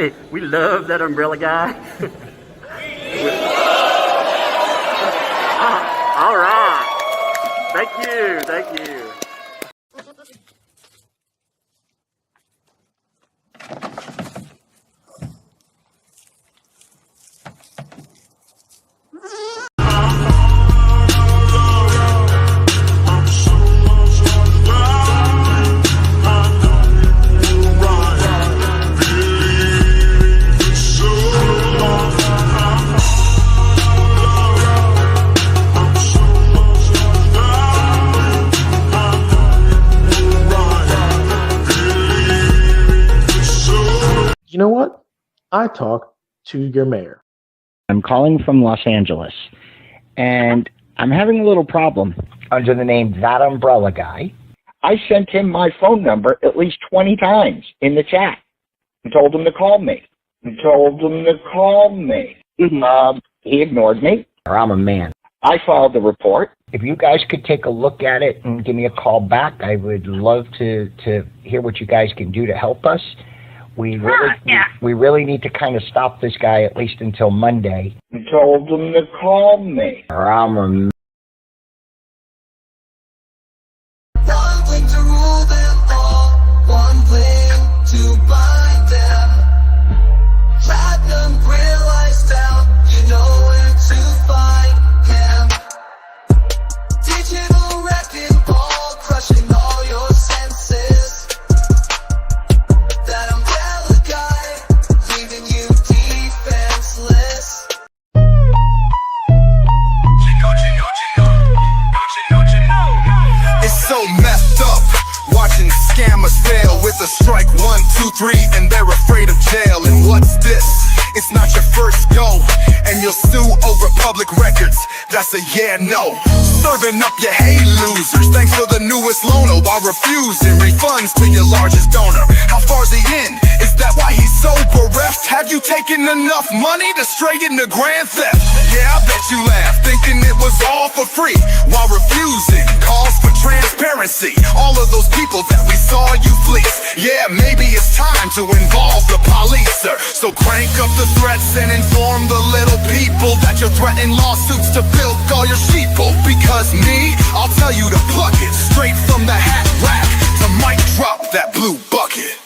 Hey, we love that umbrella guy. All right. Thank you. Thank you. You know what? I talked to your mayor. I'm calling from Los Angeles, and I'm having a little problem under the name ThatUmbrellaGuy. I sent him my phone number at least 20 times in the chat and told him to call me. He ignored me. I'm a man. I filed the report. If you guys could take a look at it and give me a call back, I would love to hear what you guys can do to help us. We really need to kind of stop this guy at least until Monday. I told him to call me. I'm a man. One thing to rule them all, one thing to bind them. Platinum realized out, you know where to find him. Digital wrecking ball, crushing all your senses. That umbrella guy, leaving you defenseless. It's so messed up watching scammers fail with a strike 1, 2, 3 and they're afraid of jail. And what's this? It's not your first go, and you'll sue over public records. That's a yeah, no. Serving up your Hale losers, thanks for the newest loaner, while refusing refunds to your largest donor. How far's he in? Is that why he's so bereft? Have you taken enough money to straighten the grand theft? Yeah, I bet you laugh, thinking it was all for free, while refusing calls for transparency. All of those people that we saw you fleece. Yeah, maybe it's time to involve the police, sir. So crank up the threats and inform the little people that you're threatening lawsuits to bilk all your sheeple. Because me, I'll tell you to pluck it straight from the hat rack to mic drop that blue bucket.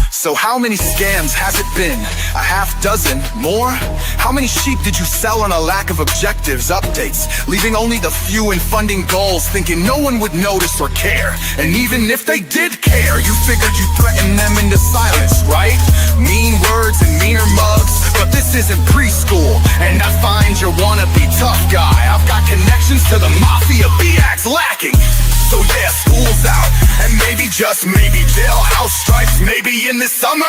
So how many scams has it been? A half dozen? More? How many sheep did you sell on a lack of objectives, updates, leaving only the few in funding goals, thinking no one would notice or care? And even if they did care, you figured you'd threaten them into silence, right? Mean words and meaner mugs, but this isn't preschool, and I find you're wannabe tough guy. I've got connections to the mafia, BX lacking. So yeah, school's out, and maybe, just maybe, jailhouse stripes maybe in the summer.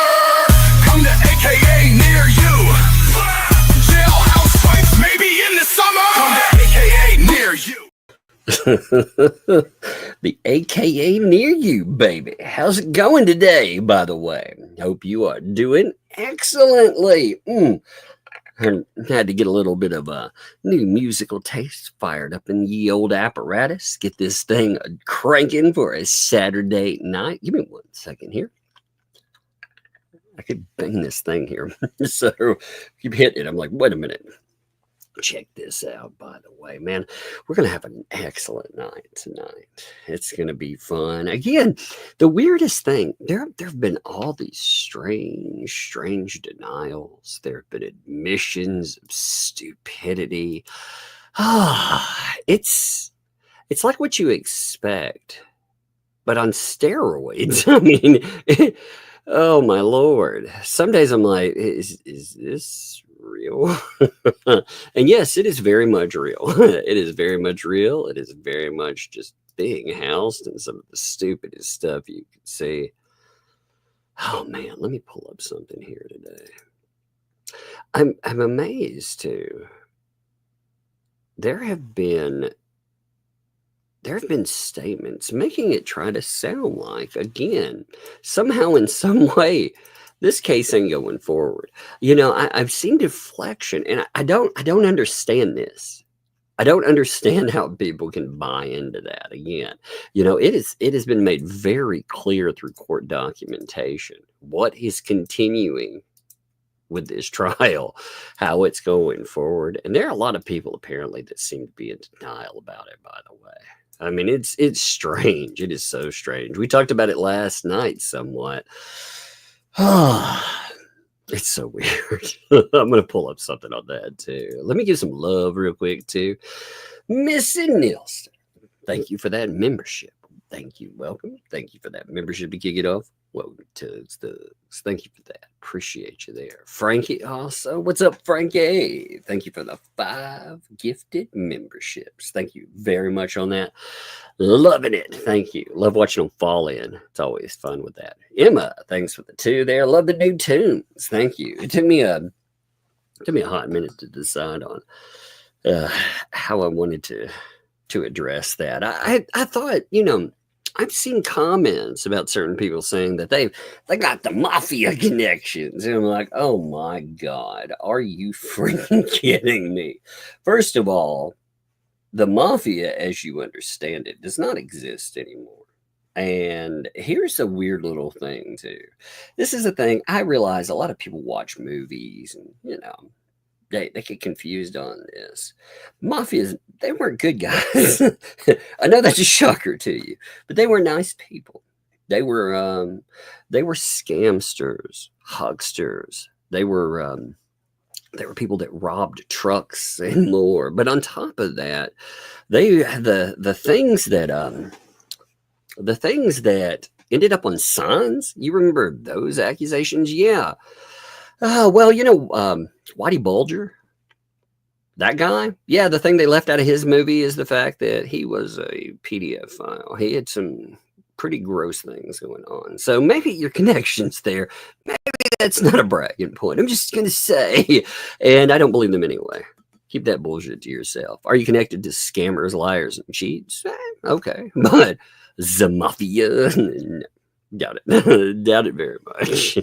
Come to AKA near you. Jailhouse stripes maybe in the summer. Come to AKA near you. The AKA near you, baby. How's it going today, by the way? Hope you are doing excellently. I had to get a little bit of a new musical taste fired up in ye old apparatus. Get this thing cranking for a Saturday night. Give me 1 second here. I could bang this thing here. So keep hitting it. I'm like, wait a minute. Check this out, by the way, man. We're going to have an excellent night tonight. It's going to be fun. Again, the weirdest thing, there have been all these strange denials. There have been admissions of stupidity. It's like what you expect, but on steroids. I mean, oh my Lord. Some days I'm like, is this real? And yes, it is very much real. It is very much real. It is very much just being housed in some of the stupidest stuff you can see. Oh man, let me pull up something here today. I'm amazed too. There have been statements making it try to sound like, again, somehow in some way, this case ain't going forward. You know, I've seen deflection, and I don't understand this. I don't understand how people can buy into that. Again, you know, it has been made very clear through court documentation what is continuing with this trial, how it's going forward. And there are a lot of people apparently that seem to be in denial about it, by the way. I mean, it's strange. It is so strange. We talked about it last night somewhat. It's so weird. I'm going to pull up something on that too. Let me give some love real quick to Missy Nielsen. Thank you for that membership. Thank you. Welcome. Thank you for that membership to kick it off. Welcome to the. Thank you for that. Appreciate you there. Frankie also. What's up, Frankie? Thank you for the 5 gifted memberships. Thank you very much on that. Loving it. Thank you. Love watching them fall in. It's always fun with that. Emma, thanks for the 2 there. Love the new tunes. Thank you. It took me a hot minute to decide on how I wanted to address that. I thought, you know, I've seen comments about certain people saying that they got the mafia connections. And I'm like, oh my God, are you freaking kidding me? First of all, the mafia, as you understand it, does not exist anymore. And here's a weird little thing, too. This is a thing. I realize a lot of people watch movies and, you know, they get confused on this. Mafias, they weren't good guys. I know that's a shocker to you, but they were nice people. They were scamsters, hucksters. They were people that robbed trucks and more. But on top of that, the things that ended up on signs. You remember those accusations? Yeah. Well, you know, Whitey Bulger, that guy. Yeah, the thing they left out of his movie is the fact that he was a PDF file. He had some pretty gross things going on. So maybe your connection's there. Maybe that's not a bragging point. I'm just going to say, and I don't believe them anyway. Keep that bullshit to yourself. Are you connected to scammers, liars, and cheats? Okay. But the mafia, no, doubt it. Doubt it very much.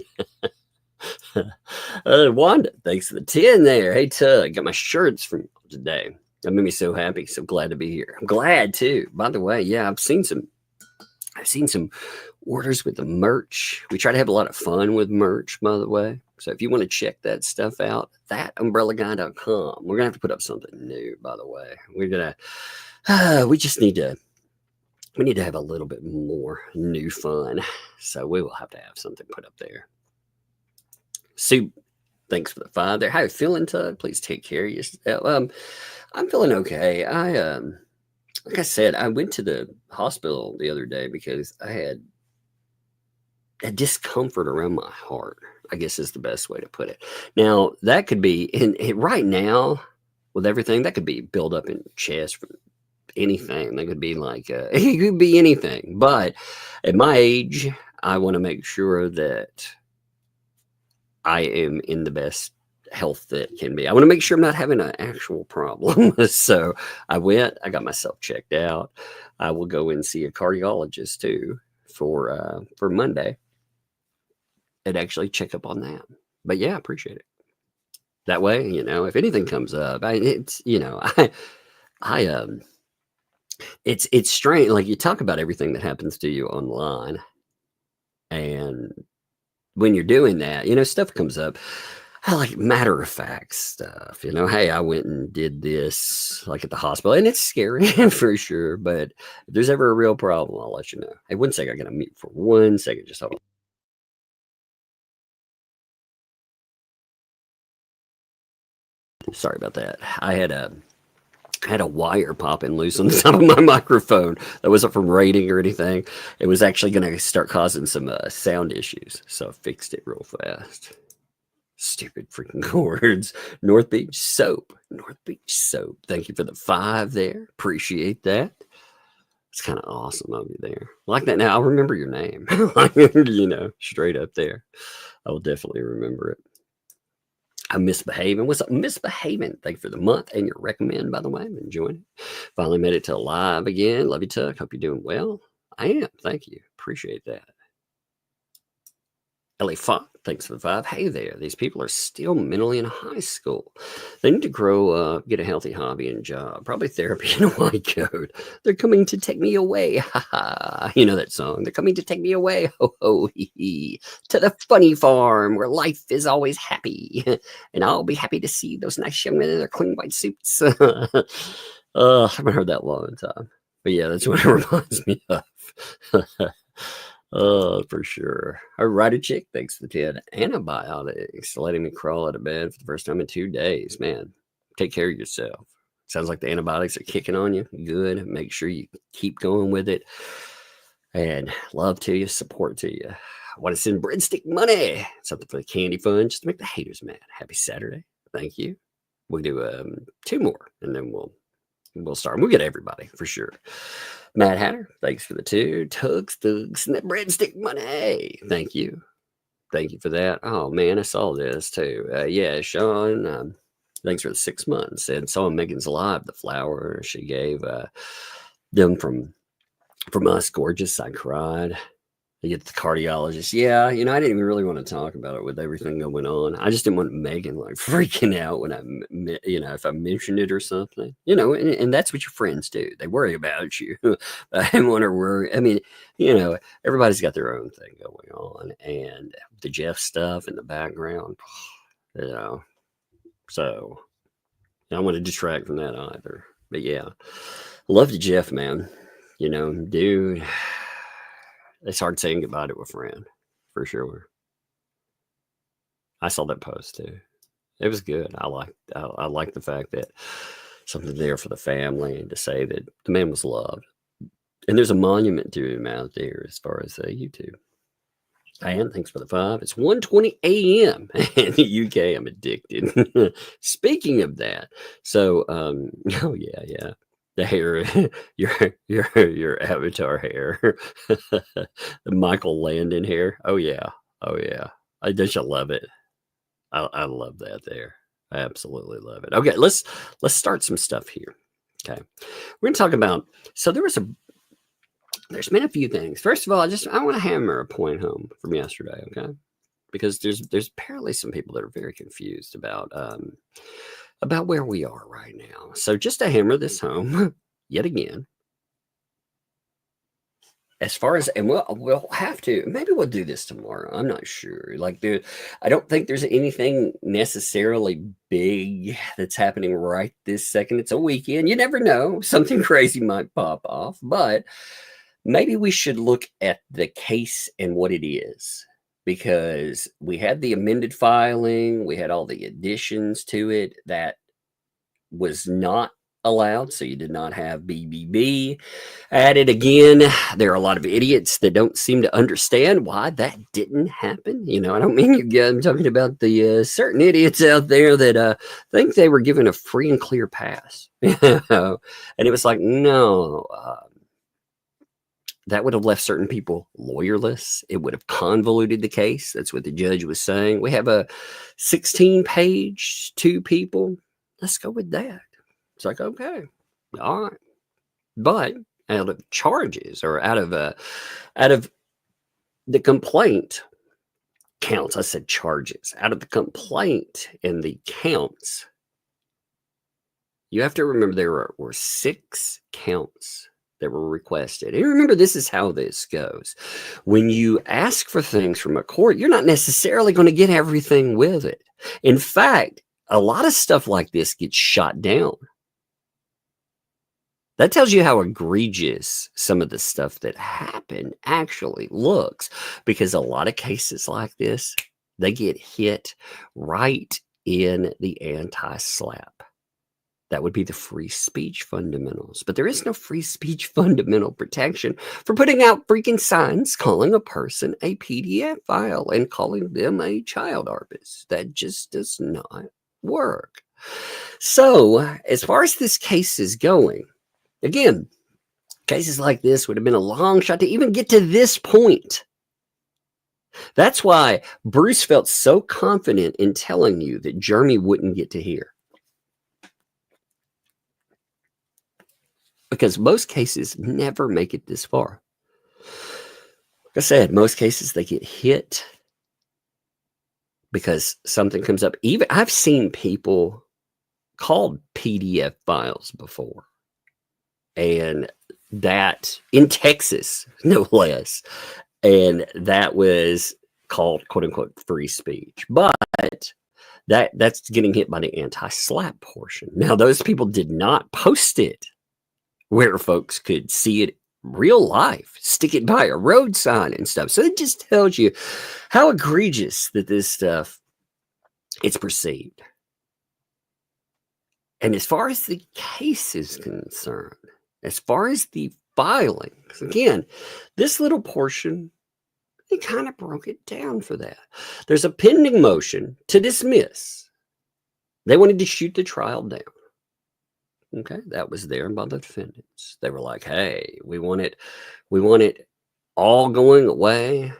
Wanda, thanks for the 10 there. Hey, Tug, got my shirts from today. That made me so happy. So glad to be here. I'm glad too. By the way, yeah, I've seen some orders with the merch. We try to have a lot of fun with merch, by the way. So if you want to check that stuff out, ThatUmbrellaGuy.com. We're gonna have to put up something new, by the way. We're gonna we need to have a little bit more new fun. So we will have to have something put up there. Soup, thanks for the 5 there. How you feeling, Tug? Please take care of yourself. I'm feeling okay. Like I said, I went to the hospital the other day because I had a discomfort around my heart, I guess is the best way to put it. Now, that could be, right now, with everything, that could be built up in your chest from anything. That could be like, it could be anything. But at my age, I want to make sure that I am in the best health that can be. I want to make sure I'm not having an actual problem. So I got myself checked out. I will go and see a cardiologist too for Monday and actually check up on that. But yeah, I appreciate it. That way, you know, if anything comes up, it's strange. Like you talk about everything that happens to you online, and when you're doing that, you know, stuff comes up. I like matter of fact stuff, you know. Hey, I went and did this like at the hospital, and it's scary for sure. But if there's ever a real problem, I'll let you know. Hey, 1 second, I gotta mute for 1 second. Just hold on. Sorry about that. I had a wire popping loose on the top of my microphone. That wasn't from rating or anything. It was actually going to start causing some sound issues. So I fixed it real fast. Stupid freaking cords. North Beach Soap. North Beach Soap. Thank you for the 5 there. Appreciate that. It's kind of awesome of you there. Like that now. I'll remember your name. You know, straight up there. I will definitely remember it. I'm misbehaving. What's up? Misbehaving. Thank you for the month and your recommend, by the way. I'm enjoying it. Finally made it to live again. Love you, Tuck. Hope you're doing well. I am. Thank you. Appreciate that. LA Font, thanks for the 5. Hey there, these people are still mentally in high school. They need to grow up, get a healthy hobby and job, probably therapy and a white coat. They're coming to take me away. Ha ha. You know that song. They're coming to take me away. Ho ho hee hee. To the funny farm where life is always happy. And I'll be happy to see those nice young men in their clean white suits. I haven't heard that in a long time. But yeah, that's what it reminds me of. Oh, for sure. All right, a chick, thanks for the 10. Antibiotics, letting me crawl out of bed for the first time in 2 days. Man, take care of yourself. Sounds like the antibiotics are kicking on you. Good. Make sure you keep going with it. And love to you, support to you. I want to send breadstick money. Something for the candy fund, just to make the haters mad. Happy Saturday. Thank you. We'll do 2 more, and then we'll start. We'll get everybody for sure. Matt Hatter, thanks for the 2. Tugs, and that breadstick money. Thank you. Thank you for that. Oh, man, I saw this too. Yeah, Sean, thanks for the 6 months. And saw Megan's Live, the flower she gave them from us. Gorgeous. I cried. I get the cardiologist. Yeah, I didn't even really want to talk about it with everything going on. I just didn't want Megan like freaking out when if I mentioned it or something, and that's what your friends do. They worry about you. I didn't want to worry. I mean, everybody's got their own thing going on, and the Jeff stuff in the background, so I don't want to detract from that either. But yeah, love you, Jeff, man. Dude. It's hard saying goodbye to a friend, for sure. I saw that post too. It was good. I like the fact that something there for the family and to say that the man was loved. And there's a monument to him out there as far as YouTube. And thanks for the 5. It's 1:20 a.m. in the UK. I'm addicted. Speaking of that, so oh yeah. The hair, your avatar hair, the Michael Landon hair. Oh yeah. I just love it. I love that there. I absolutely love it. Okay, let's start some stuff here. Okay, we're gonna talk about. So there's been a few things. First of all, I want to hammer a point home from yesterday. Okay, because there's apparently some people that are very confused about where we are right now. So just to hammer this home yet again, as far as, and we'll have to, maybe we'll do this tomorrow. I'm not sure. I don't think there's anything necessarily big that's happening right this second. It's a weekend. You never know. Something crazy might pop off, but maybe we should look at the case and what it is. Because we had the amended filing, we had all the additions to it that was not allowed. So you did not have BBB added again. There are a lot of idiots that don't seem to understand why that didn't happen. I don't mean you guys. I'm talking about the certain idiots out there that think they were given a free and clear pass. And it was like, no. That would have left certain people lawyerless. It would have convoluted the case. That's what the judge was saying. We have a 16-page, 2 people. Let's go with that. It's like, okay, all right. But out of charges or out of the complaint counts, I said charges. Out of the complaint and the counts, you have to remember there were 6 counts that were requested. And remember, this is how this goes. When you ask for things from a court, you're not necessarily going to get everything with it. In fact, a lot of stuff like this gets shot down. That tells you how egregious some of the stuff that happened actually looks, because a lot of cases like this, they get hit right in the anti-slap. That would be the free speech fundamentals. But there is no free speech fundamental protection for putting out freaking signs calling a person a PDF file and calling them a child artist. That just does not work. So, as far as this case is going, again, cases like this would have been a long shot to even get to this point. That's why Bruce felt so confident in telling you that Jeremy wouldn't get to hear. Because most cases never make it this far. Like I said, most cases they get hit because something comes up. Even I've seen people called PDF files before, and that in Texas, no less, and that was called quote unquote free speech. But that's getting hit by the anti-slap portion. Now, those people did not post it where folks could see it real life, stick it by a road sign and stuff. So it just tells you how egregious that this stuff it's perceived. And as far as the case is concerned, as far as the filings, again, this little portion, they kind of broke it down for that. There's a pending motion to dismiss. They wanted to shoot the trial down. Okay, that was there by the defendants. They were like, hey, we want it all going away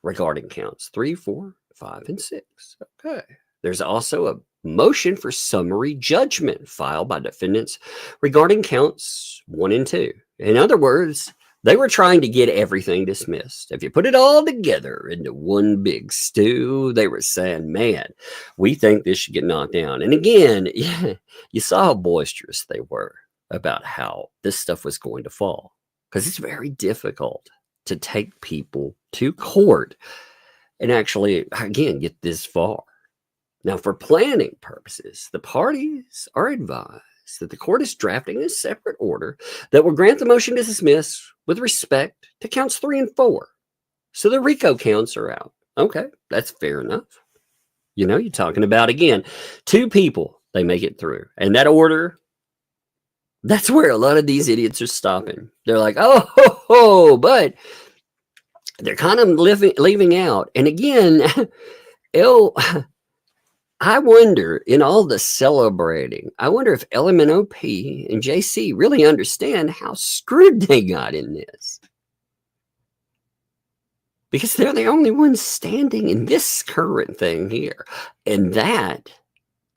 regarding counts 3, 4, 5, and 6. Okay. There's also a motion for summary judgment filed by defendants regarding counts 1 and 2. In other words, they were trying to get everything dismissed. If you put it all together into one big stew, they were saying, man, we think this should get knocked down. And again, you saw how boisterous they were about how this stuff was going to fall, because it's very difficult to take people to court and actually, again, get this far. Now, for planning purposes, the parties are advised that the court is drafting a separate order that will grant the motion to dismiss with respect to counts 3 and 4. So the RICO counts are out. Okay, that's fair enough. You know, you're talking about, again, 2 people, they make it through. And that order, that's where a lot of these idiots are stopping. They're like, but they're kind of leaving out. And again, I wonder, in all the celebrating, I wonder if LMNOP and JC really understand how screwed they got in this. Because they're the only ones standing in this current thing here. And that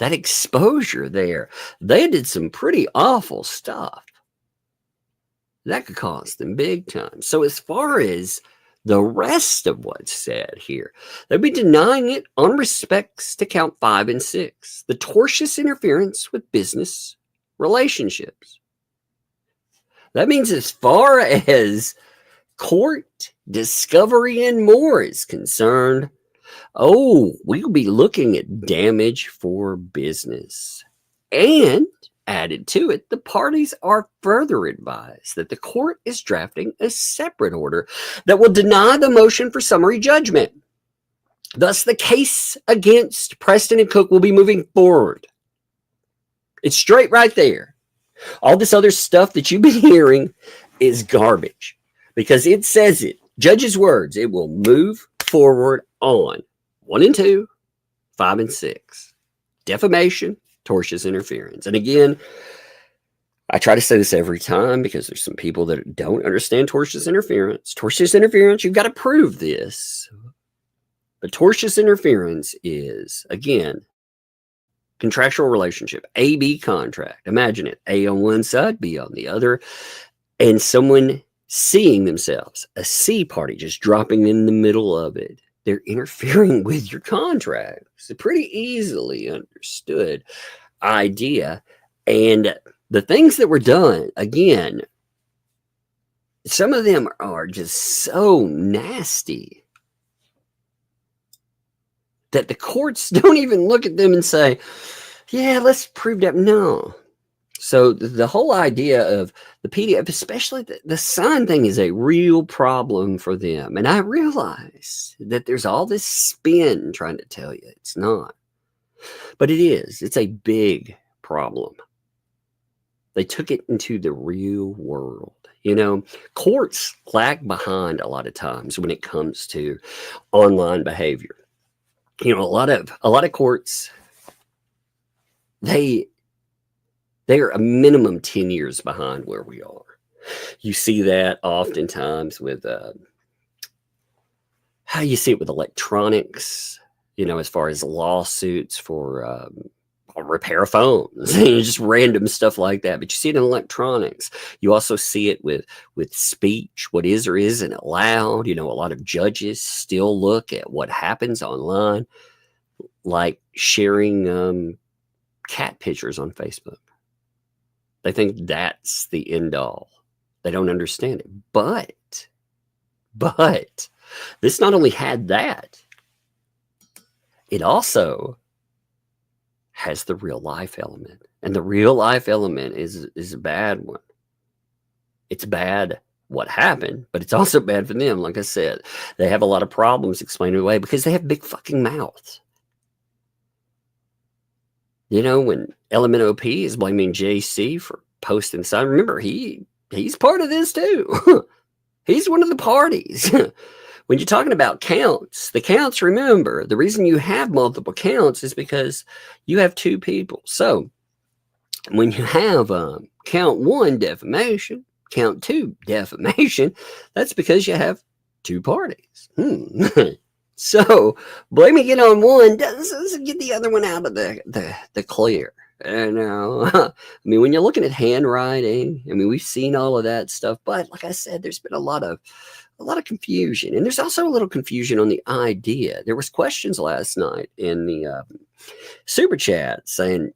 exposure there, they did some pretty awful stuff. That could cost them big time. So as far as the rest of what's said here, they'll be denying it on respects to count 5 and 6, the tortious interference with business relationships. That means as far as court discovery and more is concerned, we'll be looking at damage for business. And added to it, the parties are further advised that the court is drafting a separate order that will deny the motion for summary judgment. Thus, the case against Preston and Cook will be moving forward. It's straight right there. All this other stuff that you've been hearing is garbage, because it says it, judge's words, it will move forward on 1 and 2, 5 and 6. Defamation, tortious interference. And again, I try to say this every time because there's some people that don't understand tortious interference. Tortious interference, you've got to prove this. But tortious interference is, again, contractual relationship, A-B contract. Imagine it, A on one side, B on the other, and someone seeing themselves, a C party just dropping in the middle of it. They're interfering with your contract. It's a pretty easily understood idea. And the things that were done, again, some of them are just so nasty that the courts don't even look at them and say, yeah, let's prove that. No. So the whole idea of the PDF, especially the sign thing, is a real problem for them. And I realize that there's all this spin trying to tell you it's not. But it is. It's a big problem. They took it into the real world. You know, courts lag behind a lot of times when it comes to online behavior. You know, a lot of courts, they are a minimum 10 years behind where we are. You see that oftentimes with how you see it with electronics, you know, as far as lawsuits for repair phones, just random stuff like that. But you see it in electronics. You also see it with speech, what is or isn't allowed. You know, a lot of judges still look at what happens online. like sharing cat pictures on Facebook. They think that's the end all. They don't understand it. But this not only had that, it also has the real life element. And the real life element is a bad one. It's bad what happened, but it's also bad for them. Like I said, they have a lot of problems explaining away because they have big fucking mouths. You know, when Element OP is blaming JC for posting something, remember, he's part of this too. He's one of the parties. When you're talking about counts, the counts, remember, the reason you have multiple counts is because you have two people. So when you have count 1 defamation, count 2 defamation, that's because you have two parties. So blaming it on one doesn't get the other one out of the clear. You know, I mean, when you're looking at handwriting, I mean, we've seen all of that stuff, but like I said, there's been a lot of confusion, and there's also a little confusion on the idea. There was questions last night in the super chat saying,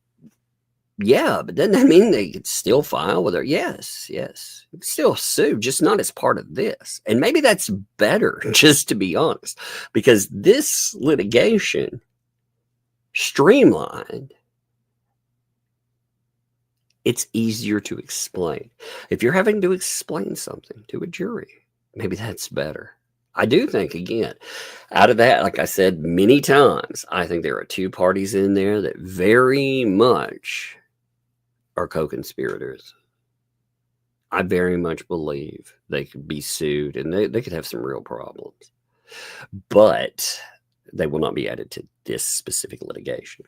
yeah, but doesn't that mean they could still file with her? Yes, still sue, just not as part of this. And maybe that's better, just to be honest, because this litigation streamlined. It's easier to explain. If you're having to explain something to a jury, maybe that's better. I do think, again, out of that, like I said many times, I think there are two parties in there that very much are co-conspirators. I very much believe they could be sued and they could have some real problems. But they will not be added to this specific litigation.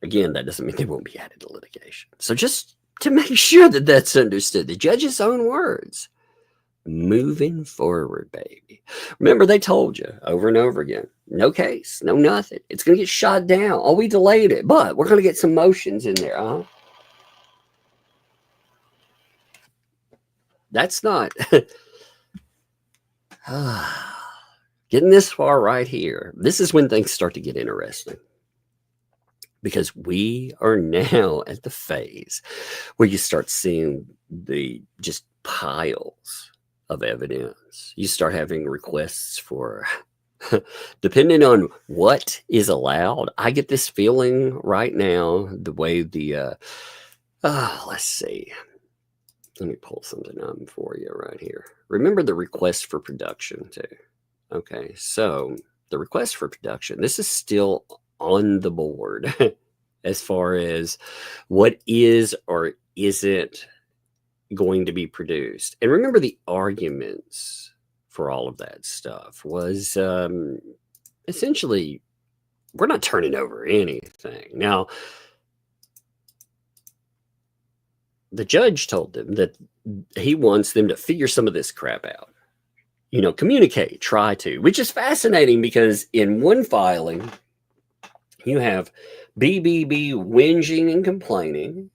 Again, that doesn't mean they won't be added to litigation. So just to make sure that that's understood, the judge's own words, moving forward, baby. Remember, they told you over and over again, no case, no nothing. It's going to get shot down. Oh, we delayed it, but we're going to get some motions in there, huh? That's not getting this far right here. This is when things start to get interesting. Because we are now at the phase where you start seeing the just piles of evidence. You start having requests for, depending on what is allowed. I get this feeling right now, the way the, let's see. Let me pull something up for you right here. Remember the request for production too. Okay, so the request for production, this is still on the board as far as what is or isn't going to be produced. And remember, the arguments for all of that stuff was essentially, we're not turning over anything. Now, the judge told them that he wants them to figure some of this crap out. You know, communicate, try to, which is fascinating because in one filing, you have BBB whinging and complaining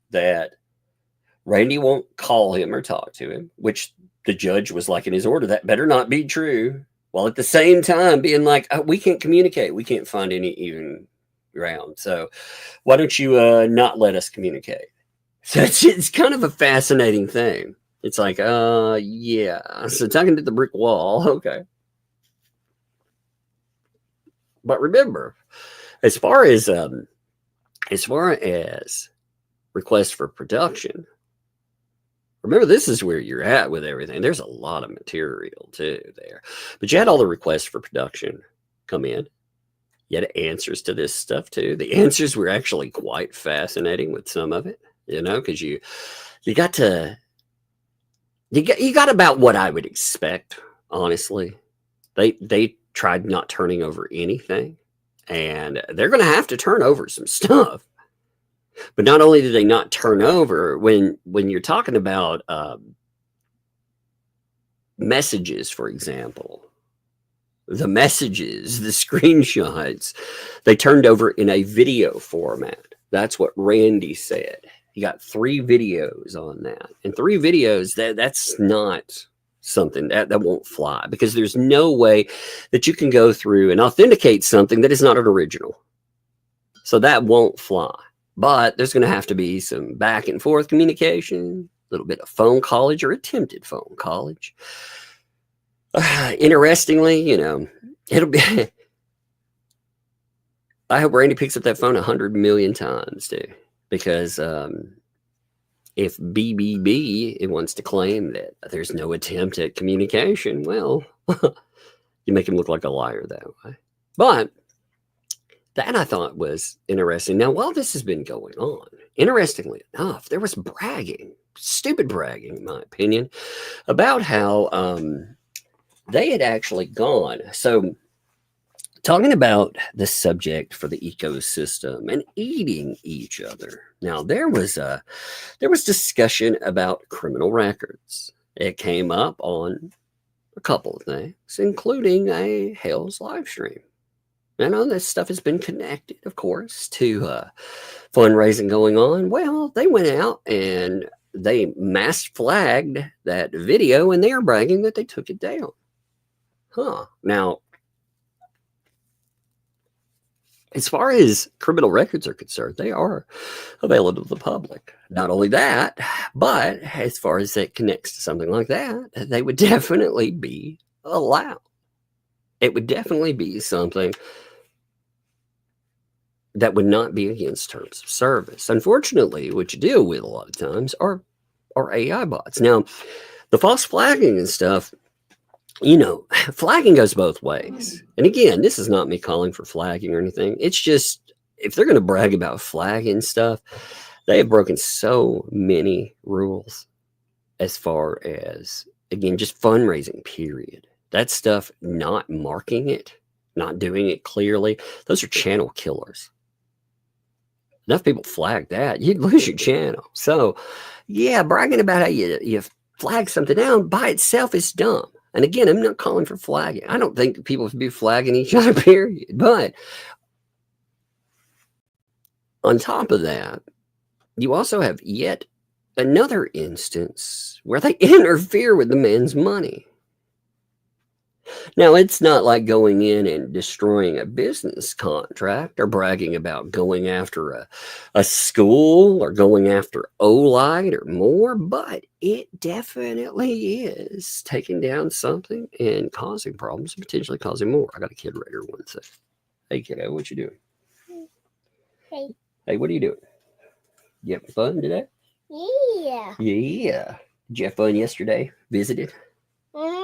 that Randy won't call him or talk to him, which the judge was like in his order, that better not be true. While at the same time being like, oh, we can't communicate. We can't find any even ground. So why don't you not let us communicate? So it's kind of a fascinating thing. It's like, yeah. So talking to the brick wall, okay. But remember, as far as requests for production, remember this is where you're at with everything. There's a lot of material too there, but you had all the requests for production come in. You had answers to this stuff too. The answers were actually quite fascinating with some of it, you know, because you got about what I would expect. Honestly, they tried not turning over anything. And they're going to have to turn over some stuff. But not only did they not turn over, when you're talking about messages, for example, the messages, the screenshots, they turned over in a video format. That's what Randy said. He got 3 videos on that. And 3 videos, that's not something that won't fly, because there's no way that you can go through and authenticate something that is not an original. So that won't fly. But there's going to have to be some back and forth communication, a little bit of phone college or attempted phone college. Interestingly, it'll be. I hope Randy picks up that phone 100 million times, too, because if BBB wants to claim that there's no attempt at communication, well, you make him look like a liar that way. But that I thought was interesting. Now, while this has been going on, interestingly enough, there was bragging, stupid bragging, in my opinion, about how they had actually gone. So, talking about the subject for the ecosystem and eating each other. Now, there was discussion about criminal records. It came up on a couple of things, including a Hale's live stream. I know this stuff has been connected, of course, to fundraising going on. Well, they went out and they mass flagged that video, and they are bragging that they took it down. Now, as far as criminal records are concerned, they are available to the public. Not only that, but as far as it connects to something like that, they would definitely be allowed. It would definitely be something that would not be against terms of service. Unfortunately, what you deal with a lot of times are AI bots. Now, the false flagging and stuff, flagging goes both ways. And again, this is not me calling for flagging or anything. It's just, if they're going to brag about flagging stuff, they have broken so many rules as far as, again, just fundraising, period. That stuff, not marking it, not doing it clearly, those are channel killers. Enough people flag that, you'd lose your channel. So, yeah, bragging about how you flag something down by itself is dumb. And again, I'm not calling for flagging. I don't think people should be flagging each other, period. But on top of that, you also have yet another instance where they interfere with the man's money. Now, it's not like going in and destroying a business contract or bragging about going after a school or going after Olight or more, but it definitely is taking down something and causing problems and potentially causing more. I got a kid right here, one second. Hey, kiddo, what you doing? Hey. Hey, what are you doing? You having fun today? Yeah. Yeah. Did you have fun yesterday? Visited? Mm-hmm.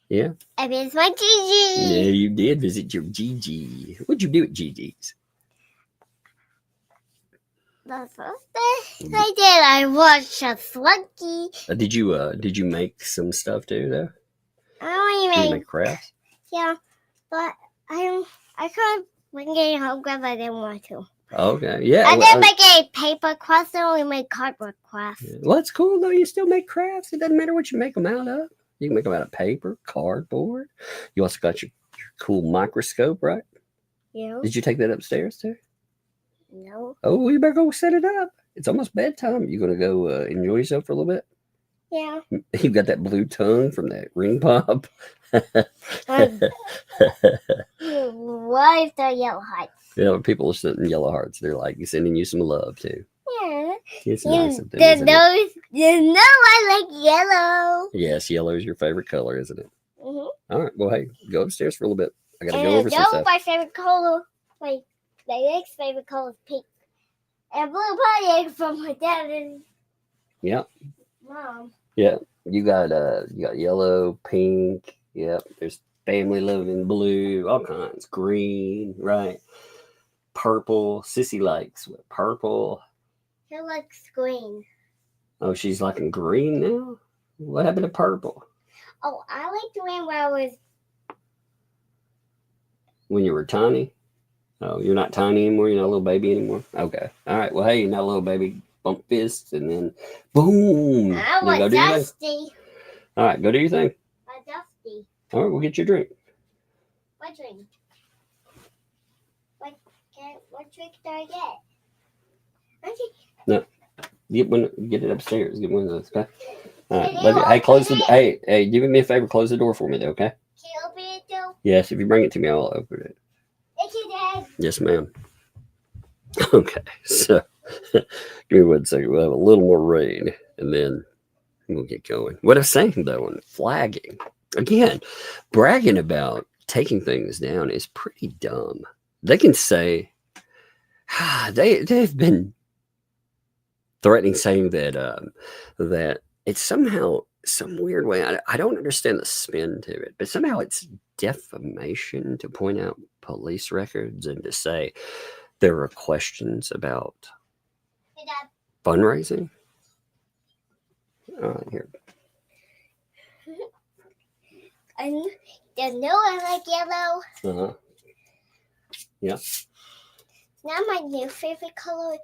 Yeah. I miss my Gigi. Yeah, you did visit your Gigi. What'd you do at Gigi's? The first thing I did, I watched a Slunky. Did you make some stuff too, though? I only Did you made, make crafts? yeah, but I couldn't bring it home because I didn't want to. Okay, yeah. I didn't make a paper craft, I only made cardboard crafts. Yeah. Well, that's cool though. You still make crafts. It doesn't matter what you make them out of. You can make them out of paper, cardboard. You also got your cool microscope, right? Yeah. Did you take that upstairs too? No. Oh, you better go set it up. It's almost bedtime. You gonna go enjoy yourself for a little bit? Yeah. You got that blue tongue from that ring pop. What is the yellow heart? People are sending yellow hearts. They're like sending you some love too. Yeah. It's nice of them, The isn't it? nose, I like yellow. Yes, yellow is your favorite color, isn't it? Mm-hmm. All right. Well, hey, go upstairs for a little bit. I gotta And go over some yellow, stuff. my favorite color. My next favorite color is pink. And blue pie from my dad and Yeah. mom. Yeah. You got yellow, pink. Yep. There's family living blue, all kinds. Green, right? Purple. Sissy likes what? Purple. He likes green. Oh, she's liking green now? What happened to purple? Oh, I liked green when I was. When you were tiny? Oh, you're not tiny anymore? You're not a little baby anymore? Okay. All right. Well, hey, you're not a little baby. Bump fists and then boom. I Then go was do your thing. dusty. All right. Go do your thing. I'm dusty. All right. We'll get you a drink. What drink? What drink do I get? Get one. Get it upstairs. Get one of those. Okay. All right, love you. Hey, close the. Hey, do me a favor. Close the door for me, though. Okay. Can you open it though? Yes. If you bring it to me, I'll open it. Thank you, Dad. Yes, ma'am. Okay. So, give me 1 second. We'll have a little more rain, and then we'll get going. What I'm saying though, on flagging again, bragging about taking things down is pretty dumb. They can say they've been threatening, saying that that it's somehow some weird way. I don't understand the spin to it, but somehow it's defamation to point out police records and to say there are questions about Hey, Dad. fundraising. Here. There's no I like yellow. Yeah. Now my new favorite color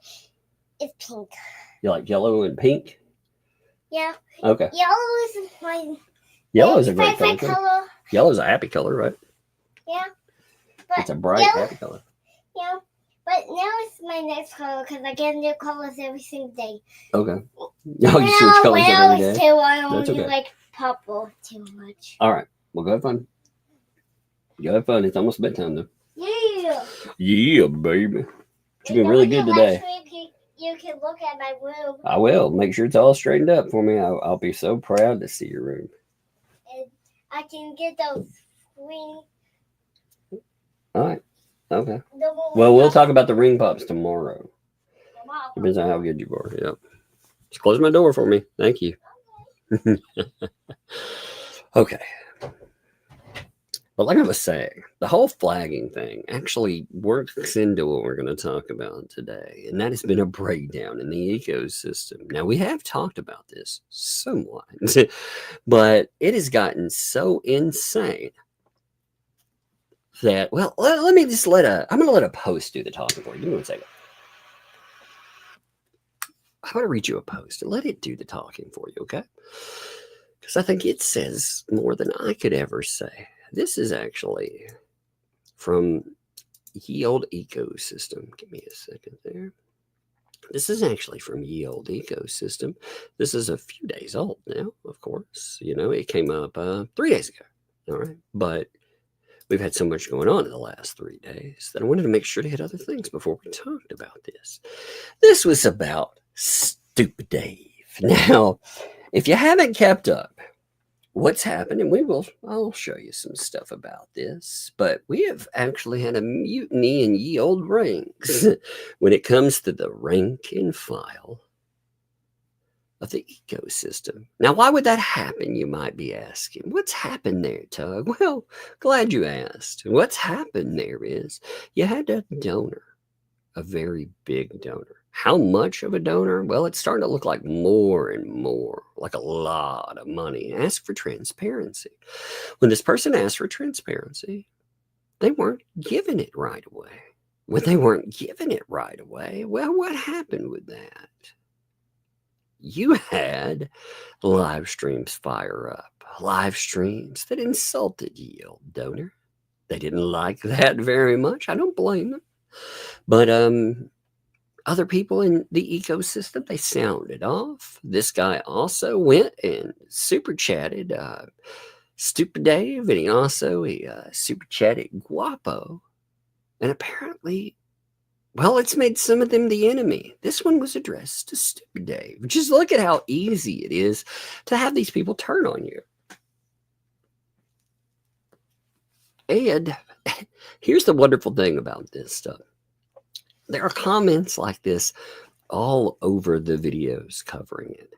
is pink. You like yellow and pink? Yeah. Okay. Yellow is my Yellow is a great favorite color. color. Yellow is a happy color, right? Yeah. But It's a bright, yellow, happy color. yeah. But now it's my next color because I get new colors every single day. Okay. Oh, you switch colors every day? Too, I That's only okay. like purple too much. All right. Well, go have fun. Go have fun. It's almost bedtime, though. Yeah. Yeah, baby. You've been really good today. You can look at my room. I will. Make sure it's all straightened up for me. I'll be so proud to see your room. And I can get those ring. All right. Okay. Well, we'll talk about the ring pops tomorrow. Depends on how good you are. Yep. Just close my door for me. Thank you. Okay. But like I was saying, the whole flagging thing actually works into what we're going to talk about today. And that has been a breakdown in the ecosystem. Now, we have talked about this somewhat, but it has gotten so insane that, well, let me just I'm going to let a post do the talking for you. Give me 1 second. I'm going to read you a post and let it do the talking for you, okay? Because I think it says more than I could ever say. This is actually from Ye Olde Ecosystem. Give me a second there. This is actually from Ye Olde Ecosystem. This is a few days old now, of course. You know, it came up 3 days ago. All right. But we've had so much going on in the last 3 days that I wanted to make sure to hit other things before we talked about this. This was about Stupid Dave. Now, if you haven't kept up, what's happened, and I'll show you some stuff about this, but we have actually had a mutiny in Ye Olde ranks when it comes to the rank and file of the ecosystem. Now, why would that happen, you might be asking? What's happened there, Tug? Well, glad you asked. What's happened there is you had a donor, a very big donor. How much of a donor? Well, it's starting to look like more and more, like a lot of money. Ask for transparency. When this person asked for transparency, they weren't given it right away. When they weren't given it right away, well, what happened with that? You had live streams fire up, live streams that insulted Ye Olde donor. They didn't like that very much. I don't blame them. But other people in the ecosystem, they sounded off. This guy also went and super chatted Stupid Dave, and he super chatted Guapo. And apparently, well, it's made some of them the enemy. This one was addressed to Stupid Dave. Just look at how easy it is to have these people turn on you. And here's the wonderful thing about this stuff. There are comments like this all over the videos covering it.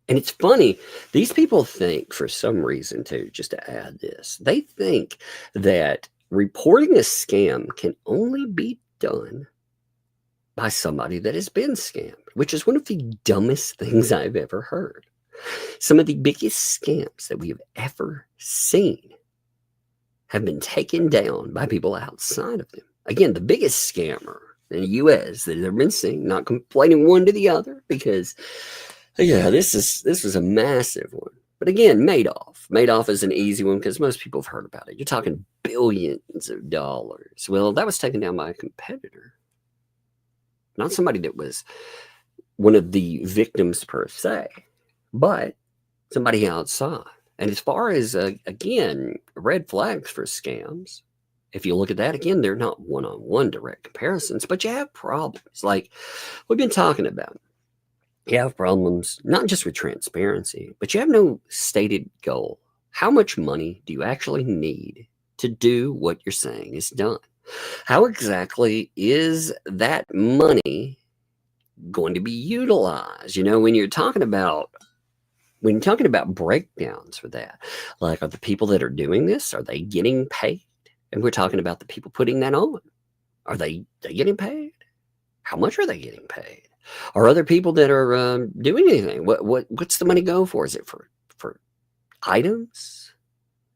And it's funny, these people think, for some reason too, just to add this, they think that reporting a scam can only be done by somebody that has been scammed, which is one of the dumbest things I've ever heard. Some of the biggest scams that we have ever seen have been taken down by people outside of them. Again, the biggest scammer in the U.S. that has ever been seen, not complaining one to the other, because, yeah, this was a massive one. But again, Madoff. Madoff is an easy one because most people have heard about it. You're talking billions of dollars. Well, that was taken down by a competitor. Not somebody that was one of the victims per se. but somebody outside. And as far as, again, red flags for scams, if you look at that, again, they're not one-on-one direct comparisons, but you have problems like we've been talking about. You have problems not just with transparency, but you have no stated goal. How much money do you actually need to do what you're saying is done? How exactly is that money going to be utilized? You know, when you're talking about breakdowns for that, like, are the people that are doing this, are they getting paid? And we're talking about the people putting that on. Are they getting paid? How much are they getting paid? Are other people that are doing anything? What's the money go for? Is it for items?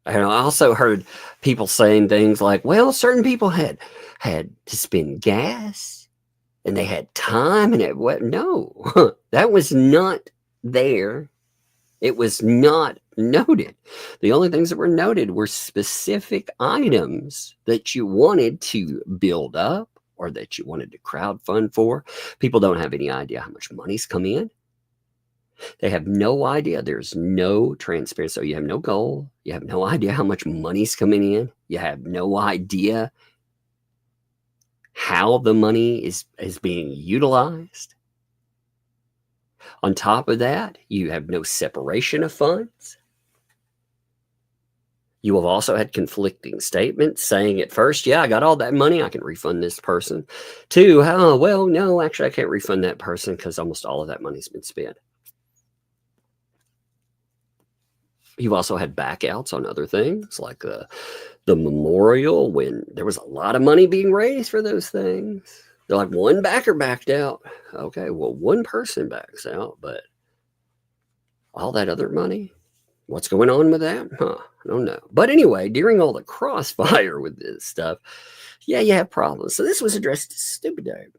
And I also heard people saying things like, well, certain people had to spend gas and they had time and no, that was not there. It was not noted. The only things that were noted were specific items that you wanted to build up or that you wanted to crowdfund for. People don't have any idea how much money's come in. They have no idea. There's no transparency. So you have no goal. You have no idea how much money's coming in. You have no idea how the money is being utilized. On top of that, you have no separation of funds. You have also had conflicting statements saying at first, yeah, I got all that money, I can refund this person. Two, oh, well, no, actually, I can't refund that person because almost all of that money's been spent. You've also had backouts on other things like the memorial when there was a lot of money being raised for those things. They're like, one backer backed out. Okay, well, one person backs out, but all that other money, what's going on with that? I don't know. But anyway, during all the crossfire with this stuff, yeah, you have problems. So this was addressed to Stupid Dave.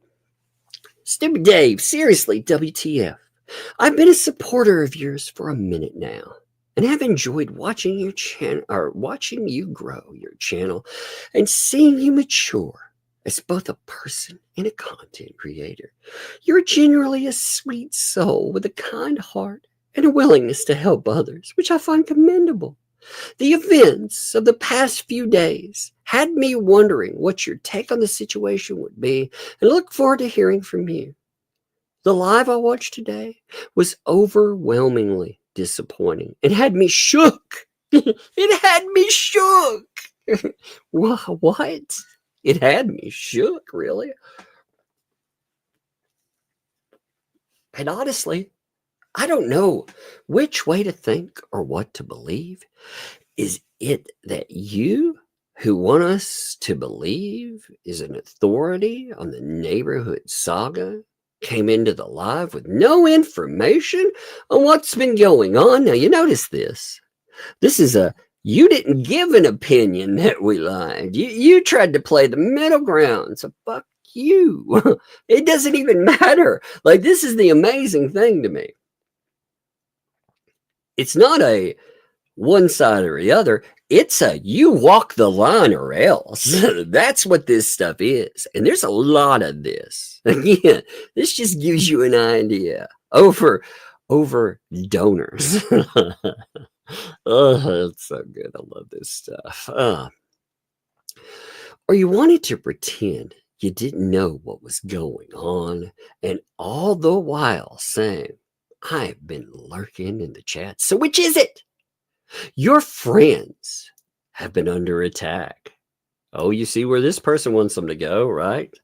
Stupid Dave, seriously, WTF. I've been a supporter of yours for a minute now and have enjoyed watching your channel, or watching you grow your channel and seeing you mature as both a person and a content creator. You're generally a sweet soul with a kind heart and a willingness to help others, which I find commendable. The events of the past few days had me wondering what your take on the situation would be, and look forward to hearing from you. The live I watched today was overwhelmingly disappointing. It had me shook. It had me shook. What? It had me shook, really. And honestly, I don't know which way to think or what to believe. Is it that you, who want us to believe is an authority on the neighborhood saga, came into the live with no information on what's been going on? Now, you notice this. This is you didn't give an opinion that we lied. You tried to play the middle ground. So fuck you. It doesn't even matter. Like, this is the amazing thing to me. It's not a one side or the other. It's a you walk the line or else. That's what this stuff is. And there's a lot of this. Again, this just gives you an idea over donors. Oh, it's so good. I love this stuff. Or you wanted to pretend you didn't know what was going on, and all the while saying, I've been lurking in the chat. So which is it? Your friends have been under attack. Oh, you see where this person wants them to go, right?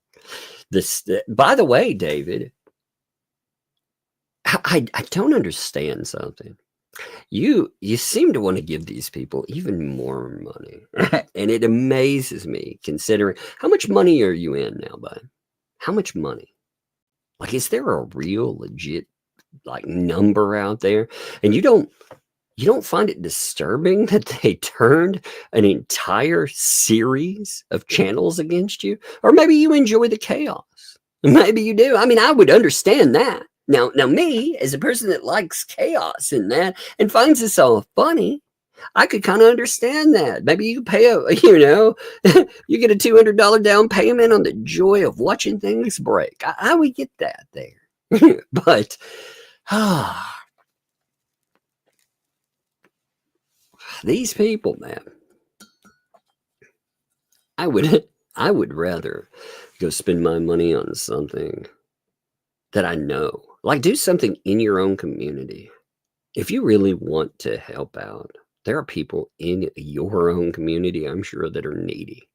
By the way, David, I don't understand something. You seem to want to give these people even more money. And it amazes me, considering how much money are you in now, bud? How much money? Like, is there a real legit like number out there? And you don't find it disturbing that they turned an entire series of channels against you? Or maybe you enjoy the chaos. Maybe you do. I mean, I would understand that. Now, me, as a person that likes chaos in that and finds this all funny, I could kind of understand that. Maybe you pay you get a $200 down payment on the joy of watching things break. I would get that there. But, these people, man, I would rather go spend my money on something that I know. Like, do something in your own community. If you really want to help out, there are people in your own community, I'm sure, that are needy.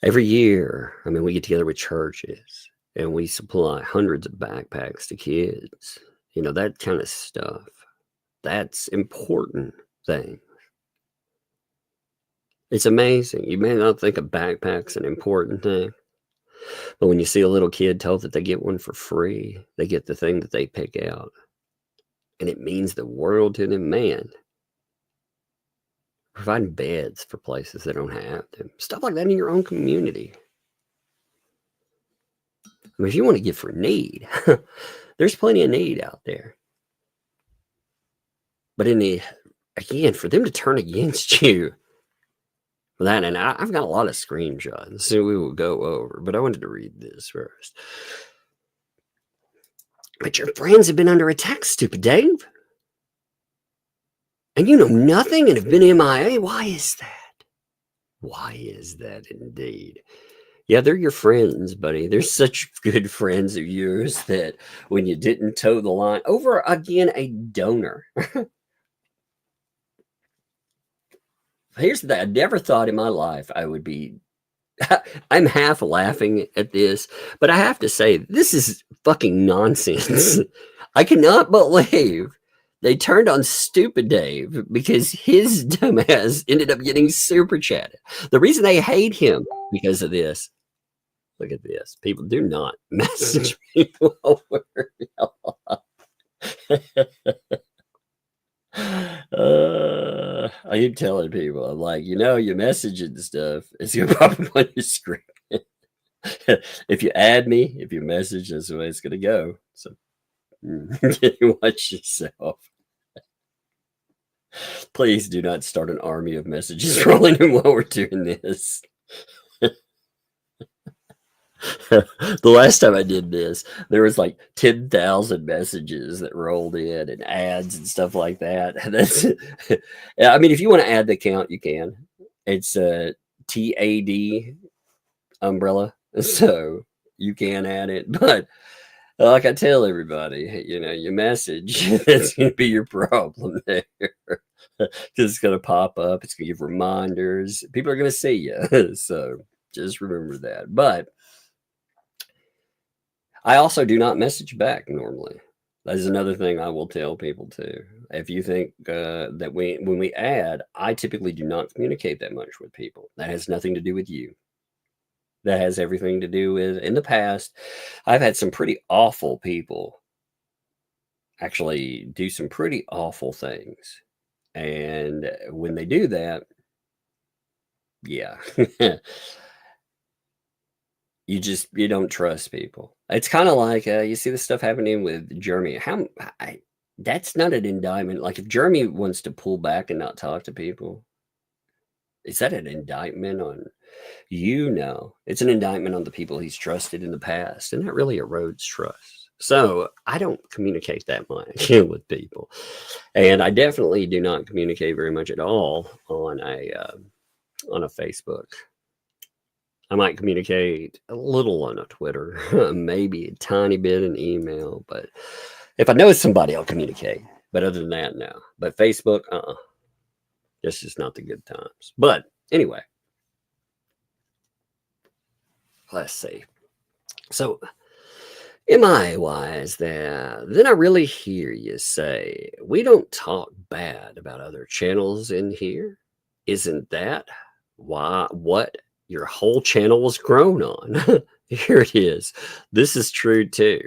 Every year, I mean, we get together with churches and we supply hundreds of backpacks to kids. You know, that kind of stuff. That's important thing. It's amazing. You may not think a backpack's an important thing, but when you see a little kid told that they get one for free, they get the thing that they pick out. And it means the world to them, man. Providing beds for places that don't have them. Stuff like that in your own community. I mean, if you want to give for need, there's plenty of need out there. But again, for them to turn against you for that, and I've got a lot of screenshots, so we will go over, but I wanted to read this first. But your friends have been under attack, stupid Dave. And you know nothing and have been MIA. Why is that? Why is that indeed? Yeah, they're your friends, buddy. They're such good friends of yours that when you didn't toe the line over, again, a donor. Here's the thing. I never thought in my life I would be, I'm half laughing at this, but I have to say, this is fucking nonsense. I cannot believe they turned on stupid Dave because his dumbass ended up getting super chatted. The reason they hate him because of this. Look at this. People do not message people over. I keep telling people, I'm like, you know, your messaging stuff is going to pop up on your screen. If you add me, if you message, that's the way it's going to go. So watch yourself. Please do not start an army of messages rolling in while we're doing this. The last time I did this, there was like 10,000 messages that rolled in and ads and stuff like that. And that's, I mean, if you want to add the account, you can. It's TAD umbrella, so you can add it. But like I tell everybody, you know, your message, that's going to be your problem there. Because it's going to pop up. It's going to give reminders. People are going to see you. So just remember that. But I also do not message back normally. That is another thing I will tell people too. If you think that when we add, I typically do not communicate that much with people. That has nothing to do with you. That has everything to do with, in the past, I've had some pretty awful people actually do some pretty awful things. And when they do that, yeah. You don't trust people. It's kind of like you see the stuff happening with Jeremy. That's not an indictment. Like if Jeremy wants to pull back and not talk to people, is that an indictment on you? No, it's an indictment on the people he's trusted in the past, and that really erodes trust. So I don't communicate that much with people, and I definitely do not communicate very much at all on a Facebook. I might communicate a little on a Twitter, maybe a tiny bit in email, but if I know somebody, I'll communicate. But other than that, no. But Facebook, this is not the good times. But anyway, let's see. So, am I wise there? Then I really hear you say, we don't talk bad about other channels in here. Isn't that what your whole channel was grown on? Here it is. This is true too.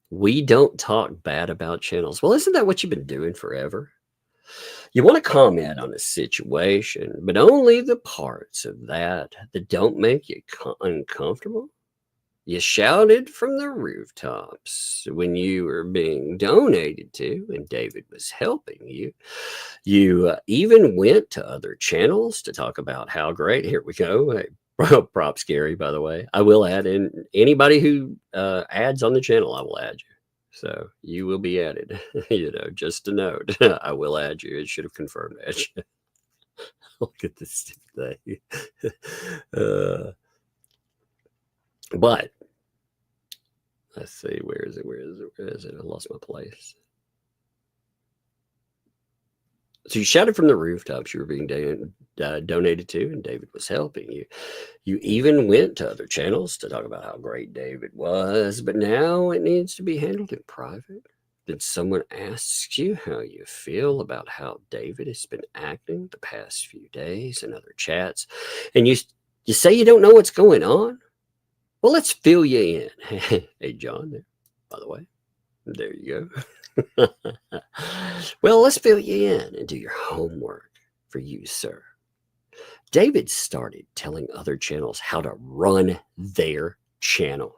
We don't talk bad about channels. Well, isn't that what you've been doing forever? You want to comment on a situation, but only the parts of that don't make you uncomfortable. You shouted from the rooftops when you were being donated to and David was helping you. You even went to other channels to talk about how great. Here we go. Hey, props, Gary, by the way. I will add in anybody who adds on the channel. I will add you. So you will be added. Just a note. I will add you. It should have confirmed that. Look at this thing. But let's see. Where is it? I lost my place. So you shouted from the rooftops you were being donated to, and David was helping you. You even went to other channels to talk about how great David was, but now it needs to be handled in private. Then someone asks you how you feel about how David has been acting the past few days in other chats, and you say you don't know what's going on. Well, let's fill you in. Hey, John, there, by the way. There you go. Well, let's fill you in and do your homework for you, sir. David started telling other channels how to run their channel,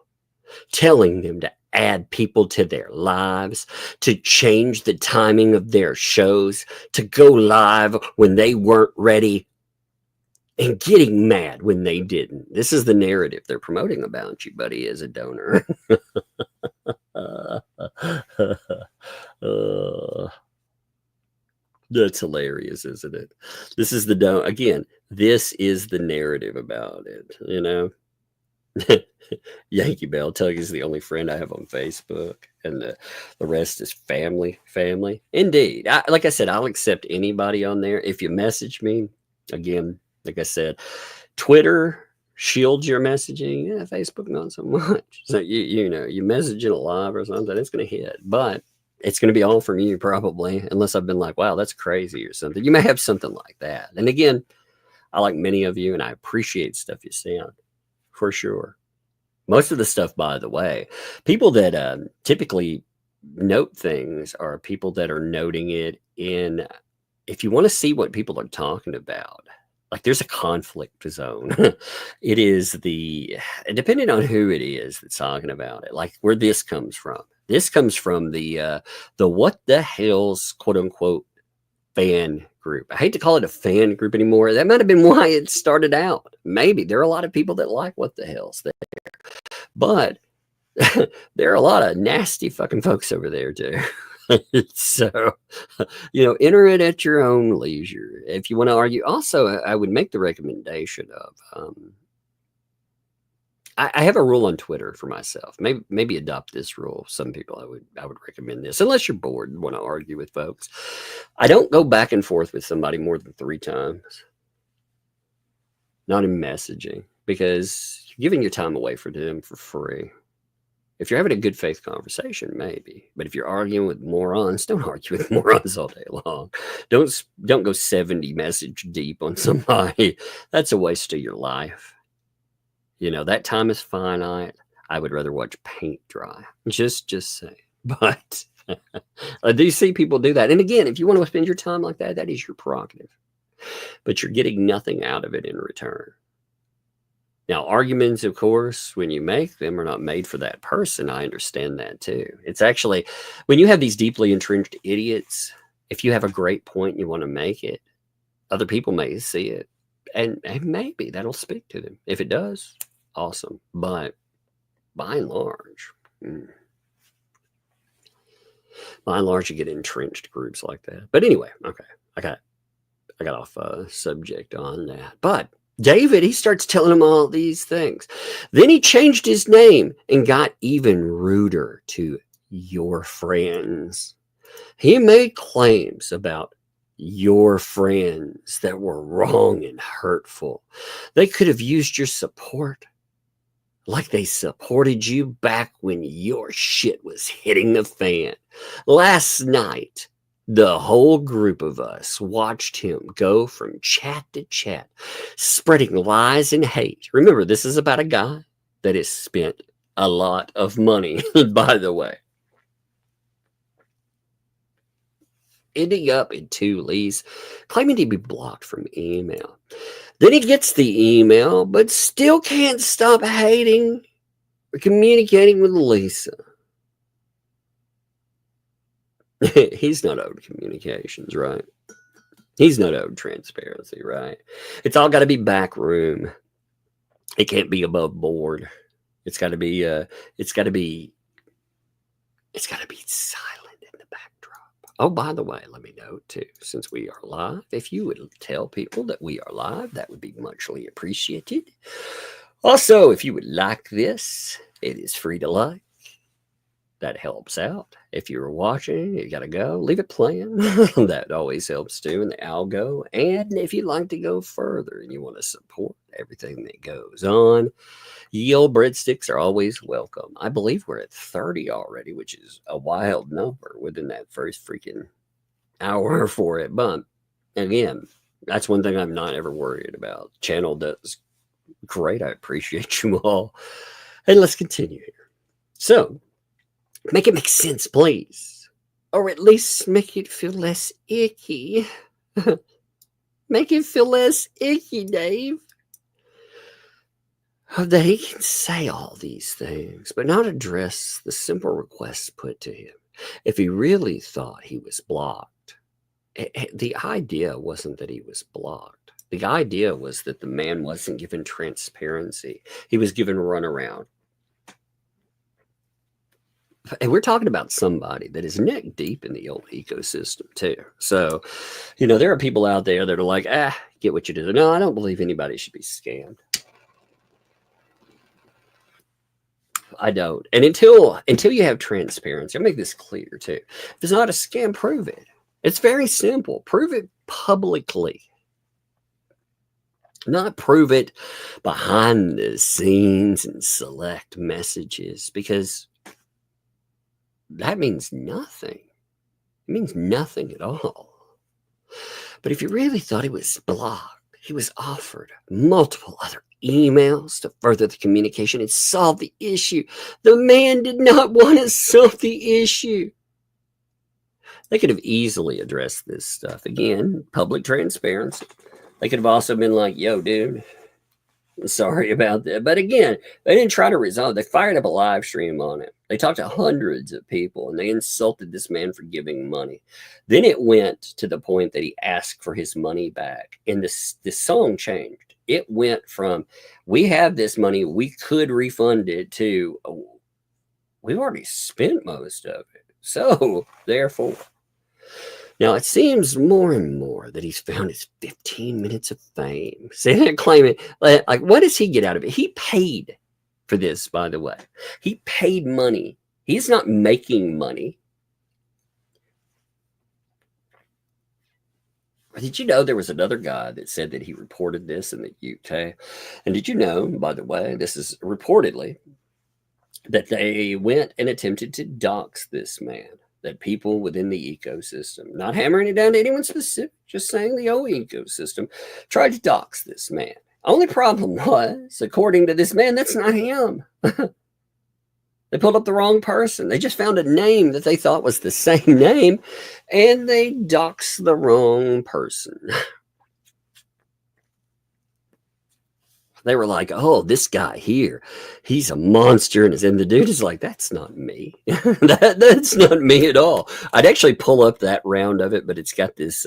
telling them to add people to their lives, to change the timing of their shows, to go live when they weren't ready, and getting mad when they didn't. This is the narrative they're promoting about you, buddy, as a donor. That's hilarious, isn't it? This is this is the narrative about it, Yankee Bell Tug is the only friend I have on Facebook, and the rest is family. Indeed. Like I said, I'll accept anybody on there. If you message me, again, like I said, Twitter shields your messaging. Yeah, Facebook not so much. So you message it live or something, it's going to hit, but it's going to be all from you probably, unless I've been like, wow, that's crazy or something. You may have something like that. And again, I like many of you, and I appreciate stuff you send for sure. Most of the stuff, by the way, people that typically note things are people that are noting it in, if you want to see what people are talking about, like there's a conflict zone. It is depending on who it is that's talking about it, like where this comes from. This comes from the What the Hales, quote unquote, fan group. I hate to call it a fan group anymore. That might have been why it started out. Maybe there are a lot of people that like What the Hales there, but there are a lot of nasty fucking folks over there too. So, enter it at your own leisure. If you want to argue, also, I would make the recommendation of, I have a rule on Twitter for myself. Maybe adopt this rule. Some people I would recommend this, unless you're bored and want to argue with folks. I don't go back and forth with somebody more than 3 times. Not in messaging, because you're giving your time away for them for free. If you're having a good faith conversation, maybe. But if you're arguing with morons, don't argue with morons all day long. Don't go 70 message deep on somebody. That's a waste of your life. That time is finite. I would rather watch paint dry. Just say. But I do see people do that. And again, if you want to spend your time like that, that is your prerogative. But you're getting nothing out of it in return. Now, arguments, of course, when you make them, are not made for that person. I understand that too. It's actually, when you have these deeply entrenched idiots, if you have a great point and you want to make it, other people may see it, and maybe that'll speak to them. If it does, awesome. But by and large, you get entrenched groups like that. But anyway, okay, I got off subject on that. But David, he starts telling him all these things. Then he changed his name and got even ruder to your friends. He made claims about your friends that were wrong and hurtful. They could have used your support like they supported you back when your shit was hitting the fan. Last night, the whole group of us watched him go from chat to chat, spreading lies and hate. Remember, this is about a guy that has spent a lot of money, by the way. Ending up in 2 leads, claiming to be blocked from email. Then he gets the email, but still can't stop hating or communicating with Lisa. He's not owed communications, right? He's not owed transparency, right? It's all got to be back room. It can't be above board. It's got to be it's got to be silent in the backdrop. Oh, by the way, let me note too, since we are live, if you would tell people that we are live, that would be muchly appreciated. Also, if you would like this, it is free to like. That helps out. If you're watching, you got to go, leave it playing. That always helps too in the algo. And if you'd like to go further and you want to support everything that goes on, ye old breadsticks are always welcome. I believe we're at 30 already, which is a wild number within that first freaking hour for it. But again, that's one thing I'm not ever worried about. Channel does great. I appreciate you all. And let's continue here. So, make it make sense, please. Or at least make it feel less icky. Make it feel less icky, Dave. That he can say all these things, but not address the simple requests put to him. If he really thought he was blocked, the idea wasn't that he was blocked. The idea was that the man wasn't given transparency. He was given runaround. And we're talking about somebody that is neck deep in the old ecosystem too. So, there are people out there that are like, get what you do. No, I don't believe anybody should be scammed. I don't. And until you have transparency, I'll make this clear too. If it's not a scam, prove it. It's very simple. Prove it publicly. Not prove it behind the scenes and select messages, because that means nothing. It means nothing at all. But if you really thought he was blocked, he was offered multiple other emails to further the communication and solve the issue. The man did not want to solve the issue. They could have easily addressed this stuff. Again, public transparency. They could have also been like, yo, dude, sorry about that. But again, they didn't try to resolve. They fired up a live stream on it. They talked to hundreds of people and they insulted this man for giving money. Then it went to the point that he asked for his money back. And this song changed. It went from, we have this money, we could refund it, to, we've already spent most of it. So, therefore. Now, it seems more and more that he's found his 15 minutes of fame. See, they're claiming, like, what does he get out of it? He paid for this, by the way. He paid money. He's not making money. Did you know there was another guy that said that he reported this in the UK? And did you know, by the way, this is reportedly, that they went and attempted to dox this man? That people within the ecosystem, not hammering it down to anyone specific, just saying the whole ecosystem, tried to dox this man. Only problem was, according to this man, that's not him. They pulled up the wrong person. They just found a name that they thought was the same name, and they doxed the wrong person. They were like, oh, this guy here, he's a monster. And the dude is like, that's not me. That's not me at all. I'd actually pull up that round of it, but it's got this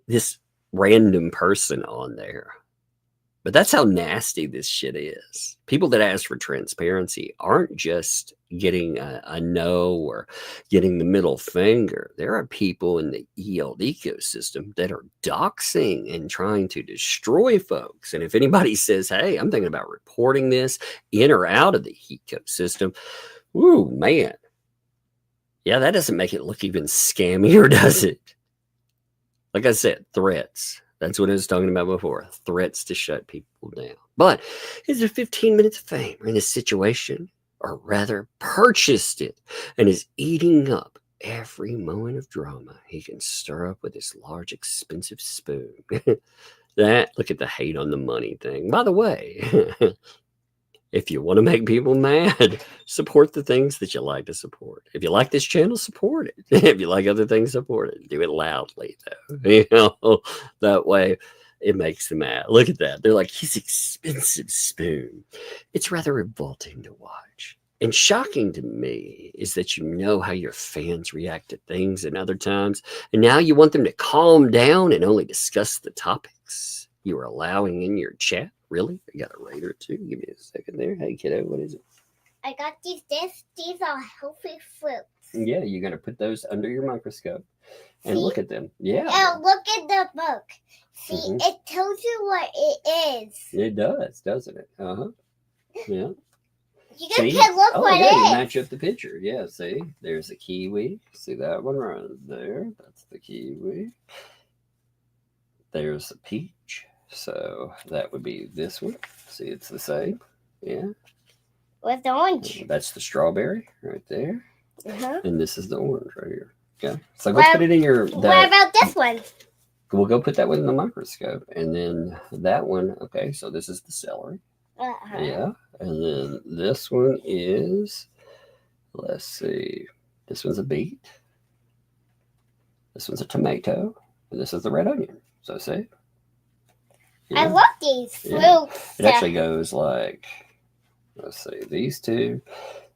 this random person on there. But that's how nasty this shit is. People that ask for transparency aren't just getting a no or getting the middle finger. There are people in the EL ecosystem that are doxing and trying to destroy folks. And if anybody says, hey, I'm thinking about reporting this in or out of the ecosystem, ooh, man. Yeah, that doesn't make it look even scammier, does it? Like I said, threats. That's what I was talking about before. Threats to shut people down. But is there 15 minutes of fame in this situation? Or rather, purchased it and is eating up every moment of drama he can stir up with his large, expensive spoon. Look at the hate on the money thing. By the way, if you want to make people mad, support the things that you like to support. If you like this channel, support it. If you like other things, support it. Do it loudly, though. That way it makes them mad. Look at that. They're like, his expensive spoon. It's rather revolting to watch. And shocking to me is that you know how your fans react to things and other times. And now you want them to calm down and only discuss the topics you are allowing in your chat. Really? I got a rate or two. Give me a second there. Hey, kiddo, what is it? I got these. These are healthy fruits. Yeah, you're going to put those under your microscope and See? look at them. Yeah. Now look at the book. See, Mhm. it tells you what it is. It does, doesn't it? Uh-huh. Yeah. You just can look Oh, what yeah, it you is. match up the picture. Yeah, see? There's a kiwi. See that one right there? That's the kiwi. There's a peach. So that would be this one. See, it's the same. Yeah. With the orange. That's the strawberry right there. Uh-huh. And this is the orange right here. Okay. So go put it in your... What about this one? We'll go put that one in the microscope. And then that one, okay, so this is the celery. Uh-huh. Yeah. And then this one is, let's see, this one's a beet. This one's a tomato. And this is the red onion. So see? I love these fruits. Yeah. It actually goes like, let's see, these two.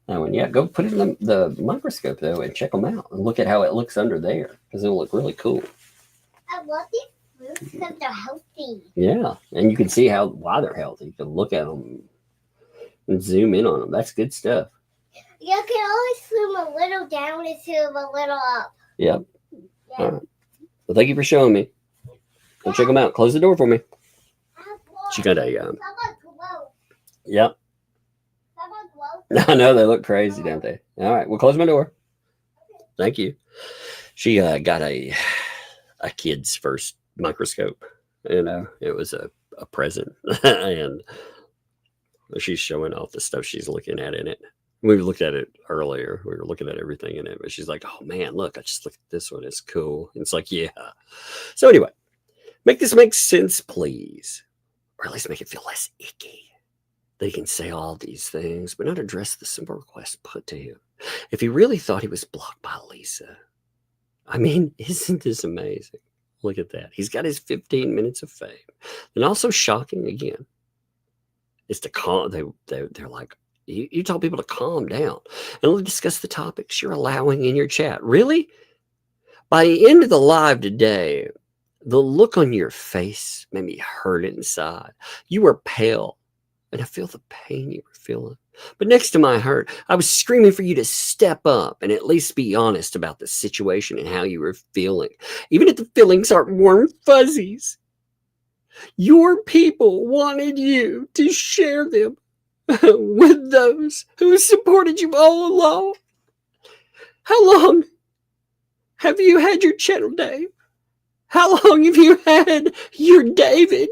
That one, yeah, go put it in the microscope, though, and check them out. And look at how it looks under there, because it'll look really cool. I love these fruits because they're healthy. Yeah, and you can see why they're healthy. You can look at them and zoom in on them. That's good stuff. You can always zoom a little down and zoom a little up. Yep. Yeah. All right. Well, thank you for showing me. Go check them out. Close the door for me. She got a, yep. I know, they look crazy, don't they? All right, we'll close my door. Thank you. She got a kid's first microscope. You know, it was a present. And she's showing off the stuff she's looking at in it. We looked at it earlier. We were looking at everything in it. But she's like, oh, man, look, I just looked at this one. It's cool. And it's like, yeah. So anyway, make this make sense, please. Or at least make it feel less icky. They can say all these things, but not address the simple request put to him. If he really thought he was blocked by Lisa, I mean, isn't this amazing? Look at that. He's got his 15 minutes of fame. And also shocking, again, is to calm. They're like, you tell people to calm down. And let's discuss the topics you're allowing in your chat. Really? By the end of the live today, the look on your face made me hurt inside. You were pale. And I feel the pain you were feeling. But next to my hurt, I was screaming for you to step up and at least be honest about the situation and how you were feeling. Even if the feelings aren't warm fuzzies. Your people wanted you to share them with those who supported you all along. How long have you had your channel, Dave? How long have you had your David?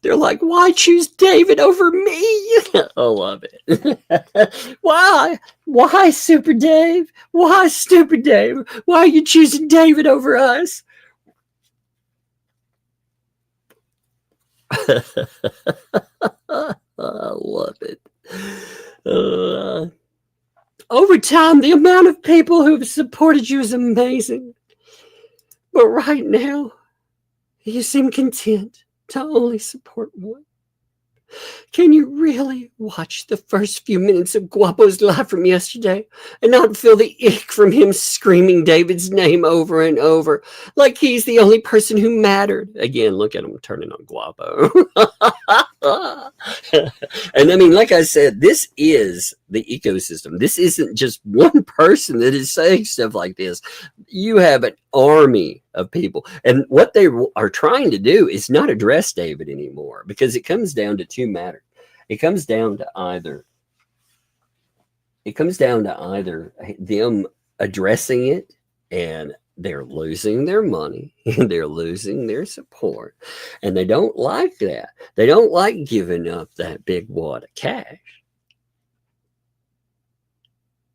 They're like, why choose David over me? I love it. Why? Why, Super Dave? Why, Stupid Dave? Why are you choosing David over us? I love it. Over time, the amount of people who have supported you is amazing. But right now, you seem content to only support one. Can you really watch the first few minutes of Guapo's live from yesterday and not feel the ick from him screaming David's name over and over like he's the only person who mattered? Again, look at him turning on Guapo. And I mean, like I said, this is the ecosystem. This isn't just one person that is saying stuff like this. You have an army of people. And what they are trying to do is not address David anymore, because it comes down to two matters. It comes down to either them addressing it and they're losing their money and they're losing their support. And they don't like that. They don't like giving up that big wad of cash.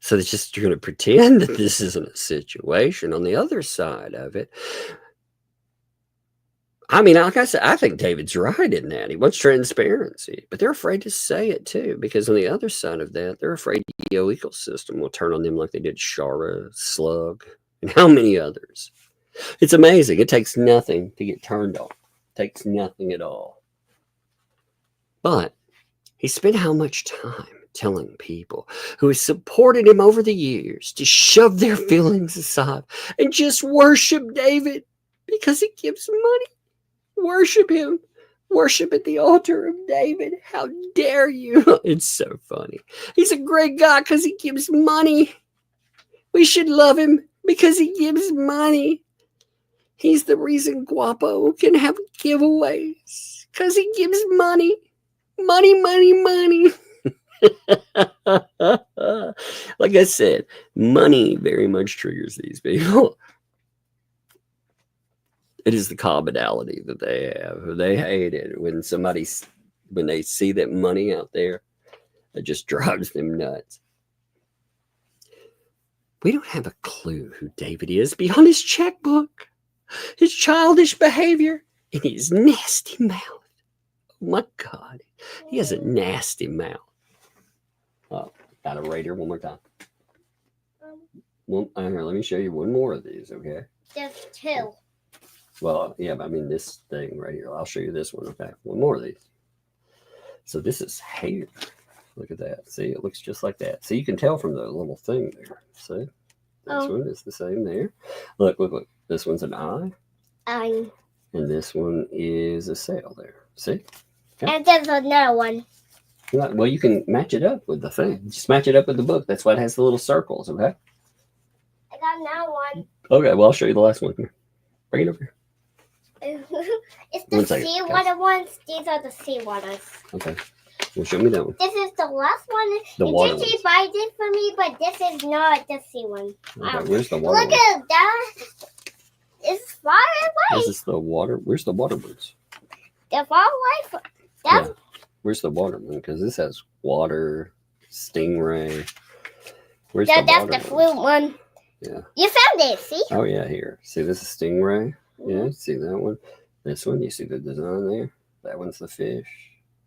So they're just going to pretend that this isn't a situation. On the other side of it, I mean, like I said, I think David's right in that. He wants transparency, but they're afraid to say it too, because on the other side of that, they're afraid the EO ecosystem will turn on them like they did Shara, Slug, and how many others. It's amazing. It takes nothing to get turned on. It takes nothing at all. But he spent how much time telling people who have supported him over the years to shove their feelings aside and just worship David because he gives money. Worship him. Worship at the altar of David. How dare you? It's so funny. He's a great guy because he gives money. We should love him because he gives money. He's the reason Guapo can have giveaways because he gives money. Money, money, money. Like I said, money very much triggers these people. It is the commonality that they have. They hate it when they see that money out there, it just drives them nuts. We don't have a clue who David is beyond his checkbook, his childish behavior, and his nasty mouth. Oh my God, he has a nasty mouth. Oh, gotta rate her one more time. Well, here, let me show you one more of these, okay? There's 2. Well, yeah, I mean this thing right here. I'll show you this one, okay? One more of these. So this is Hale. Look at that. See, it looks just like that. So you can tell from the little thing there. See? This one is the same there. Look, look, look. This one's an eye. And And this one is a sail there. See? Okay. there's another one. Well, you can match it up with the thing. Just match it up with the book. That's why it has the little circles, okay? I got another one. Okay, well, I'll show you the last one here. Bring it over here. It's One the second, seawater ones. These are the seawaters. Okay. Well, show me that one. This is the last one. The water Gigi ones. buys it for me, but this is not the sea one. Okay, where's the water Look one? at that. It's far away. Is this the water? Where's the water ones? They're far away. That's Where's the water one? Because this has water, stingray. Where's the that's water the one? flute one. Yeah. You found it, see? Oh, yeah, here. See, this is stingray. Yeah, see that one? This one, you see the design there? That one's the fish.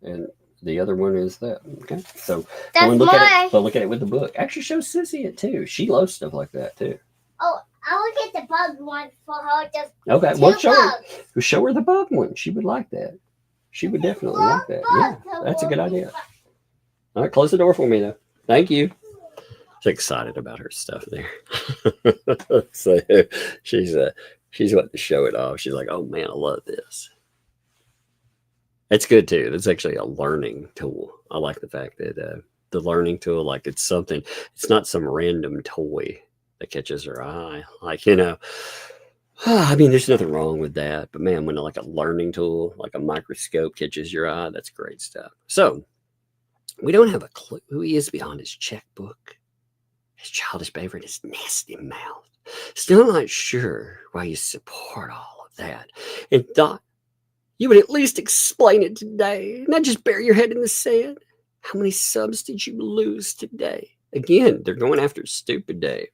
And the other one is that. Okay. So That's go and look at mine. it. But look at it with the book. Actually, show Sissy it too. She loves stuff like that too. Oh, I'll look at the bug one for her. Just Okay. 2 Well, show her. bugs. Show her the bug one. She would like that. She would definitely like that. Yeah, that's a good idea. All right, close the door for me though. Thank you. She's excited about her stuff there. So she's wanting to show it off. She's like, "Oh man, I love this." It's good too. It's actually a learning tool. I like the fact that the learning tool, like it's something. It's not some random toy that catches her eye. Like I mean, there's nothing wrong with that. But man, when like a learning tool, like a microscope catches your eye, that's great stuff. So we don't have a clue who he is beyond his checkbook, his childish behavior, and his nasty mouth. Still not sure why you support all of that. And thought you would at least explain it today, not just bury your head in the sand. How many subs did you lose today? Again, they're going after Stupid Dave.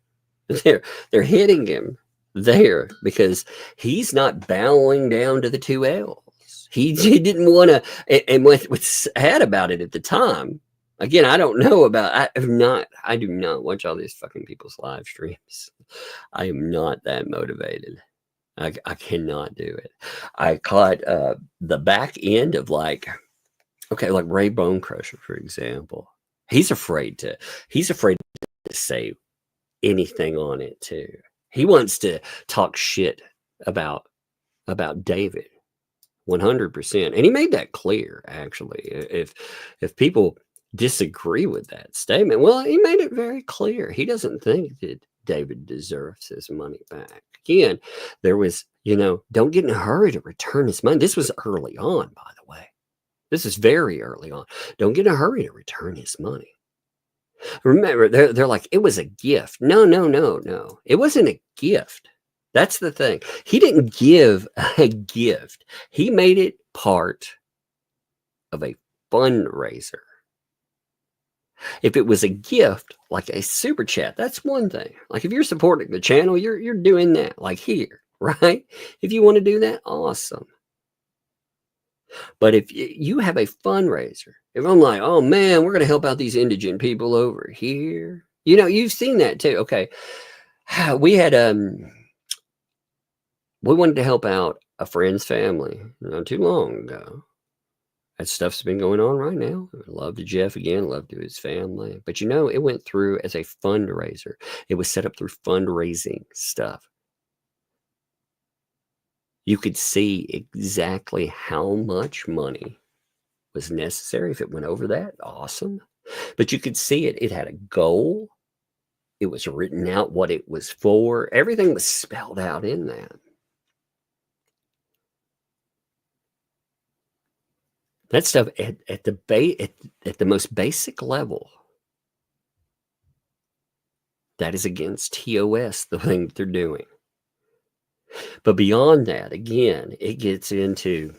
They're hitting him there because he's not bowing down to the 2 L's. He didn't want to, and what's sad about it at the time, again, I don't know about, I do not watch all these fucking people's live streams. I am not that motivated. I cannot do it. I caught the back end of like Ray Bone Crusher, for example. He's afraid to say anything on it too. He wants to talk shit about David 100%. And he made that clear, actually. If people disagree with that statement, well, he made it very clear. He doesn't think that David deserves his money back. Again, there was, don't get in a hurry to return his money. This was early on, by the way. This is very early on. Don't get in a hurry to return his money. Remember, they're like, it was a gift. No. It wasn't a gift. That's the thing. He didn't give a gift. He made it part of a fundraiser. If it was a gift, like a super chat, that's one thing. Like if you're supporting the channel, you're doing that, like here, right? If you want to do that, awesome. But if you have a fundraiser, if I'm like, oh man, we're going to help out these indigent people over here. You've seen that too. Okay. We had, we wanted to help out a friend's family not too long ago. That stuff's been going on right now. Love to Jeff again, love to his family. But it went through as a fundraiser. It was set up through fundraising stuff. You could see exactly how much money was necessary. If it went over that, awesome. But you could see it. It had a goal. It was written out what it was for. Everything was spelled out in that. That stuff at the most basic level, that is against TOS, the thing that they're doing. But beyond that, again, it gets into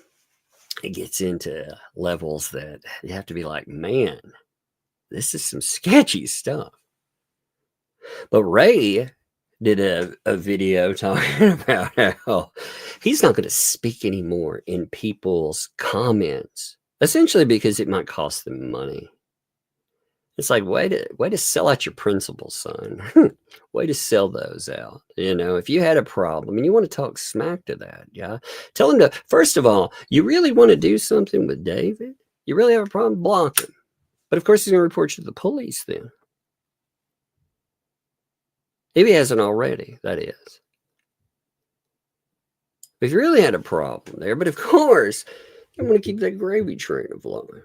levels that you have to be like, man, this is some sketchy stuff. But Ray did a video talking about how he's not going to speak anymore in people's comments, essentially because it might cost them money. It's like, way to sell out your principles, son. Way to sell those out. You know, if you had a problem and you want to talk smack to that, yeah, tell him to, first of all, you really want to do something with David? You really have a problem? Block him. But of course, he's going to report you to the police then. If he hasn't already, that is. If you really had a problem there, but of course, you want to keep that gravy train afloat.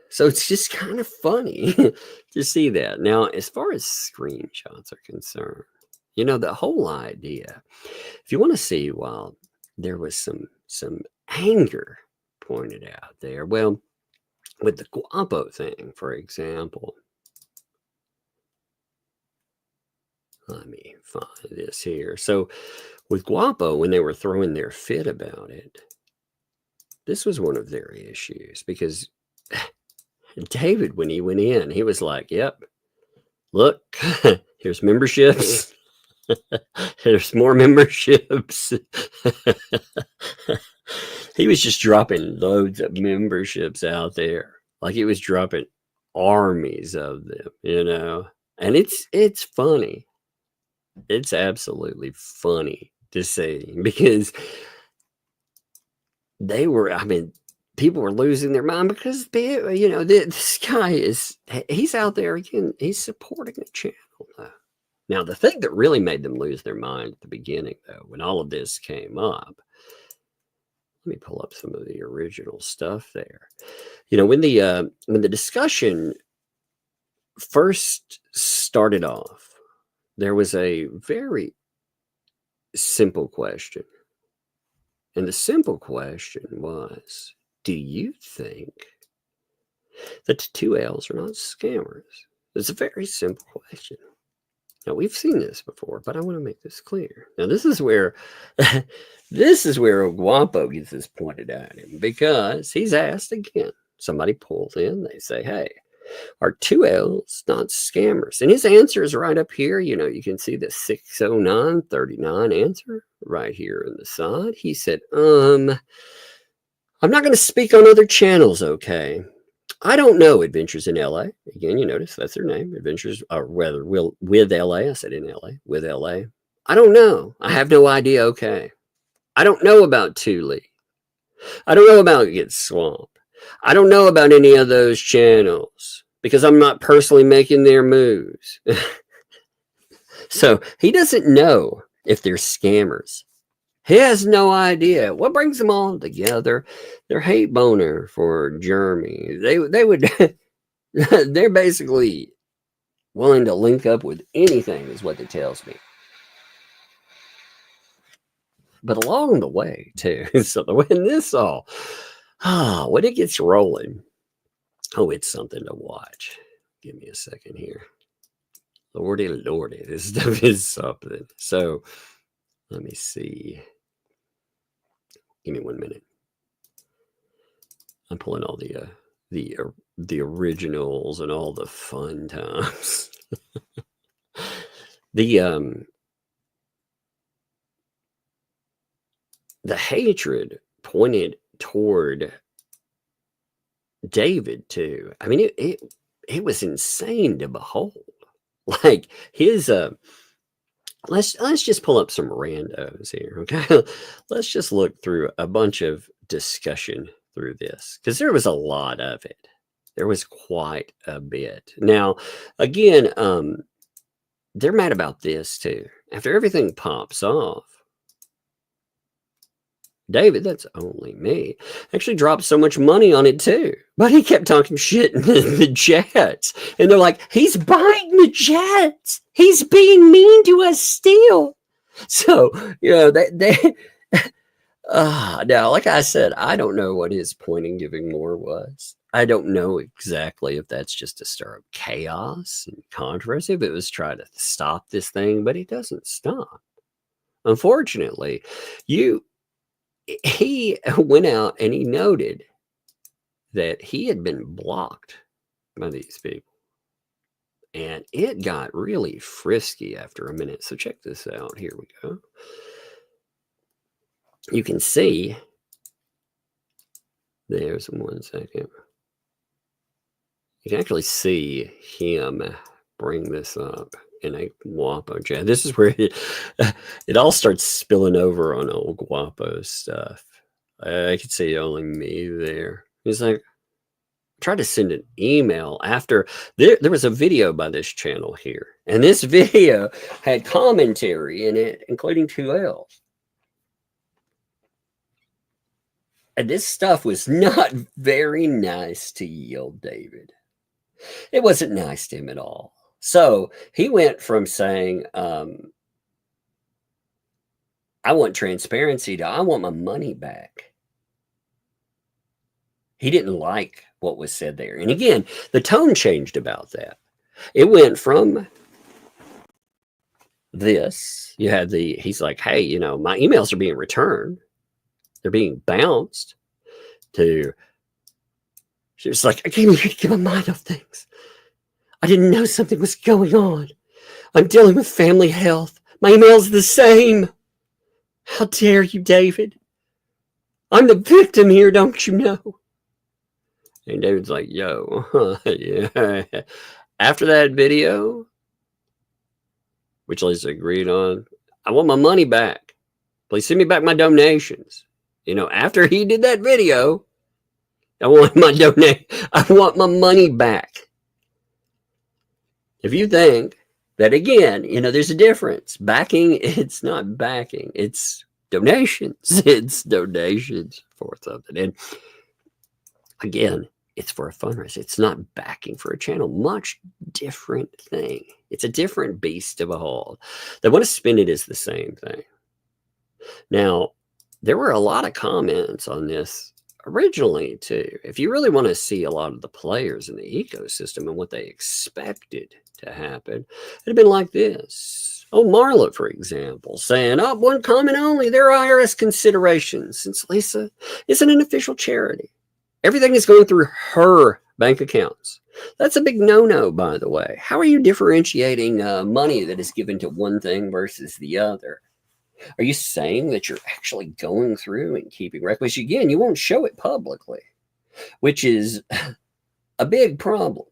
So it's just kind of funny to see that. Now, as far as screenshots are concerned, you know, the whole idea, if you want to see, well, there was some anger pointed out there. Well, with the Guapo thing, for example, let me find this here. So with Guapo, when they were throwing their fit about it, this was one of their issues because David, when he went in, he was like, yep, look, here's memberships. There's more memberships. He was just dropping loads of memberships out there. Like he was dropping armies of them, you know. And it's funny. It's absolutely funny to see because they were, I mean, people were losing their mind because, you know, this guy he's out there again. He's supporting the channel. Now, the thing that really made them lose their mind at the beginning, though, when all of this came up, let me pull up some of the original stuff there. You know, when the discussion first started off, there was a very simple question. And the simple question was, do you think that the two L's are not scammers? It's a very simple question. Now, we've seen this before, but I want to make this clear. Now, this is where Guapo gets this pointed at him because he's asked again. Somebody pulls in. They say, hey, are two L's not scammers? And his answer is right up here. You know, you can see the 60939 answer right here on the side. He said, I'm not going to speak on other channels, okay? I don't know Adventures in LA. Again, you notice that's their name. Adventures, or whether with LA. I said in LA, with LA. I don't know. I have no idea, okay? I don't know about Thule. I don't know about Get Swamp. I don't know about any of those channels because I'm not personally making their moves. So he doesn't know if they're scammers. He has no idea what brings them all together. They're hate boner for Jeremy. They would they're basically willing to link up with anything, is what it tells me. But along the way, too, so when this all when it gets rolling, it's something to watch. Give me a second here. Lordy, this stuff is something. So let me see. Give me 1 minute. I'm pulling all the originals and all the fun times. The hatred pointed toward David too. I mean, it was insane to behold. Like his let's just pull up some randos here, okay? Let's just look through a bunch of discussion through this because there was a lot of it. There was quite a bit. Now, again, they're mad about this too. After everything pops off, David, that's only me. Actually dropped so much money on it too. But he kept talking shit in the chats. And they're like, he's buying the chats. He's being mean to us still. So, now, like I said, I don't know what his point in giving more was. I don't know exactly if that's just to stir up chaos and controversy, if it was trying to stop this thing, but it doesn't stop. Unfortunately, he went out and he noted that he had been blocked by these people. And it got really frisky after a minute. So check this out. Here we go. You can see, there's 1 second. You can actually see him bring this up in a Guapo chat. This is where it all starts spilling over on old Guapo stuff. I could see only me there. He's like, tried to send an email after there was a video by this channel here. And this video had commentary in it, including 2Ls. And this stuff was not very nice to Yield David. It wasn't nice to him at all. So he went from saying, I want transparency to I want my money back. He didn't like what was said there. And again, the tone changed about that. It went from this, you had he's like, hey, my emails are being returned. They're being bounced, to she was like, I came here to get my mind off things. I didn't know something was going on. I'm dealing with family health. My email's the same. How dare you, David? I'm the victim here, don't you know? And David's like, yo, yeah. After that video, which Lisa agreed on, I want my money back. Please send me back my donations. After he did that video, I want my money back. If you think that, again, there's a difference. Backing, it's not backing. It's donations. It's donations for something. And again, it's for a fundraiser. It's not backing for a channel. Much different thing. It's a different beast of a haul. They want to spin it as the same thing. Now, there were a lot of comments on this originally, too. If you really want to see a lot of the players in the ecosystem and what they expected to happen, it'd have been like this. Oh, Marla, for example, saying, one comment only, there are IRS considerations, since Lisa isn't an official charity. Everything is going through her bank accounts. That's a big no-no, by the way. How are you differentiating money that is given to one thing versus the other? Are you saying that you're actually going through and keeping records? Again, you won't show it publicly, which is a big problem.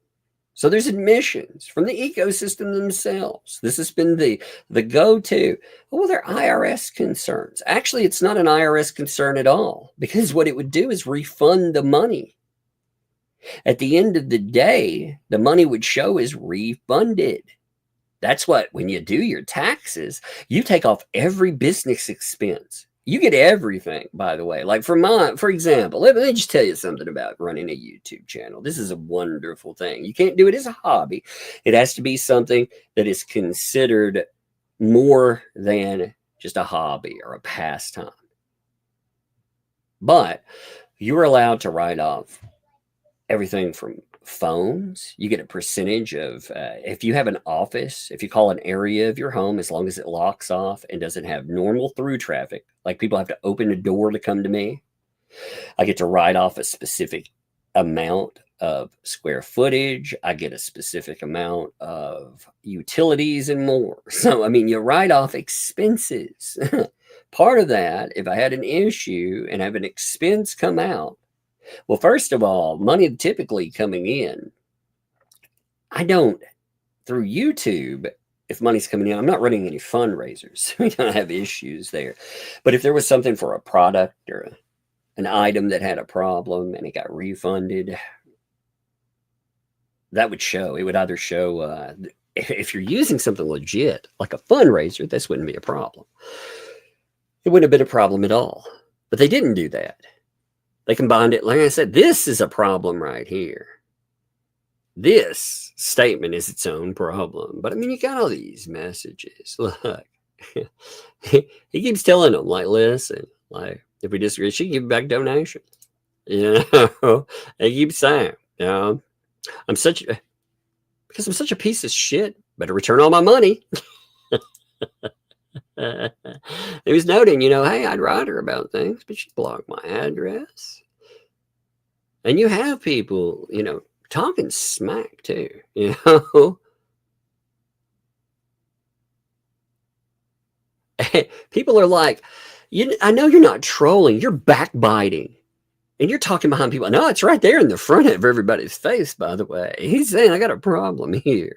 So there's admissions from the ecosystem themselves. This has been the go-to. Well, they're IRS concerns. Actually, it's not an IRS concern at all, because what it would do is refund the money. At the end of the day, the money would show as refunded. That's what, when you do your taxes, you take off every business expense. You get everything, by the way. Like for example, let me just tell you something about running a YouTube channel. This is a wonderful thing. You can't do it as a hobby. It has to be something that is considered more than just a hobby or a pastime. But you're allowed to write off everything from phones. You get a percentage of, if you have an office, if you call an area of your home, as long as it locks off and doesn't have normal through traffic, like people have to open a door to come to me, I get to write off a specific amount of square footage. I get a specific amount of utilities and more. So, you write off expenses. Part of that, if I had an issue and have an expense come out, well, first of all, money typically coming in, I don't, through YouTube, if money's coming in, I'm not running any fundraisers. We don't have issues there. But if there was something for a product or an item that had a problem and it got refunded, that would show. It would either show, if you're using something legit, like a fundraiser, this wouldn't be a problem. It wouldn't have been a problem at all. But they didn't do that. They combined it. Like I said, this is a problem right here. This statement is its own problem. But I mean, you got all these messages. Look, he keeps telling them, like, listen, like, if we disagree, she can give back donation. You know, they keep saying, you know, because I'm such a piece of shit, better return all my money. He was noting, you know, hey, I'd write her about things, but she blocked my address. And you have people, you know, talking smack too, you know. People are like, I know you're not trolling, you're backbiting. And you're talking behind people. No, it's right there in the front of everybody's face, by the way. He's saying, I got a problem here.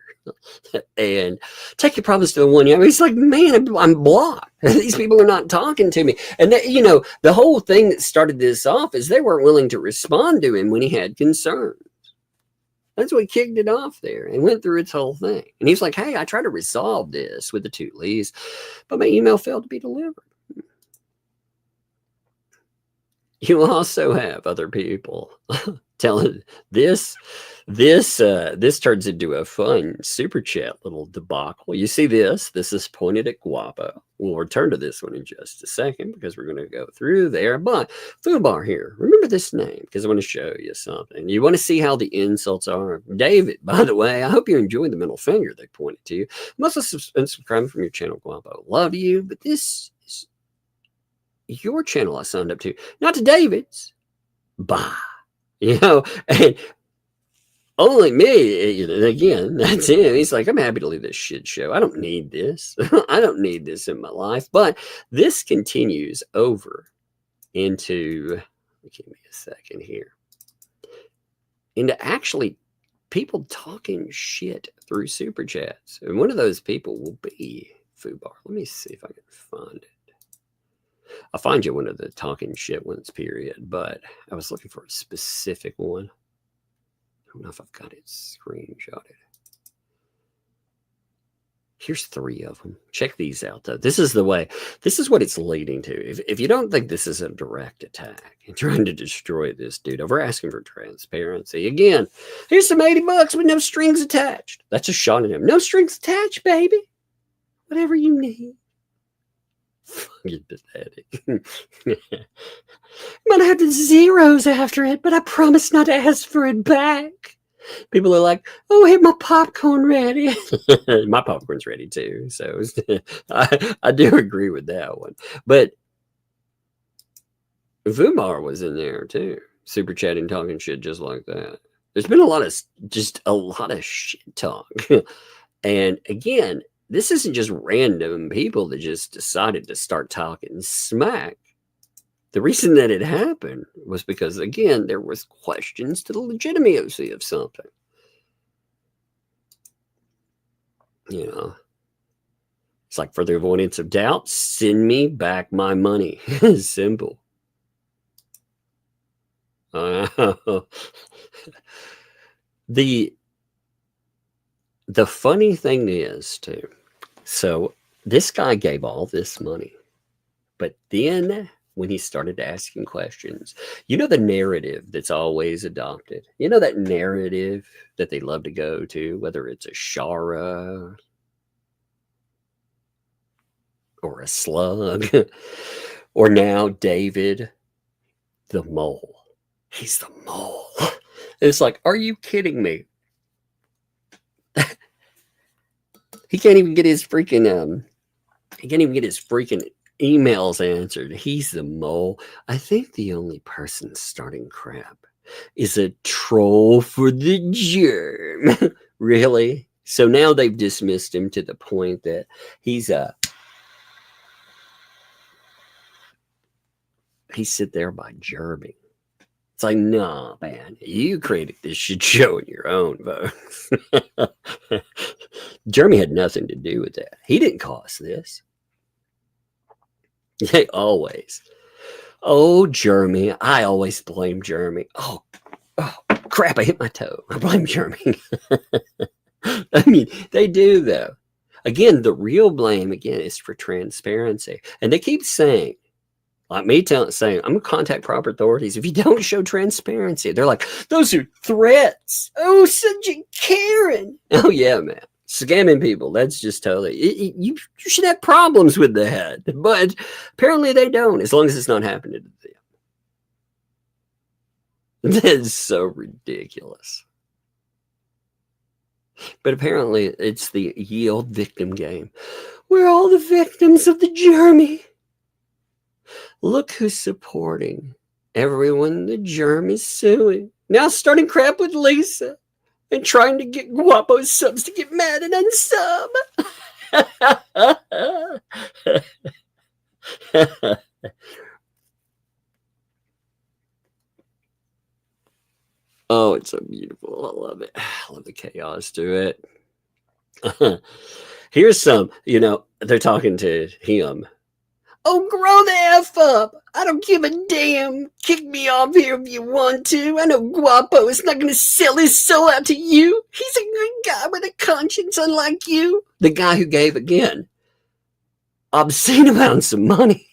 And take your problems to the one. He's like, man, I'm blocked. These people are not talking to me. And, you know, the whole thing that started this off is they weren't willing to respond to him when he had concerns. That's what kicked it off there and went through its whole thing. And he's like, hey, I tried to resolve this with the 2 Lees, but my email failed to be delivered. You also have other people telling this turns into a fun super chat little debacle. You see this is pointed at Guapo. We'll return to this one in just a second because we're going to go through there. But Food Bar here, remember this name because I want to show you something. You want to see how the insults are. David, by the way, I hope you enjoyed the middle finger they pointed to you. Must have subscribed from your channel, Guapo. Love you, but this your channel I signed up to, not to David's. Bah, you know, and only me. Again, that's him. He's like, I'm happy to leave this shit show. I don't need this. I don't need this in my life. But this continues over into. Give me a second here. Into actually people talking shit through super chats, and one of those people will be Food Bar. Let me see if I can find it. I'll find you one of the talking shit ones, period. But I was looking for a specific one. I don't know if I've got it screenshotted. Here's 3 of them. Check these out, though. This is the way. This is what it's leading to. If you don't think this is a direct attack and trying to destroy this dude over asking for transparency, again, here's some $80 with no strings attached. That's a shot at him. No strings attached, baby. Whatever you need. Fucking pathetic. Might have the zeros after it, but I promise not to ask for it back. People are like, oh, hey, my popcorn ready. My popcorn's ready too. So I do agree with that one. But Vumar was in there too. Super chatting, talking shit just like that. There's been a lot of shit talk. And again, this isn't just random people that just decided to start talking smack. The reason that it happened was because, again, there was questions to the legitimacy of something. You know, it's like, for the avoidance of doubt, send me back my money. Simple. The funny thing is, too, so this guy gave all this money, but then when he started asking questions, you know, the narrative that's always adopted, you know, that narrative that they love to go to, whether it's a Shara or a Slug, or now David, the mole. He's the mole. It's like, are you kidding me? He can't even get his freaking emails answered. He's the mole. I think the only person starting crap is a troll for the germ. Really? So now they've dismissed him to the point that he's sit there by germing. It's like, nah, man, you created this shit show on your own, folks. Jeremy had nothing to do with that. He didn't cause this. They always. Oh, Jeremy. I always blame Jeremy. Oh, crap, I hit my toe. I blame Jeremy. I mean, they do, though. Again, the real blame, again, is for transparency. And they keep saying, Like me saying, I'm going to contact proper authorities if you don't show transparency. They're like, those are threats. Oh, such a Karen. Oh, yeah, man. Scamming people. That's just totally, you should have problems with that. But apparently they don't, as long as it's not happening to them. That is so ridiculous. But apparently it's the ye old victim game. We're all the victims of the journey. Look who's supporting everyone the germ is suing. Now starting crap with Lisa and trying to get Guapo subs to get mad and unsub. Oh, it's so beautiful. I love it. I love the chaos to it. Here's some, they're talking to him. Oh, grow the F up. I don't give a damn. Kick me off here if you want to. I know Guapo is not going to sell his soul out to you. He's a good guy with a conscience, unlike you. The guy who gave, again, obscene amounts of money.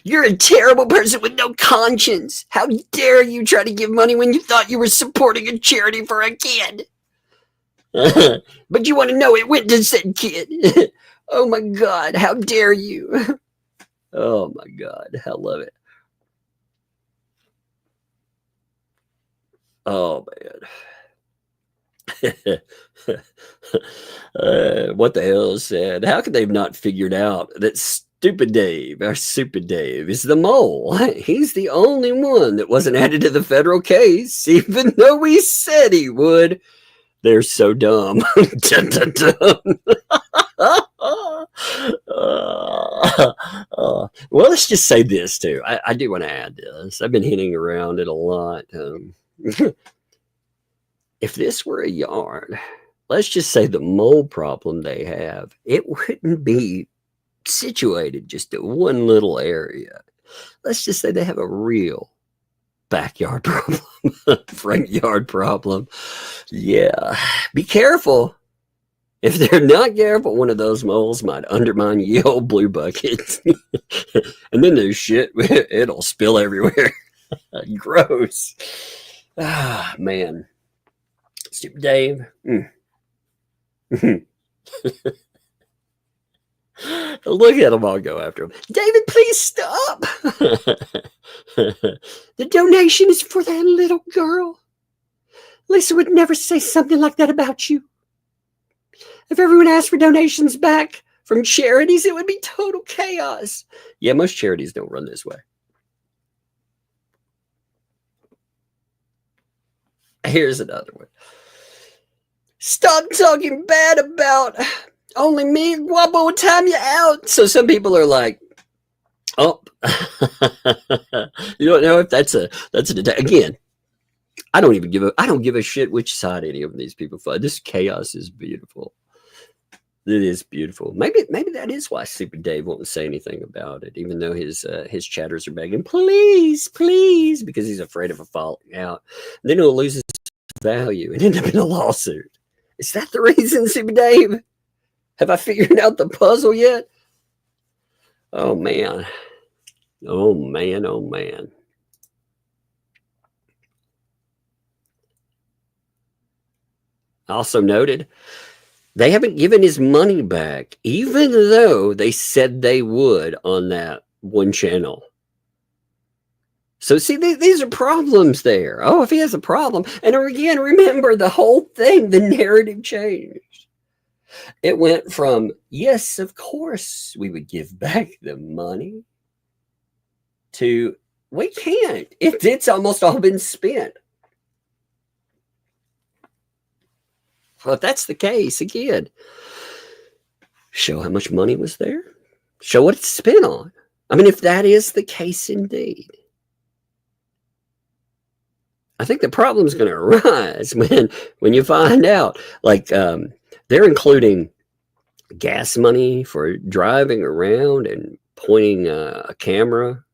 You're a terrible person with no conscience. How dare you try to give money when you thought you were supporting a charity for a kid? But you want to know it went to said kid. Oh my God, how dare you? Oh my God, I love it. Oh man. What the hell said? How could they have not figured out that Stupid Dave, our Super Dave, is the mole? He's the only one that wasn't added to the federal case, even though we said he would. They're so dumb. Dun, dun, dun. Well, let's just say this too. I do want to add this. I've been hinting around it a lot. If this were a yard, let's just say the mold problem they have, it wouldn't be situated just in one little area. Let's just say they have a real backyard problem, front yard problem. Yeah, be careful. If they're not careful, one of those moles might undermine ye old blue buckets. And then there's shit, it'll spill everywhere. Gross. Ah, man. Stupid Dave. Look at them all go after him. David, please stop. The donation is for that little girl. Lisa would never say something like that about you. If everyone asked for donations back from charities, it would be total chaos. Yeah, most charities don't run this way. Here's another one. Stop talking bad about only me and Guapo will time you out. So some people are like, oh, you don't know if that's an attack. Again, I don't give a shit which side any of these people fight. This chaos is beautiful. It is beautiful. Maybe that is why Super Dave won't say anything about it, even though his chatters are begging, please, please, because he's afraid of a falling out. Then he'll lose his value and end up in a lawsuit. Is that the reason, Super Dave? Have I figured out the puzzle yet? Oh man. Oh man, oh man. Also noted, they haven't given his money back, even though they said they would on that one channel. So see, these are problems there. Oh, if he has a problem. And again, remember the whole thing, the narrative changed. It went from, yes, of course we would give back the money, to, we can't. It's almost all been spent. Well, if that's the case, again, show how much money was there. Show what it's spent on. I mean, if that is the case indeed, I think the problem is going to arise when you find out, like, they're including gas money for driving around and pointing a camera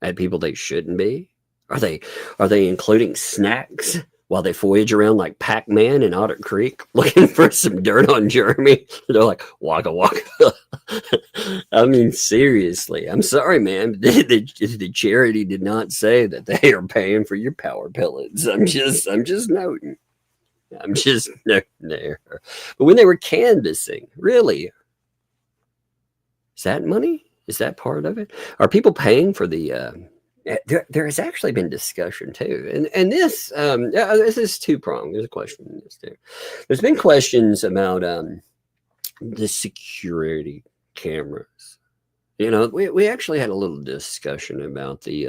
at people they shouldn't be. Are they including snacks while they voyage around like Pac-Man in Otter Creek looking for some dirt on Jeremy. They're like, waka waka. I mean, seriously, I'm sorry, man. The charity did not say that they are paying for your power pellets. I'm just noting. I'm just noting there. But when they were canvassing, really, is that money? Is that part of it? Are people paying for the... there has actually been discussion too, and this is two-pronged. There's a question in this too. There's been questions about the security cameras. You know, we actually had a little discussion about the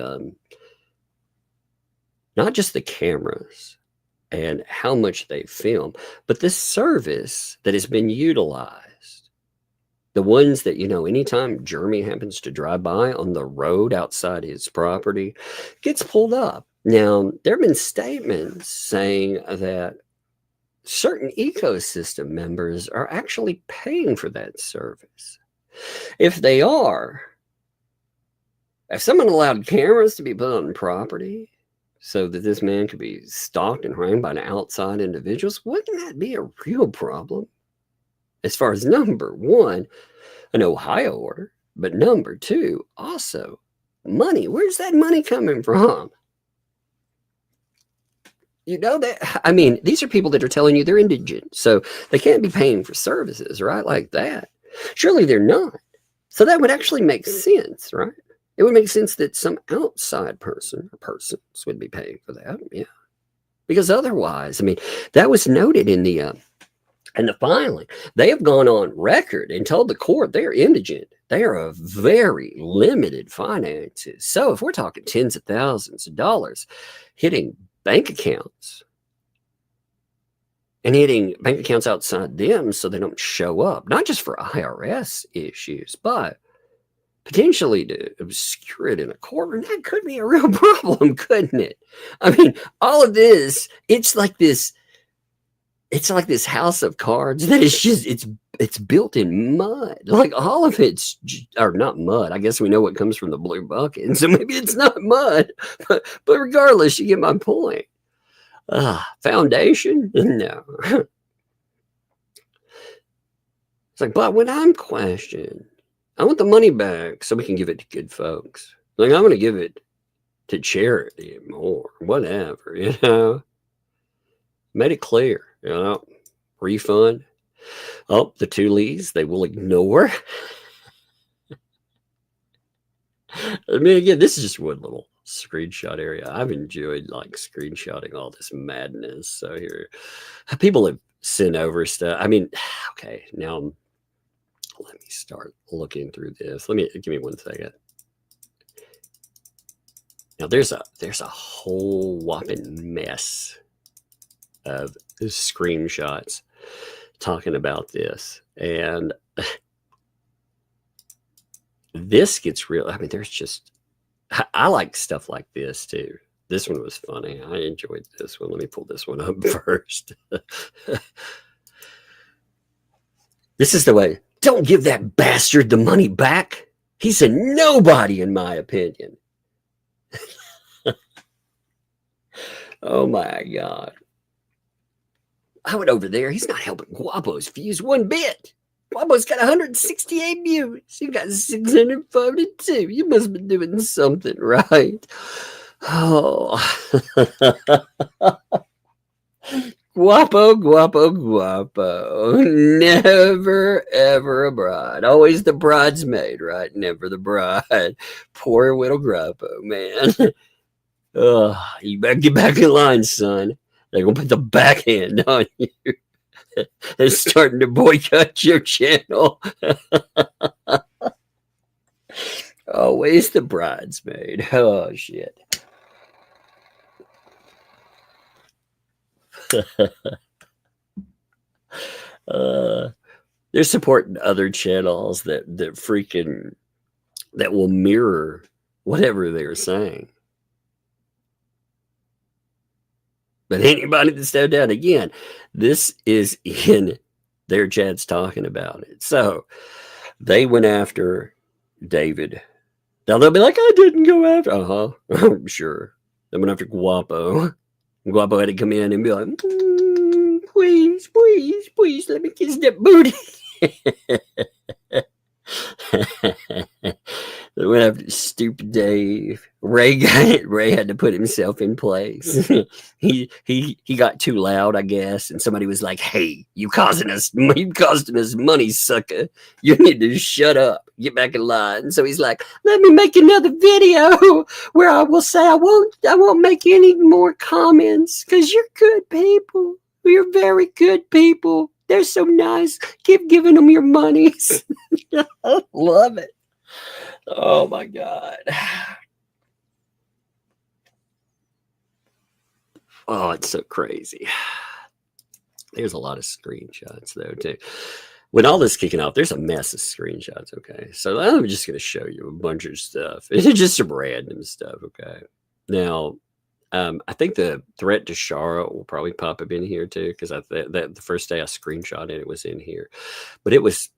not just the cameras and how much they film, but this service that has been utilized. The ones that, you know, anytime Jeremy happens to drive by on the road outside his property, gets pulled up. Now, there have been statements saying that certain ecosystem members are actually paying for that service. If they are, if someone allowed cameras to be put on property so that this man could be stalked and harangued by an outside individuals, wouldn't that be a real problem? As far as number one, an Ohio order, but number two, also money. Where's that money coming from? You know that, I mean, these are people that are telling you they're indigent, so they can't be paying for services, right? Like that. Surely they're not. So that would actually make sense, right? It would make sense that some outside person or persons would be paying for that. Yeah. Because otherwise, I mean, that was noted in the filing. They have gone on record and told the court they're indigent. They are of very limited finances. So if we're talking tens of thousands of dollars hitting bank accounts and hitting bank accounts outside them so they don't show up, not just for IRS issues, but potentially to obscure it in a courtroom, that could be a real problem, couldn't it? I mean, all of this, it's like this house of cards that is just, it's built in mud. Like all of it's, or not mud. I guess we know what comes from the blue bucket. So maybe it's not mud, but regardless, you get my point. Foundation? No. It's like, but when I'm questioned, I want the money back so we can give it to good folks. Like I'm going to give it to charity or whatever, you know? Made it clear, you know, refund. Oh, the two leads they will ignore. I mean, again, this is just one little screenshot area. I've enjoyed like screenshotting all this madness. So here, people have sent over stuff. I mean, okay, now let me start looking through this. Give me 1 second. Now there's a whole whopping mess of screenshots talking about this, and this gets real. I mean, there's just, I like stuff like this too. This one was funny. I enjoyed this one. Let me pull this one up first. This is the way. Don't give that bastard the money back. He's a nobody, in my opinion. Oh my God. I went over there. He's not helping Guapo's views one bit. Guapo's got 168 views. You got 642. You must be doing something right. Oh. Guapo. Never, ever a bride. Always the bridesmaid, right? Never the bride. Poor little Guapo, man. You better get back in line, son. They're going to put the backhand on you. They're starting to boycott your channel. Always the bridesmaid. Oh, shit. They're supporting other channels that will mirror whatever they're saying. But anybody that's stepped down again, this is in their chats talking about it. So they went after David. Now they'll be like, I didn't go after. I'm sure. They went after Guapo. Guapo had to come in and be like, please, please, please, let me kiss that booty. Went after stupid Dave. Ray had to put himself in place. he got too loud, I guess, and somebody was like, "Hey, you costing us money, sucker. You need to shut up, get back in line." And so he's like, "Let me make another video where I will say I won't make any more comments because you're good people. You're very good people. They're so nice. Keep giving them your monies." I love it. Oh my God. Oh, it's so crazy. There's a lot of screenshots though too. When all this kicking off, there's a mess of screenshots. Okay, so I'm just going to show you a bunch of stuff. It's just some random stuff. Okay, now I think the threat to Shara will probably pop up in here too, because that the first day I screenshotted it was in here, but it was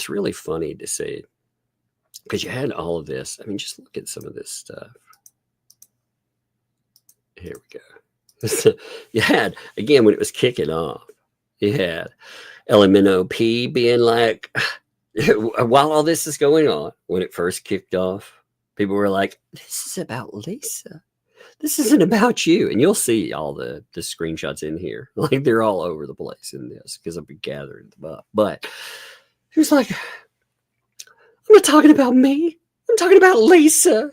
really funny to see. Because you had all of this. I mean, just look at some of this stuff. Here we go. So you had, again, when it was kicking off, you had LMNOP being like, while all this is going on, when it first kicked off, people were like, this is about Lisa. This isn't about you. And you'll see all the screenshots in here. Like, they're all over the place in this because I've been gathering them up. But he was like, I'm not talking about me. I'm talking about Lisa.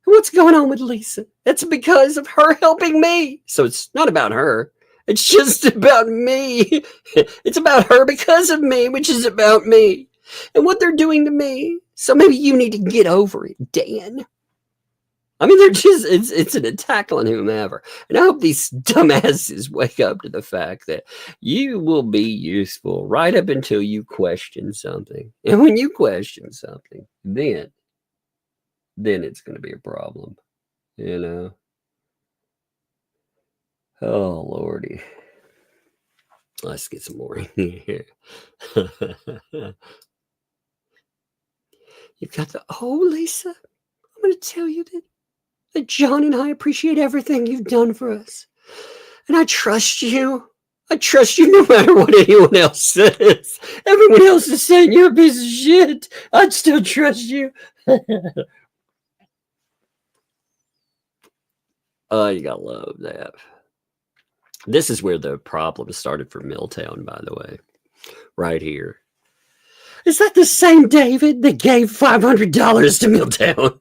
What's going on with Lisa? It's because of her helping me. So it's not about her. It's just about me. It's about her because of me, which is about me. And what they're doing to me. So maybe you need to get over it, Dan. I mean, they're just, it's an attack on whomever. And I hope these dumbasses wake up to the fact that you will be useful right up until you question something. And when you question something, then it's going to be a problem, you know? Oh, Lordy. Let's get some more in here. You've got Lisa, I'm going to tell you that John and I appreciate everything you've done for us. And I trust you. I trust you no matter what anyone else says. Everyone else is saying you're a piece of shit. I'd still trust you. Oh, you gotta love that. This is where the problem started for Milltown, by the way. Right here. Is that the same David that gave $500 to Milltown?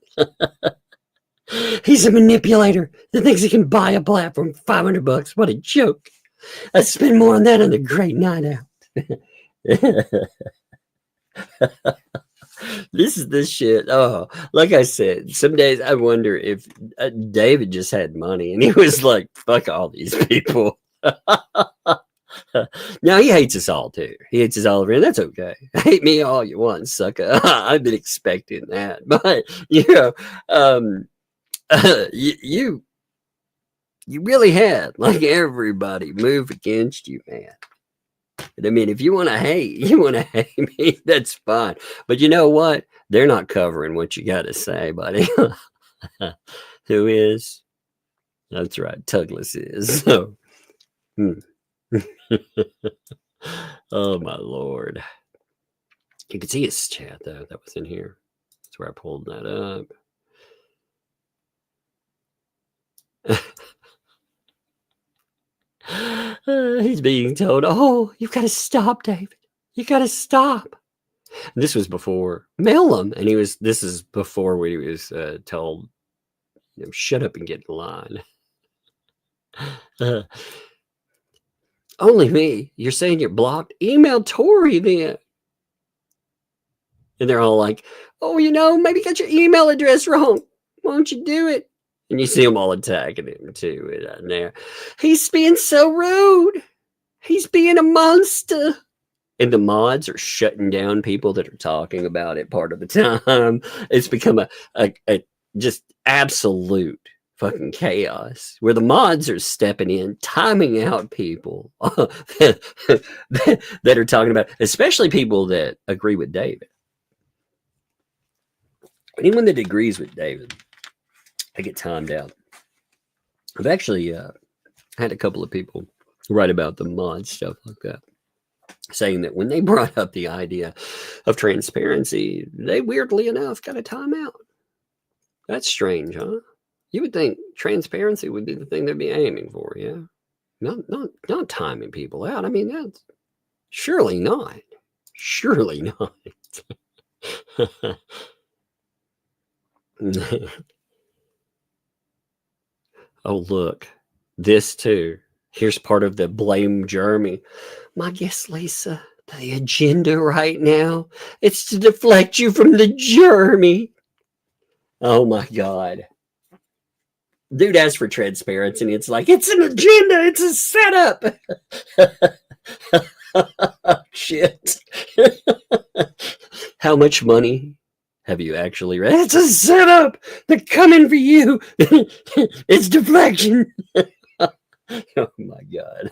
He's a manipulator that thinks he can buy a platform for $500. What a joke. I spend more on that on the great night out. This is this shit. Oh, like I said, some days I wonder if David just had money and he was like, fuck all these people. Now he hates us all too. He hates us all over, and that's okay. Hate me all you want, sucker. I've been expecting that. But, you know, you really had like everybody move against you, man. I mean, if you want to hate me, that's fine. But you know what? They're not covering what you got to say, buddy. Who is? That's right. Tugless is. So, oh my Lord. You can see his chat though. That was in here. That's where I pulled that up. He's being told, oh, you've got to stop, David. You got to stop. And this was before mail him. And this is before we was told, you know, shut up and get in line. Only me. You're saying you're blocked? Email Tori then. And they're all like, oh, you know, maybe get your email address wrong. Why don't you do it? And you see them all attacking him too in there. He's being so rude. He's being a monster. And the mods are shutting down people that are talking about it part of the time. It's become a just absolute fucking chaos where the mods are stepping in, timing out people that are talking about, especially people that agree with David. Anyone that agrees with David, they get timed out. I've actually had a couple of people write about the mod stuff like that, saying that when they brought up the idea of transparency, they weirdly enough got a timeout. That's strange, huh? You would think transparency would be the thing they'd be aiming for, yeah? Not timing people out. I mean, that's surely not. Surely not. Oh, look, this too. Here's part of the blame Jeremy. My guess, Lisa, the agenda right now, it's to deflect you from the Jeremy. Oh my God. Dude asked for transparency, and it's like, it's an agenda, it's a setup. Shit. How much money have you actually read? It's a setup. They're coming for you. It's deflection. Oh my God.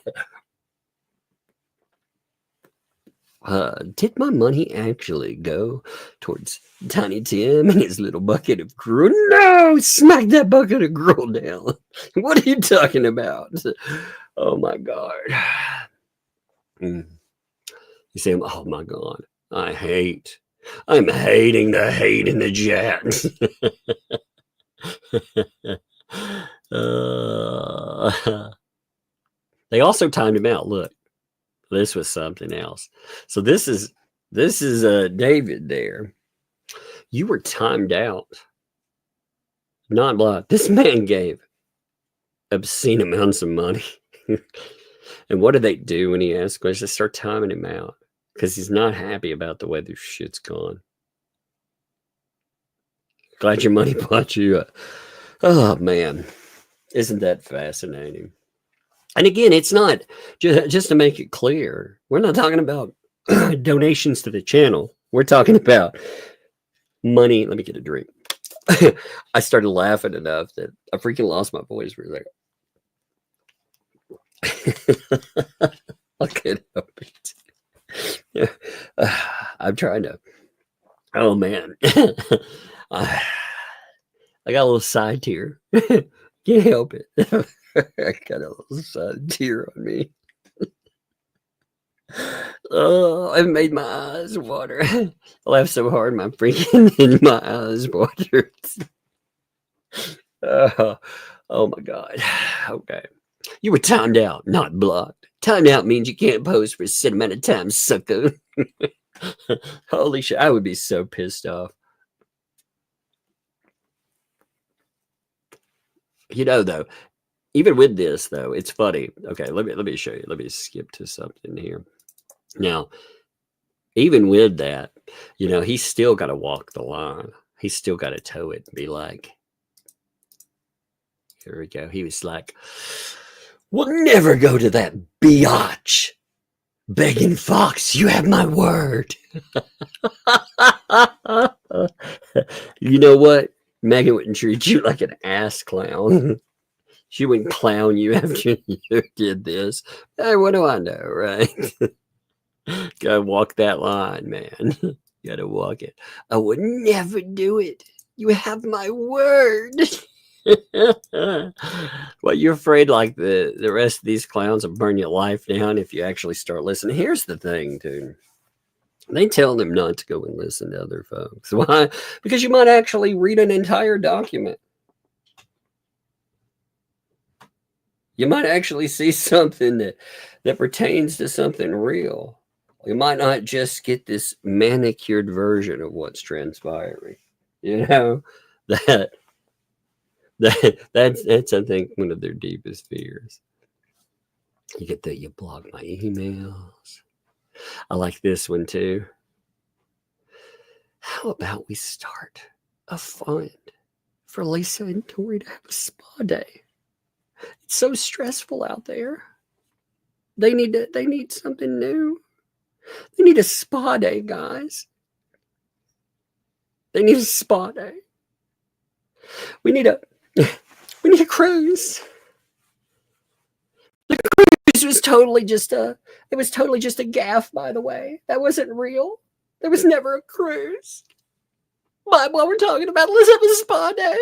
Did my money actually go towards Tiny Tim and his little bucket of gruel? No, smack that bucket of gruel down. What are you talking about? Oh my God. You say, oh my God, I'm hating the hate in the chat. They also timed him out. Look. This was something else. So this is David there. You were timed out. Not blocked. This man gave obscene amounts of money. And what do they do when he asks questions? They start timing him out because he's not happy about the way this shit's gone. Glad your money bought you up. Oh man, isn't that fascinating? And again, it's not, just to make it clear, we're not talking about donations to the channel. We're talking about money. Let me get a drink. I started laughing enough that I freaking lost my voice for a second. I can't help it. I'm trying to, oh man. I got a little side tear. Can't help it. I got a little side tear on me. Oh, it made my eyes water. I laughed so hard, my eyes watered. Oh my God. Okay. You were timed out, not blocked. Timed out means you can't post for a set amount of time, sucker. Holy shit. I would be so pissed off. You know, though, even with this, though, it's funny. Okay, let me show you. Let me skip to something here. Now, even with that, you know, he's still got to walk the line. He's still got to toe it and be like, here we go. He was like, we'll never go to that biatch. Begging Fox, you have my word. You know what? Megan wouldn't treat you like an ass clown. She wouldn't clown you after you did this. Hey, what do I know, right? Gotta walk that line, man. Gotta walk it. I would never do it. You have my word. Well, you're afraid like the rest of these clowns will burn your life down if you actually start listening. Here's the thing, dude. They tell them not to go and listen to other folks. Why? Because you might actually read an entire document. You might actually see something that pertains to something real. You might not just get this manicured version of what's transpiring. You know, that's I think one of their deepest fears. You get that you block my emails. I like this one too. How about we start a fund for Lisa and Tori to have a spa day? It's so stressful out there. They need something new. They need a spa day, guys. They need a spa day. We need a cruise. The cruise was totally just a gaffe, by the way. That wasn't real. There was never a cruise. But while we're talking about, let's have a spa day.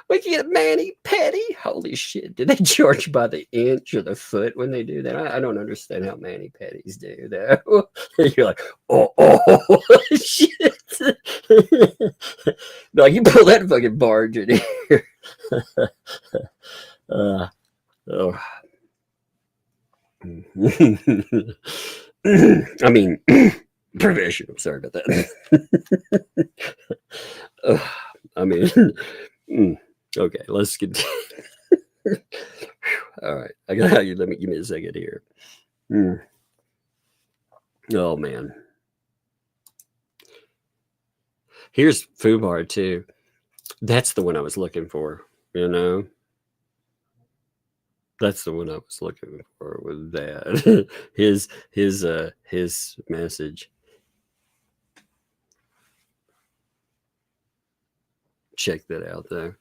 We can get Manny Petty. Holy shit. Did they charge by the inch or the foot when they do that? I don't understand how Manny Petties do that. You're like, oh, shit. No, you pull that fucking barge in here. Oh. I mean, professional. Sorry about that. I mean, okay, let's continue. All right, I got you. Let me give me a second here. Oh man, here's Fubar too. That's the one I was looking for. You know, that's the one I was looking for with that. his message. Check that out though.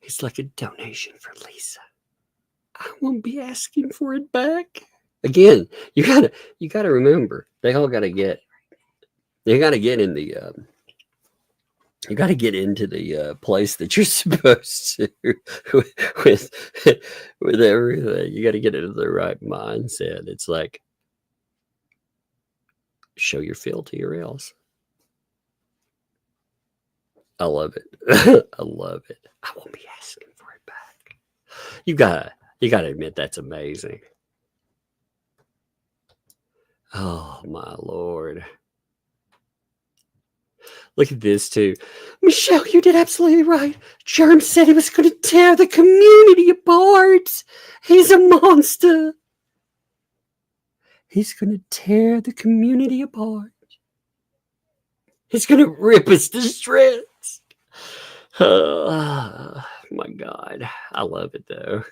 It's like a donation for Lisa. I won't be asking for it back. Again, you gotta remember, they gotta get in the you gotta get into the place that you're supposed to with everything. You gotta get into the right mindset. It's like, show your fealty or else. I love it. I love it. I won't be asking for it back. You gotta admit that's amazing. Oh my Lord. Look at this too. Michelle, you did absolutely right. Germ said he was going to tear the community apart. He's a monster. He's going to tear the community apart. He's going to rip us to shreds. Oh my God. I love it though.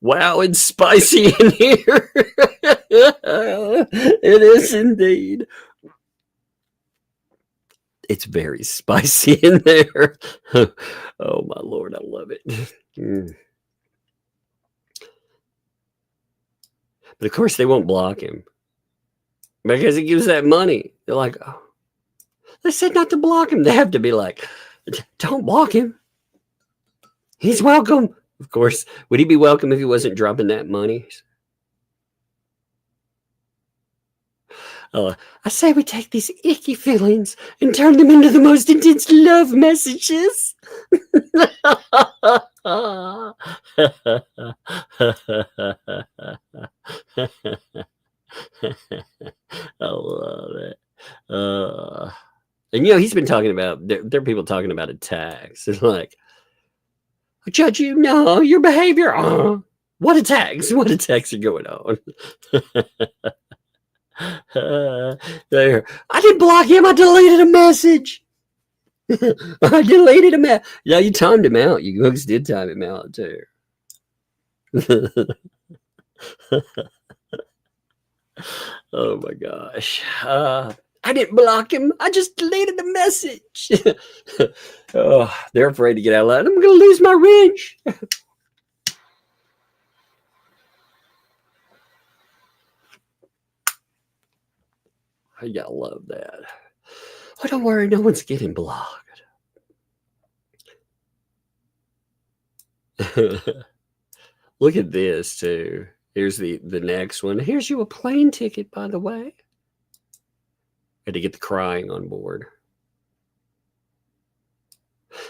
Wow, it's spicy in here. It is indeed. It's very spicy in there. Oh my Lord, I love it. But of course they won't block him because he gives that money. They're like, oh, they said not to block him. They have to be like, don't block him. He's welcome. Of course, would he be welcome if he wasn't dropping that money? I say we take these icky feelings and turn them into the most intense love messages. I love it. And you know, he's been talking about, there are people talking about attacks. It's like, Judge, you know your behavior. What attacks? What attacks are going on? There. I didn't block him. I deleted a message. I deleted him out. Yeah, you timed him out. You folks did time him out too. Oh my gosh. I didn't block him. I just deleted the message. Oh, they're afraid to get out loud. I'm going to lose my wrench. I gotta love that. Oh, don't worry. No one's getting blocked. Look at this too. Here's the next one. Here's you a plane ticket, by the way. Had to get the crying on board.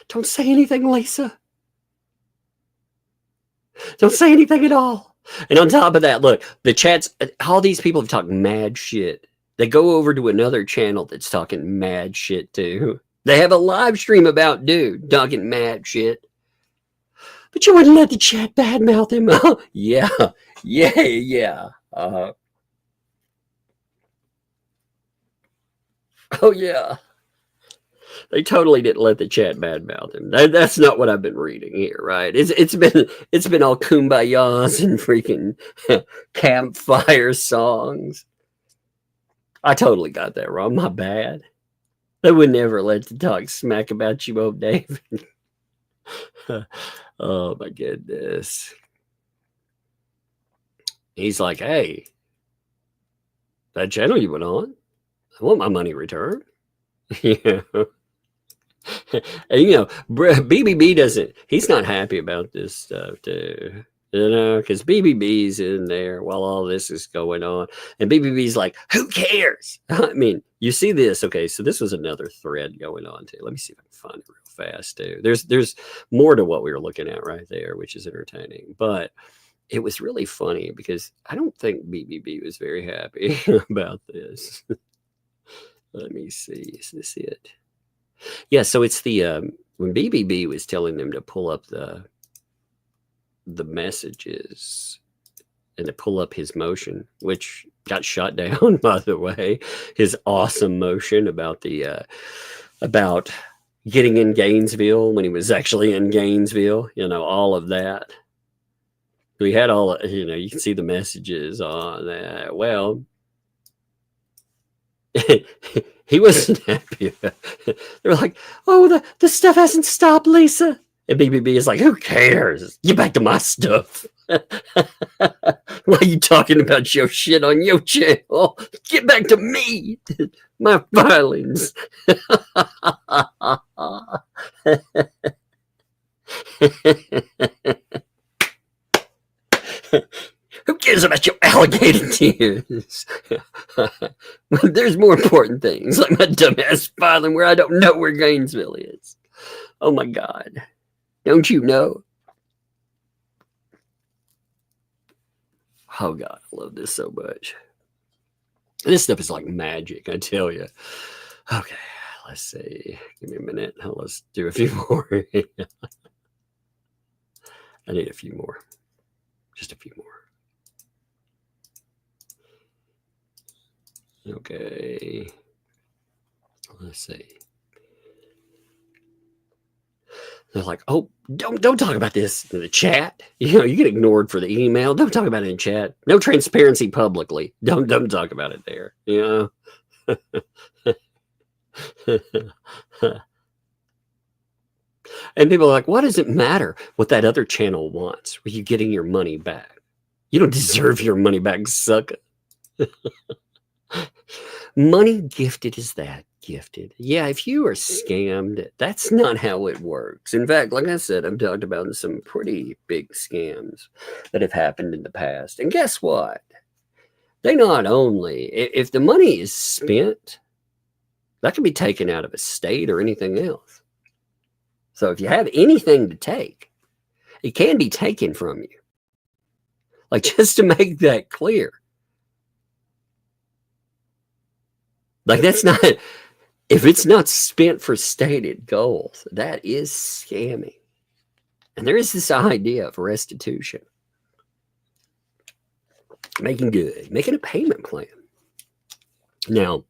Don't say anything, Lisa. Don't say anything at all. And on top of that, look, the chats, all these people have talked mad shit. They go over to another channel that's talking mad shit too. They have a live stream about dude talking mad shit. But you wouldn't let the chat badmouth him. Oh, yeah. Oh, yeah. They totally didn't let the chat badmouth him. That's not what I've been reading here, right? It's been all kumbayas and freaking campfire songs. I totally got that wrong. My bad. They would never let the talk smack about you, old David. Oh my goodness. He's like, hey, that channel you went on, I want my money returned. Yeah. And, you know, BBB doesn't, he's not happy about this stuff too, you know, because BBB's in there while all this is going on. And BBB's like, who cares? I mean, you see this. Okay, so this was another thread going on too. Let me see if I can find it real fast too. There's more to what we were looking at right there, which is entertaining. But it was really funny because I don't think BBB was very happy about this. Let me see. Is this it? Yeah, so it's the when BBB was telling them to pull up the messages and to pull up his motion, which got shot down, by the way, his awesome motion about the about getting in Gainesville when he was actually in Gainesville, you know, all of that. We had all, you know, you can see the messages on that. Well, he wasn't happy. They were like, oh, the stuff hasn't stopped, Lisa. And BBB is like, who cares? Get back to my stuff. Why are you talking about your shit on your channel? Get back to me. My filings. Who cares about your alligator tears? There's more important things, like my dumbass filing where I don't know where Gainesville is. Oh my God. Don't you know? Oh God, I love this so much. This stuff is like magic, I tell you. Okay, let's see. Give me a minute. Let's do a few more. I need a few more. Just a few more. Okay. Let's see. They're like, oh, don't talk about this in the chat. You know, you get ignored for the email. Don't talk about it in chat. No transparency publicly. Don't talk about it there. You know. And people are like, what does it matter what that other channel wants? Are you getting your money back? You don't deserve your money back, sucker. Money gifted is that gifted. Yeah, if you are scammed, that's not how it works. In fact, like I said, I've talked about some pretty big scams that have happened in the past. And guess what? They not only, if the money is spent, that can be taken out of a state or anything else. So if you have anything to take, it can be taken from you. Like, just to make that clear. Like, that's not, if it's not spent for stated goals, that is scamming. And there is this idea of restitution. Making good, making a payment plan. Now,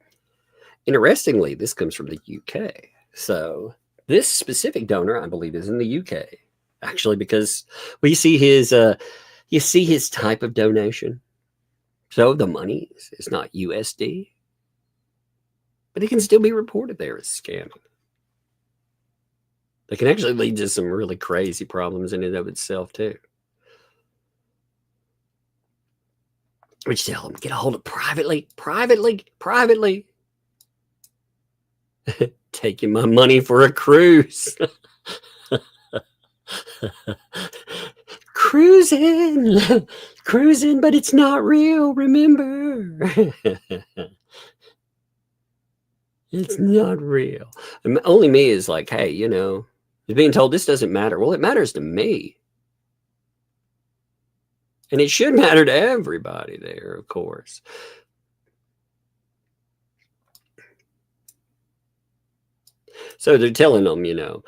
interestingly, this comes from the UK. So this specific donor, I believe, is in the UK. Actually, because well, you see his type of donation. So the money is not USD. But it can still be reported there as scamming. It can actually lead to some really crazy problems in and of itself, too. Which tell them, get a hold of privately. Taking my money for a cruise. Cruising, but it's not real, remember. It's not real. And only me is like, hey, you know, you're being told this doesn't matter. Well, it matters to me. And it should matter to everybody there, of course. So they're telling them, you know,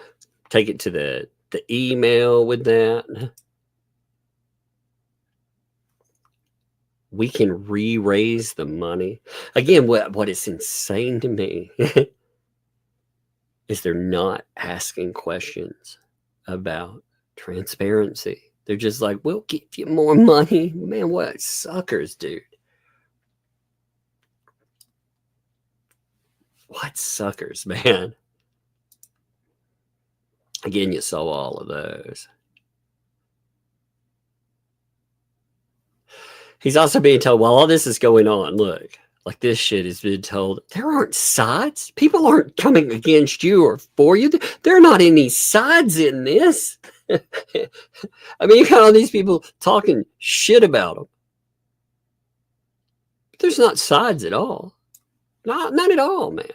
take it to the email with that. We can re-raise the money. Again, what is insane to me is they're not asking questions about transparency. They're just like, we'll give you more money. Man, what suckers, dude. What suckers, man. Again, you saw all of those. He's also being told, while all this is going on, look, Like this shit has been told. There aren't sides. People aren't coming against you or for you. There are not any sides in this. I mean, you got all these people talking shit about them. But there's not sides at all. Not at all, man.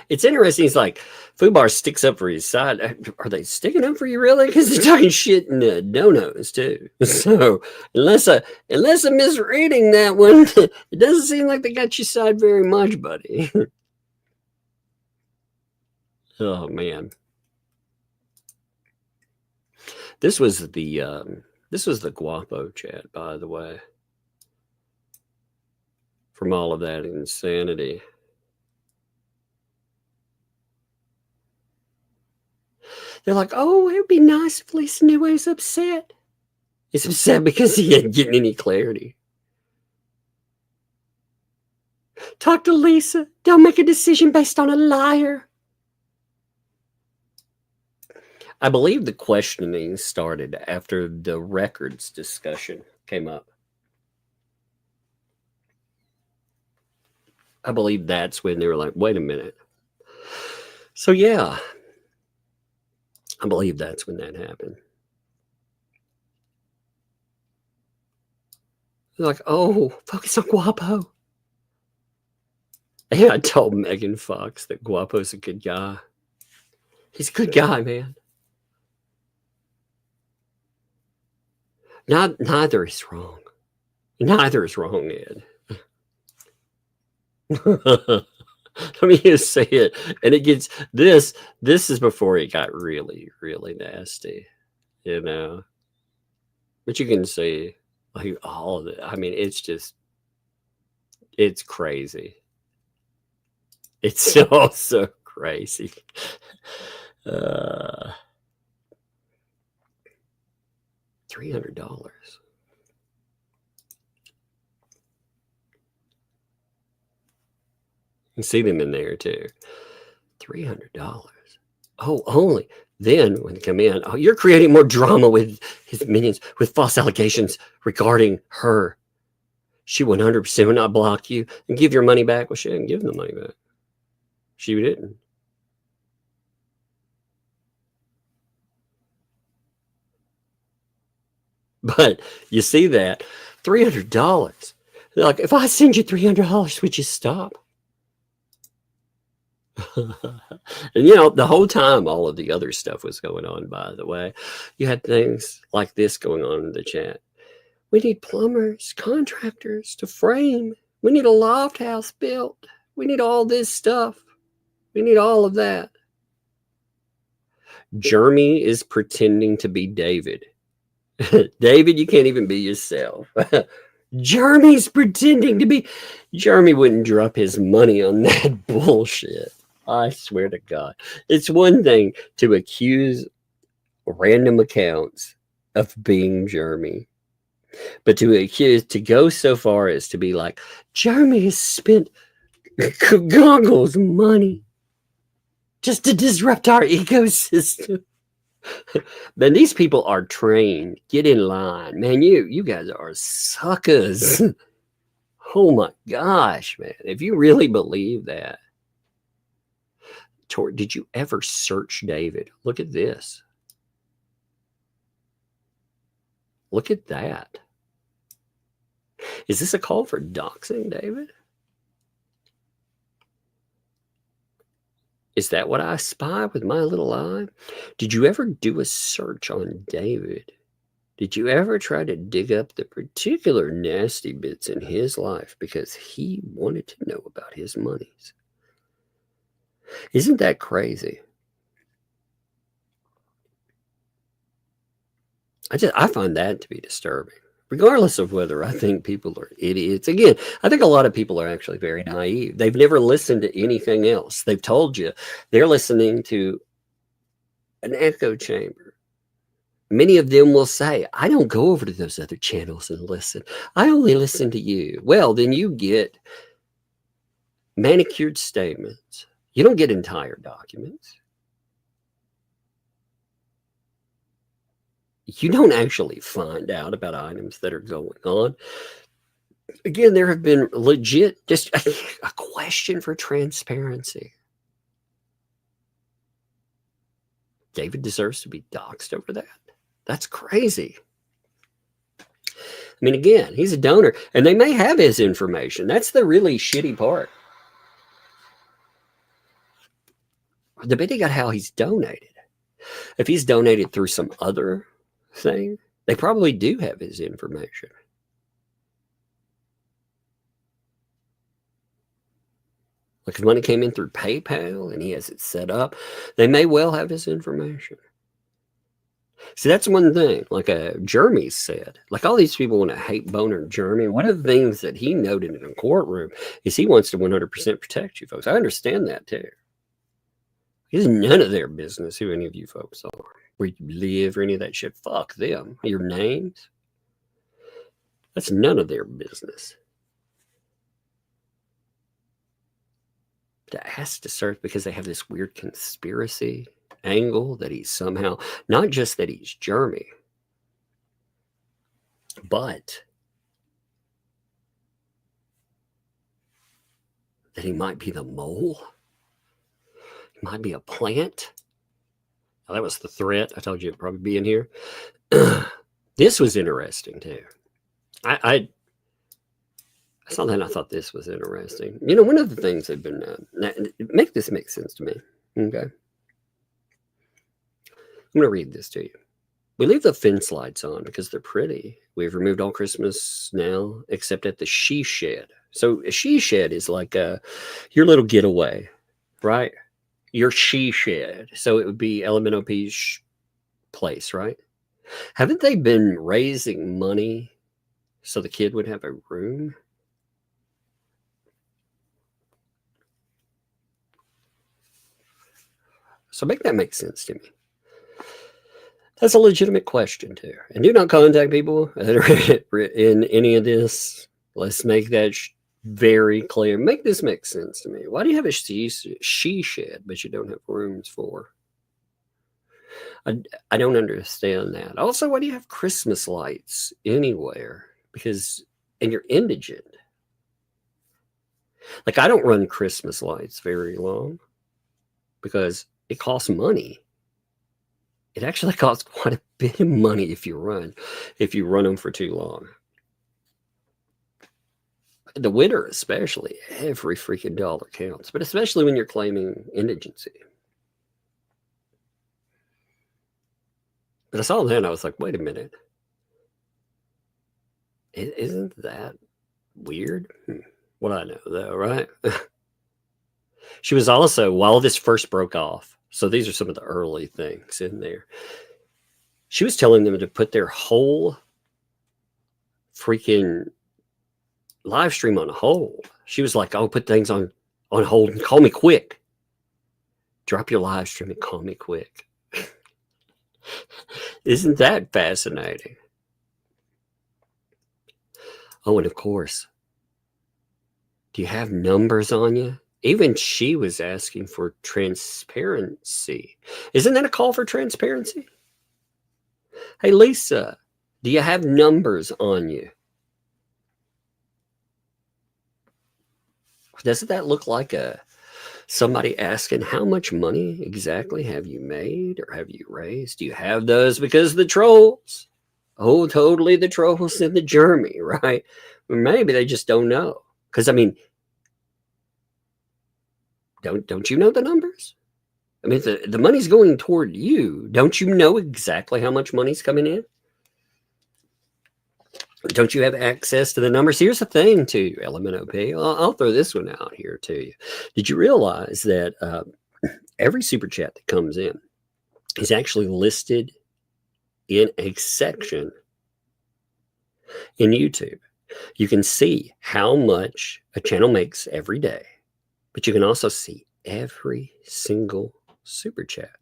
It's interesting. It's like Fubar sticks up for his side. Are they sticking up for you really? Because they're talking shit in the no-nos too. So unless I'm misreading that one, it doesn't seem like they got your side very much, buddy. Oh man, this was the Guapo chat, by the way, from all of that insanity. They're like, oh, it would be nice if Lisa knew he was upset. He's upset because he ain't getting any clarity. Talk to Lisa. Don't make a decision based on a liar. I believe the questioning started after the records discussion came up. I believe that's when they were like, wait a minute. So yeah, I believe that's when that happened. They're like, oh, focus on Guapo. Yeah, I told Megan Fox that Guapo's a good guy. He's a good guy, man. Neither is wrong. Neither is wrong, Ed. Let me just say it. And it gets this is before it got really, really nasty, you know. But you can see like all of it. I mean, it's crazy. It's so crazy. $300. You see them in there too. $300. Oh, only then when they come in. Oh, you're creating more drama with his minions with false allegations regarding her. She 100% will not block you and give your money back. Well, she didn't give them the money back. She didn't. But you see that $300. They're like, if I send you $300, would you stop? And you know, the whole time all of the other stuff was going on, by the way. You had things like this going on in the chat. We need plumbers, contractors to frame. We need a loft house built. We need all this stuff. We need all of that. Jeremy is pretending to be David. David, you can't even be yourself. Jeremy's pretending to be. Jeremy wouldn't drop his money on that bullshit. I swear to God. It's one thing to accuse random accounts of being Jeremy, but to go so far as to be like, Jeremy has spent Goggles money just to disrupt our ecosystem. Man, these people are trained. Get in line. Man, you guys are suckers. Oh my gosh, man. If you really believe that. Did you ever search David? Look at this. Look at that. Is this a call for doxing, David? Is that what I spy with my little eye? Did you ever do a search on David? Did you ever try to dig up the particular nasty bits in his life because he wanted to know about his monies? Isn't that crazy? I find that to be disturbing, regardless of whether I think people are idiots. Again, I think a lot of people are actually very naive. They've never listened to anything else. They've told you they're listening to an echo chamber. Many of them will say, I don't go over to those other channels and listen. I only listen to you. Well, then you get manicured statements. You don't get entire documents. you don't actually find out about items that are going on. Again, there have been legit, just a question for transparency. David deserves to be doxxed over that. That's crazy. I mean, again, he's a donor, and they may have his information. That's the really shitty part. Depending on how he's donated. If he's donated through some other thing, they probably do have his information. Like if money came in through PayPal and he has it set up, they may well have his information. See, that's one thing, like Jeremy said, like all these people want to hate Boner Jeremy. One of the things that he noted in a courtroom is he wants to 100% protect you folks. I understand that too. It's none of their business who any of you folks are, where you live or any of that shit. Fuck them. Your names. That's none of their business. To ask to search because they have this weird conspiracy angle that he's somehow, not just that he's Jeremy, but that he might be the mole. He might be a plant. Now, that was the threat. I told you it'd probably be in here. This was interesting too. I saw that and I thought this was interesting. You know, one of the things they've been, make this make sense to me. Okay. I'm going to read this to you. We leave the fence lights on because they're pretty. We've removed all Christmas now, except at the she shed. So a she shed is like your little getaway, right? Your she shed. So it would be LMNOP's place, right? Haven't they been raising money so the kid would have a room? So make that make sense to me. That's a legitimate question too. And do not contact people that are in any of this. Let's make that very clear. Make this make sense to me. Why do you have a she shed, but you don't have rooms for? I don't understand that. Also, why do you have Christmas lights anywhere? Because, and you're indigent. Like, I don't run Christmas lights very long because it costs money. It actually costs quite a bit of money if you run them for too long. The winter especially, every freaking dollar counts, but especially when you're claiming indigency. But I saw that and I was like, wait a minute. Isn't that weird? What I know though, right? She was also, while this first broke off, so these are some of the early things in there. She was telling them to put their whole freaking live stream on hold. She was like, oh, put things on hold and call me quick. Drop your live stream and call me quick. Isn't that fascinating? Oh, and of course, do you have numbers on you? Even she was asking for transparency. Isn't that a call for transparency? Hey, Lisa, do you have numbers on you? Doesn't that look like somebody asking how much money exactly have you made or have you raised? Do you have those? Because the trolls, oh, totally the trolls and the Jeremy, right? Or maybe they just don't know. Because, I mean, don't you know the numbers? I mean, the money's going toward you. Don't you know exactly how much money's coming in? Don't you have access to the numbers? Here's the thing, too, LMNOP. I'll throw this one out here to you. Did you realize that every super chat that comes in is actually listed in a section in YouTube? You can see how much a channel makes every day, but you can also see every single super chat.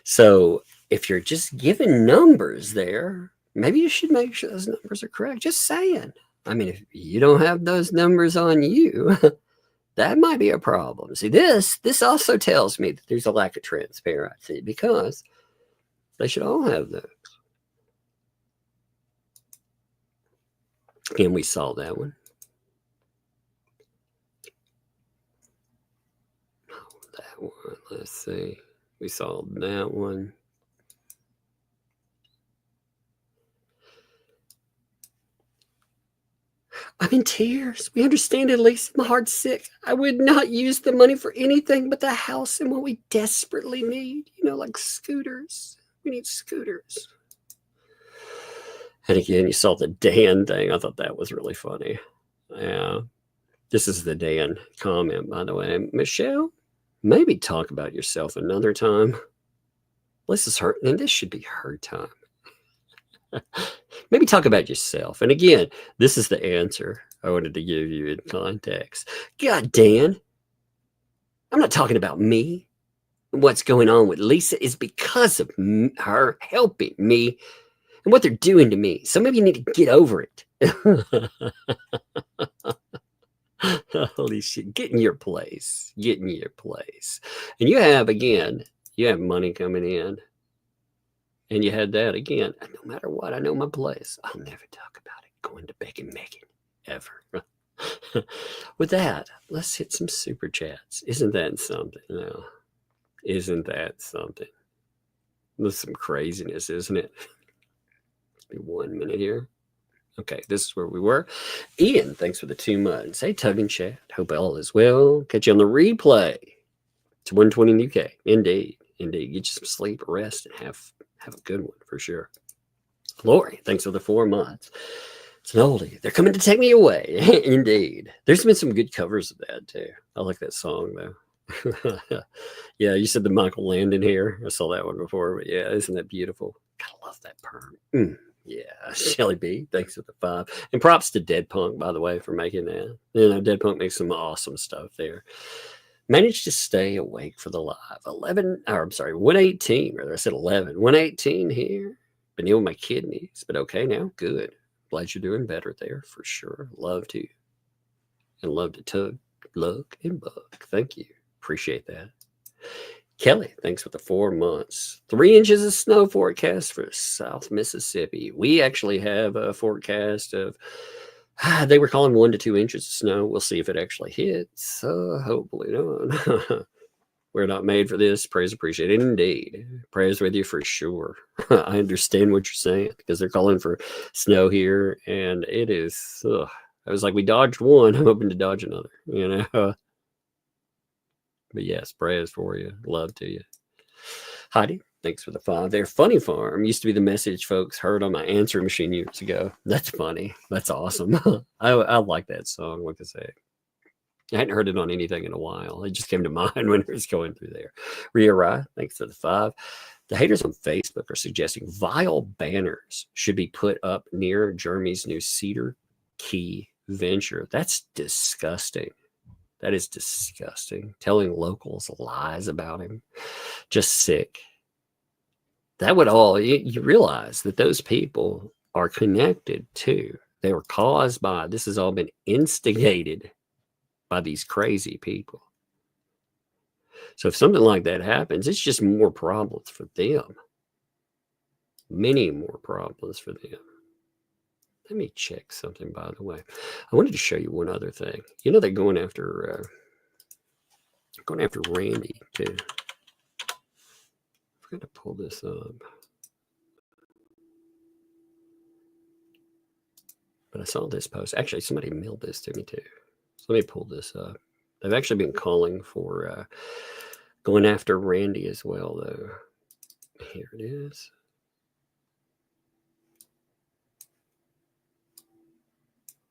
So if you're just giving numbers there, maybe you should make sure those numbers are correct. Just saying. I mean, if you don't have those numbers on you, that might be a problem. See, this also tells me that there's a lack of transparency because they should all have those. And we saw that one. That one. Let's see. We saw that one. I'm in tears. We understand it, Lisa. My heart's sick. I would not use the money for anything but the house and what we desperately need. You know, like scooters. We need scooters. And again, you saw the Dan thing. I thought that was really funny. Yeah. This is the Dan comment, by the way. Michelle, maybe talk about yourself another time. This is her, and this should be her time. Maybe talk about yourself. And again, this is the answer I wanted to give you in context. God, Dan, I'm not talking about me. What's going on with Lisa is because of her helping me and what they're doing to me. So maybe you need to get over it. Holy shit. Get in your place. Get in your place. And you have, again, you have money coming in. And you had that again. No matter what, I know my place. I'll never talk about it. Going to Beck and Megan. Ever. With that, let's hit some super chats. Isn't that something now? Isn't that something? There's some craziness, isn't it? Let's be 1 minute here. Okay, this is where we were. Ian, thanks for the 2 months. Hey, Tug and Chat. Hope all is well. Catch you on the replay. It's 1:20 in the UK. Indeed. Indeed. Get you some sleep, rest, and have a good one for sure. Lori, thanks for the 4 months. It's an oldie. They're coming to take me away. Indeed. There's been some good covers of that too. I like that song though. Yeah, you said the Michael Landon here. I saw that one before, but yeah, isn't that beautiful? Gotta love that perm. Yeah, Shelly B, thanks for the 5. And props to Dead Punk, by the way, for making that. You know, Dead Punk makes some awesome stuff there. Managed to stay awake for the live. 118, rather. I said 11. 118 here. Been ill with my kidneys, but okay now. Good. Glad you're doing better there for sure. Love to. And love to Tug, Lug, and Buck. Thank you. Appreciate that. Kelly, thanks for the 4 months. 3 inches of snow forecast for South Mississippi. We actually have a forecast of, they were calling 1 to 2 inches of snow. We'll see if it actually hits. Hopefully not. We're not made for this. Prayers appreciated. Indeed. Prayers with you for sure. I understand what you're saying because they're calling for snow here. And it is, I was like, we dodged one. I'm hoping to dodge another, you know. But yes, prayers for you. Love to you. Heidi, thanks for the 5 there. Funny Farm used to be the message folks heard on my answering machine years ago. That's funny. That's awesome. I like that song. What to say? I hadn't heard it on anything in a while. It just came to mind when it was going through there. Rhea Rye, thanks for the 5. The haters on Facebook are suggesting vile banners should be put up near Jeremy's new Cedar Key venture. That's disgusting. That is disgusting. Telling locals lies about him. Just sick. That would all, you realize that those people are connected too. They were caused by, this has all been instigated by these crazy people. So if something like that happens, it's just more problems for them. Many more problems for them. Let me check something, by the way. I wanted to show you one other thing. You know, they're going after Randy too. I forgot to pull this up. But I saw this post. Actually, somebody mailed this to me too. So let me pull this up. They've actually been calling for going after Randy as well, though. Here it is.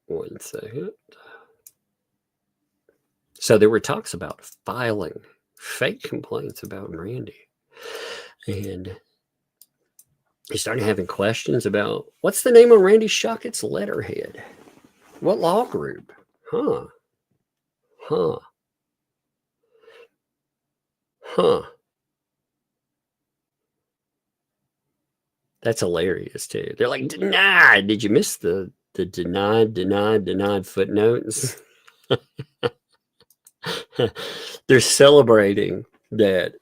One second. So there were talks about filing fake complaints about Randy. And he started having questions about what's the name of Randy Shockett's letterhead? What law group? Huh. That's hilarious too. They're like, denied. Did you miss the denied footnotes? They're celebrating that.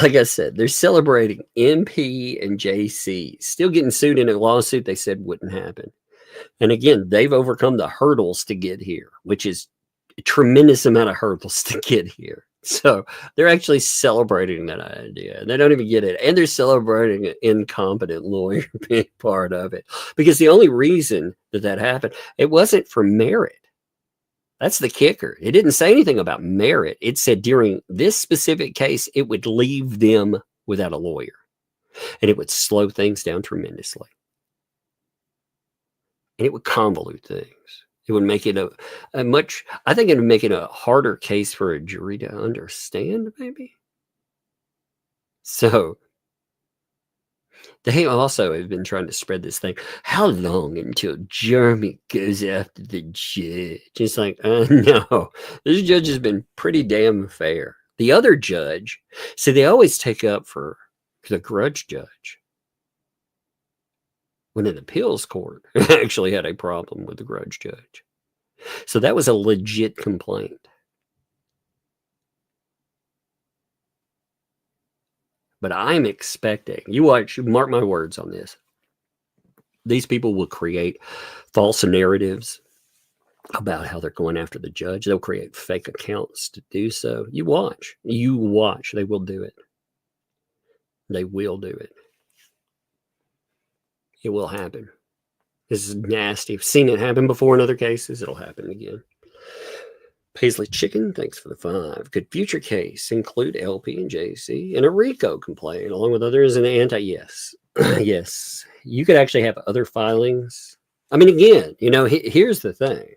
Like I said, they're celebrating MP and JC still getting sued in a lawsuit they said wouldn't happen. And again, they've overcome the hurdles to get here, which is a tremendous amount of hurdles to get here. So they're actually celebrating that idea. They don't even get it. And they're celebrating an incompetent lawyer being part of it. Because the only reason that happened, it wasn't for merit. That's the kicker. It didn't say anything about merit. It said during this specific case, it would leave them without a lawyer. And it would slow things down tremendously. And it would convolute things. It would make it a much, I think it would make it a harder case for a jury to understand, maybe. So they also have been trying to spread this thing. How long until Jeremy goes after the judge? It's like, no, this judge has been pretty damn fair. The other judge, see, they always take up for the grudge judge. When an appeals court actually had a problem with the grudge judge. So that was a legit complaint. But I'm expecting, you mark my words on this. These people will create false narratives about how they're going after the judge. They'll create fake accounts to do so. You watch. They will do it. They will do it. It will happen. This is nasty. I've seen it happen before in other cases. It'll happen again. Paisley Chicken, thanks for the 5. Could future case include LP and JC in a RICO complaint along with others in the yes. Yes. You could actually have other filings. I mean, again, here's the thing.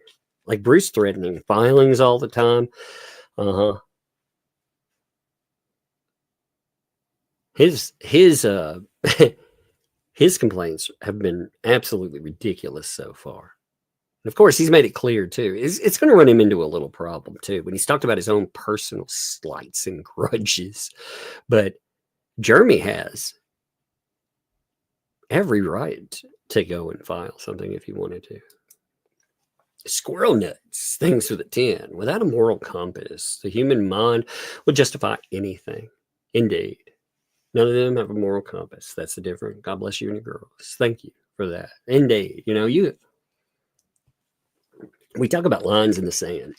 Like Bruce threatening filings all the time. His complaints have been absolutely ridiculous so far. And of course, he's made it clear, too. It's going to run him into a little problem, too, when he's talked about his own personal slights and grudges. But Jeremy has every right to go and file something if he wanted to. Squirrel nuts, things with a 10. Without a moral compass, the human mind would justify anything. Indeed. None of them have a moral compass. That's the difference. God bless you and your girls. Thank you for that. Indeed. We talk about lines in the sand,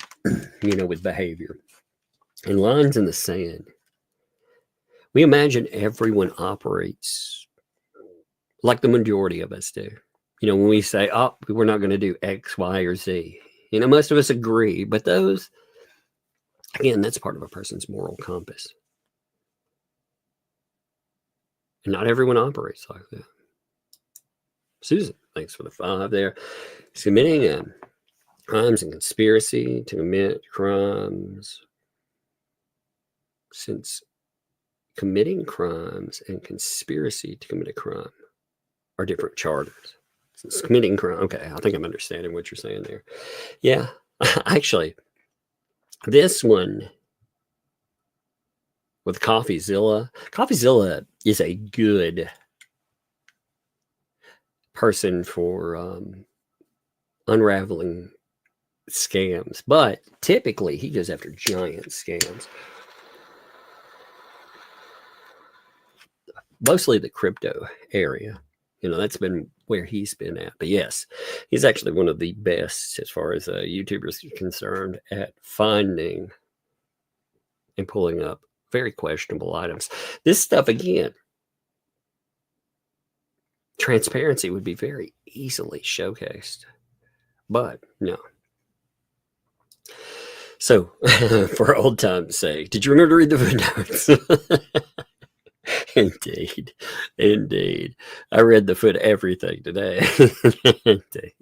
with behavior. And lines in the sand, we imagine everyone operates like the majority of us do. When we say, we're not going to do X, Y, or Z. Most of us agree. But those, again, that's part of a person's moral compass. And not everyone operates like that. Susan, thanks for the 5 there. Committing crimes and conspiracy to commit crimes. Since committing crimes and conspiracy to commit a crime are different charters. Since committing crime, okay, I think I'm understanding what you're saying there. Yeah, actually, this one with CoffeeZilla. CoffeeZilla is a good person for unraveling scams, but typically he goes after giant scams. Mostly the crypto area. That's been where he's been at. But yes, he's actually one of the best as far as YouTubers are concerned at finding and pulling up very questionable items. This stuff, again, transparency would be very easily showcased. But no. So, for old time's sake, did you remember to read the footnotes? Indeed. I read the foot everything today. Indeed.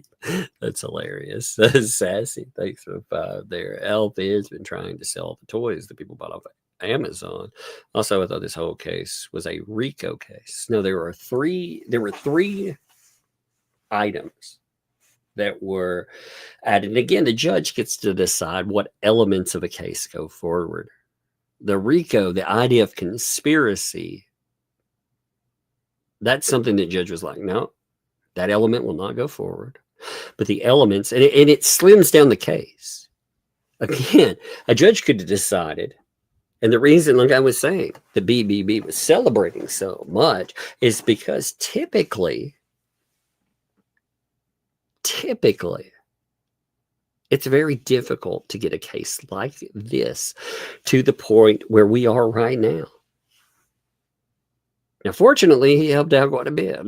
That's hilarious. That's sassy. Thanks for the 5 there. LP has been trying to sell the toys that people bought off Amazon. Also, I thought this whole case was a RICO case. No, there were three items that were added. And again, the judge gets to decide what elements of a case go forward. The RICO, the idea of conspiracy, that's something the judge was like, no, that element will not go forward. But the elements, and it slims down the case. Again, a judge could have decided, and the reason, like I was saying, the BBB was celebrating so much is because typically typically, it's very difficult to get a case like this to the point where we are right now. Now, fortunately, he helped out quite a bit.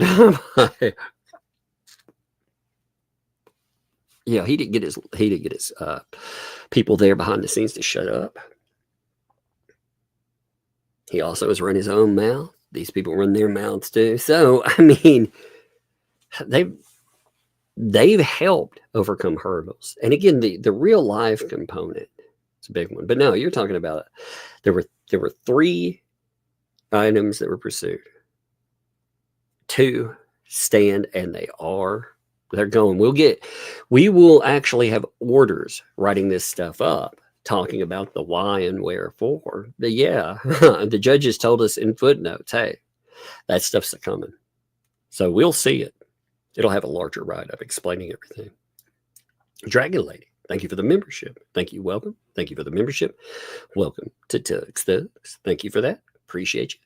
Yeah, he didn't get his people there behind the scenes to shut up. He also has run his own mouth. These people run their mouths too. So, I mean, they've helped overcome hurdles. And again, the real life component is a big one. But no, you're talking about there were 3 items that were pursued. 2 stand, and they're going. We will actually have orders writing this stuff up, talking about the why and wherefore. But yeah, the judges told us in footnotes, hey, that stuff's coming. So we'll see it. It'll have a larger write-up explaining everything. Dragon Lady, thank you for the membership. Thank you. Welcome. Thank you for the membership. Welcome to Tux Thugs. Thank you for that. Appreciate you.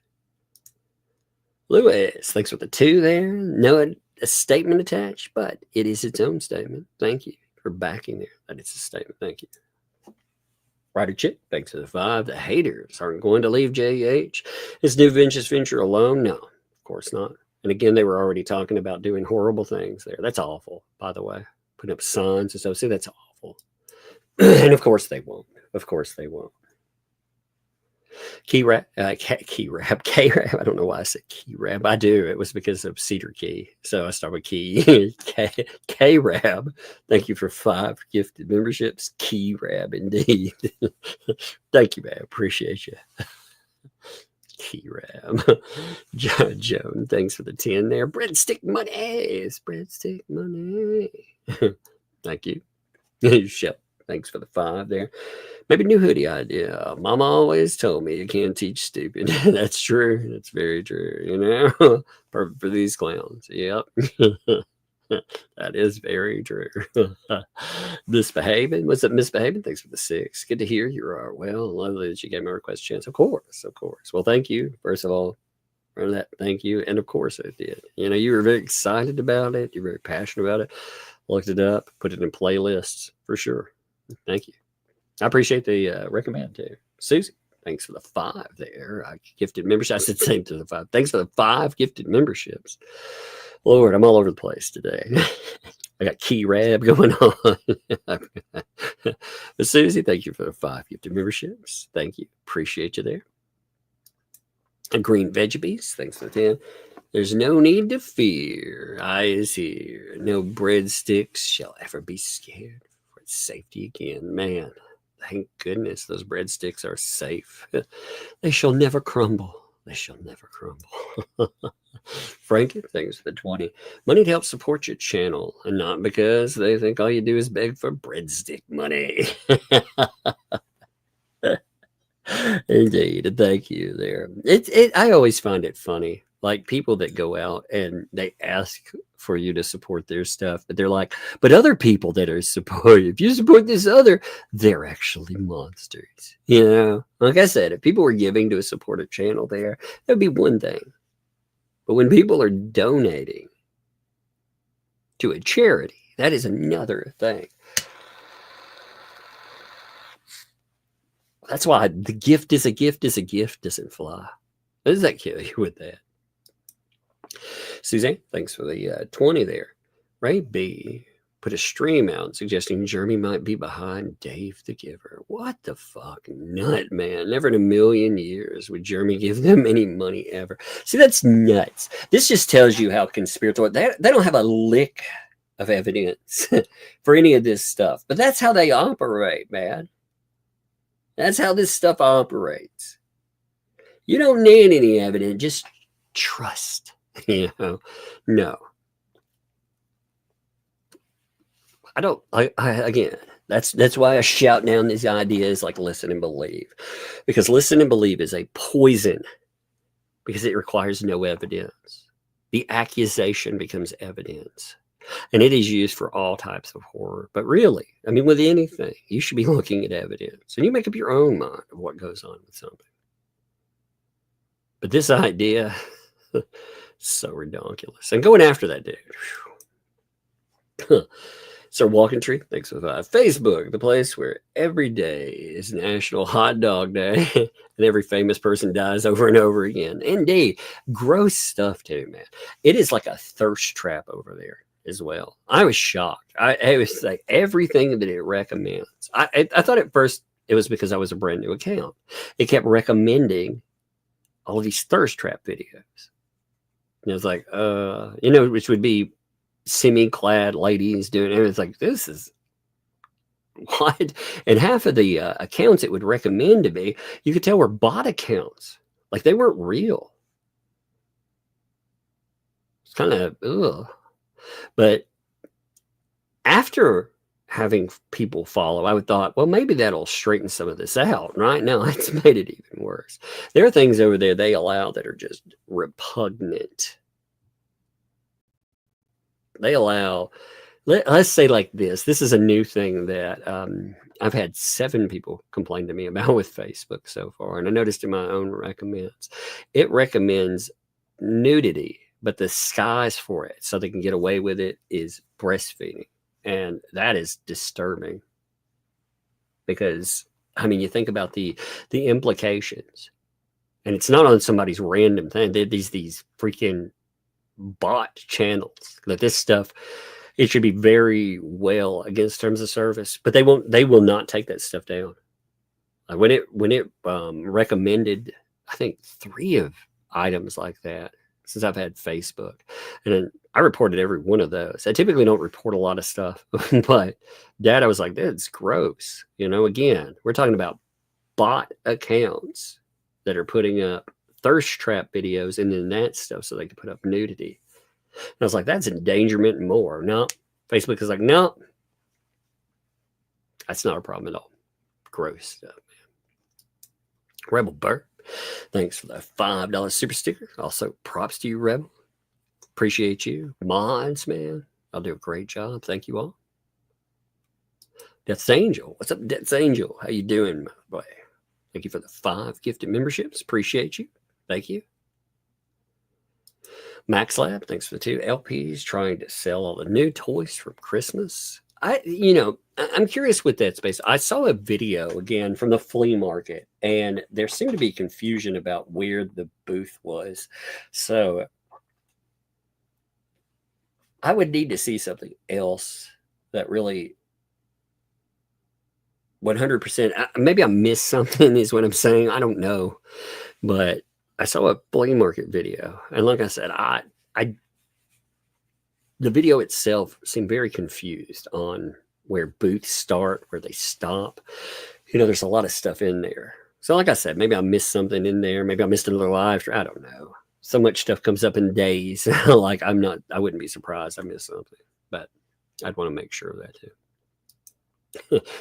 Lewis, thanks for the 2 there. No a statement attached, but it is its own statement. Thank you for backing there. That it's a statement. Thank you. Ryder Chick, thanks for the 5. The haters aren't going to leave JH. His new venture alone? No, of course not. And again, they were already talking about doing horrible things there. That's awful, by the way. Putting up signs and stuff. See, that's awful. And of course they won't. Of course they won't. K-Rab. I don't know why I said K-Rab. I do. It was because of Cedar Key. So I start with Key. K-Rab. Thank you for 5 gifted memberships. K-Rab indeed. Thank you, man. Appreciate you. K-Rab. John Joan, thanks for the 10 there. Breadstick money. Breadstick money. Thank you. Shep, thanks for the 5 there. Maybe new hoodie idea. Mama always told me you can't teach stupid. That's true. That's very true. You know, perfect for these clowns. Yep. That is very true. Misbehaving. What's up, misbehaving? Thanks for the 6. Good to hear you are well. Lovely that you gave my request a chance. Of course. Of course. Well, thank you. First of all, for that. Thank you. And of course I did. You know, you were very excited about it. You're very passionate about it. Looked it up, put it in playlists for sure. Thank you. I appreciate the recommend too. Susie, thanks for the 5 there. I gifted membership. I said same to the 5. Thanks for the 5 gifted memberships. Lord, I'm all over the place today. I got K-Rab going on. But Susie, thank you for the 5 gifted memberships. Thank you. Appreciate you there. And Green Veggies, thanks for the 10. There's no need to fear. I is here. No breadsticks shall ever be scared for its safety again. Man, thank goodness those breadsticks are safe. They shall never crumble. They shall never crumble. Frankie, thanks for the 20. Money to help support your channel, and not because they think all you do is beg for breadstick money. Indeed, thank you there. I always find it funny, like people that go out and they ask for you to support their stuff, but they're like, but other people that are supporting, if you support this other, they're actually monsters. You know, like I said, if people were giving to a supportive channel there, that would be one thing. But when people are donating to a charity, that is another thing. That's why the gift is a gift doesn't fly. Does that kill you with that? Suzanne, thanks for the 20 there. Ray B put a stream out suggesting Jeremy might be behind Dave the Giver. What the fuck? Nut, man. Never in a million years would Jeremy give them any money ever. See, that's nuts. This just tells you how conspiratorial. They don't have a lick of evidence for any of this stuff. But that's how they operate, man. That's how this stuff operates. You don't need any evidence. Just trust. You know, no. Again, that's why I shout down these ideas like listen and believe. Because listen and believe is a poison because it requires no evidence. The accusation becomes evidence. And it is used for all types of horror. But really, I mean, with anything, you should be looking at evidence. And you make up your own mind of what goes on with something. But this idea, so ridiculous. And going after that dude. Sir Walking Tree, thanks for that. Facebook, the place where every day is National Hot Dog Day and every famous person dies over and over again. Indeed, gross stuff too, man. It is like a thirst trap over there as well. I was shocked. It was like everything that it recommends. I thought at first it was because I was a brand new account. It kept recommending all of these thirst trap videos. And it was like, which would be semi-clad ladies doing it. It's like, this is what? And half of the accounts it would recommend to me, you could tell were bot accounts. Like they weren't real. It's kind of, ugh. But after having people follow, I would thought, well, maybe that'll straighten some of this out. Right now, it's made it even worse. There are things over there they allow that are just repugnant. They allow, let's say like this. This is a new thing that I've had 7 people complain to me about with Facebook so far. And I noticed in my own recommends. It recommends nudity, but the skies for it, so they can get away with it, is breastfeeding. And that is disturbing. Because, I mean, you think about the implications. And it's not on somebody's random thing. They're these freaking bot channels that this stuff, it should be very well against terms of service, but they will not take that stuff down. Like when it recommended, I think 3 of items like that since I've had Facebook, and then I reported every one of those. I typically don't report a lot of stuff, but Dad, I was like, that's gross. Again, we're talking about bot accounts that are putting up thirst trap videos and then that stuff so they can put up nudity. And I was like, that's endangerment and more. No, Facebook is like, no, that's not a problem at all. Gross stuff, man. Rebel Burr, thanks for the $5 super sticker. Also, props to you, Rebel. Appreciate you. Mods, man. I'll do a great job. Thank you all. Death's Angel. What's up, Death's Angel? How you doing, my boy? Thank you for the 5 gifted memberships. Appreciate you. Thank you. Max Lab, thanks for the 2 LPs. Trying to sell all the new toys from Christmas. I'm curious with that space. I saw a video again from the flea market, and there seemed to be confusion about where the booth was. So I would need to see something else that really 100%. Maybe I missed something is what I'm saying. I don't know. But I saw a flea market video, and like I said, the video itself seemed very confused on where booths start, where they stop. There's a lot of stuff in there. So like I said, maybe I missed something in there. Maybe I missed another live stream. I don't know. So much stuff comes up in days. Like I wouldn't be surprised I missed something, but I'd want to make sure of that too.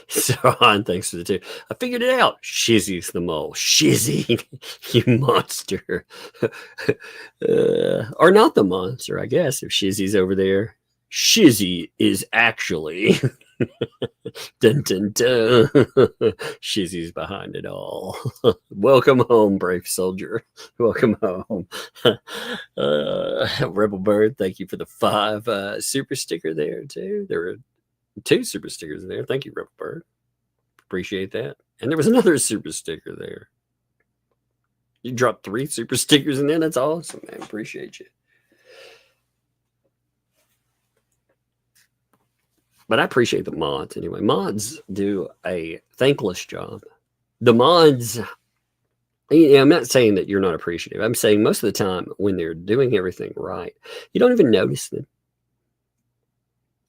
So on, thanks for the 2. I figured it out. Shizzy's the mole. Shizzy, you monster. Or not the monster, I guess, if Shizzy's over there. Shizzy is actually dun dun dun. Shizzy's behind it all. Welcome home, brave soldier. Welcome home. Rebel Bird, thank you for the 5 super sticker there too. There were 2 super stickers there. Thank you, Rebel Bird. Appreciate that. And there was another super sticker there. You dropped 3 super stickers in there. That's awesome, man. Appreciate you. But I appreciate the mods anyway. Mods do a thankless job. The mods, I'm not saying that you're not appreciative. I'm saying most of the time when they're doing everything right, you don't even notice them.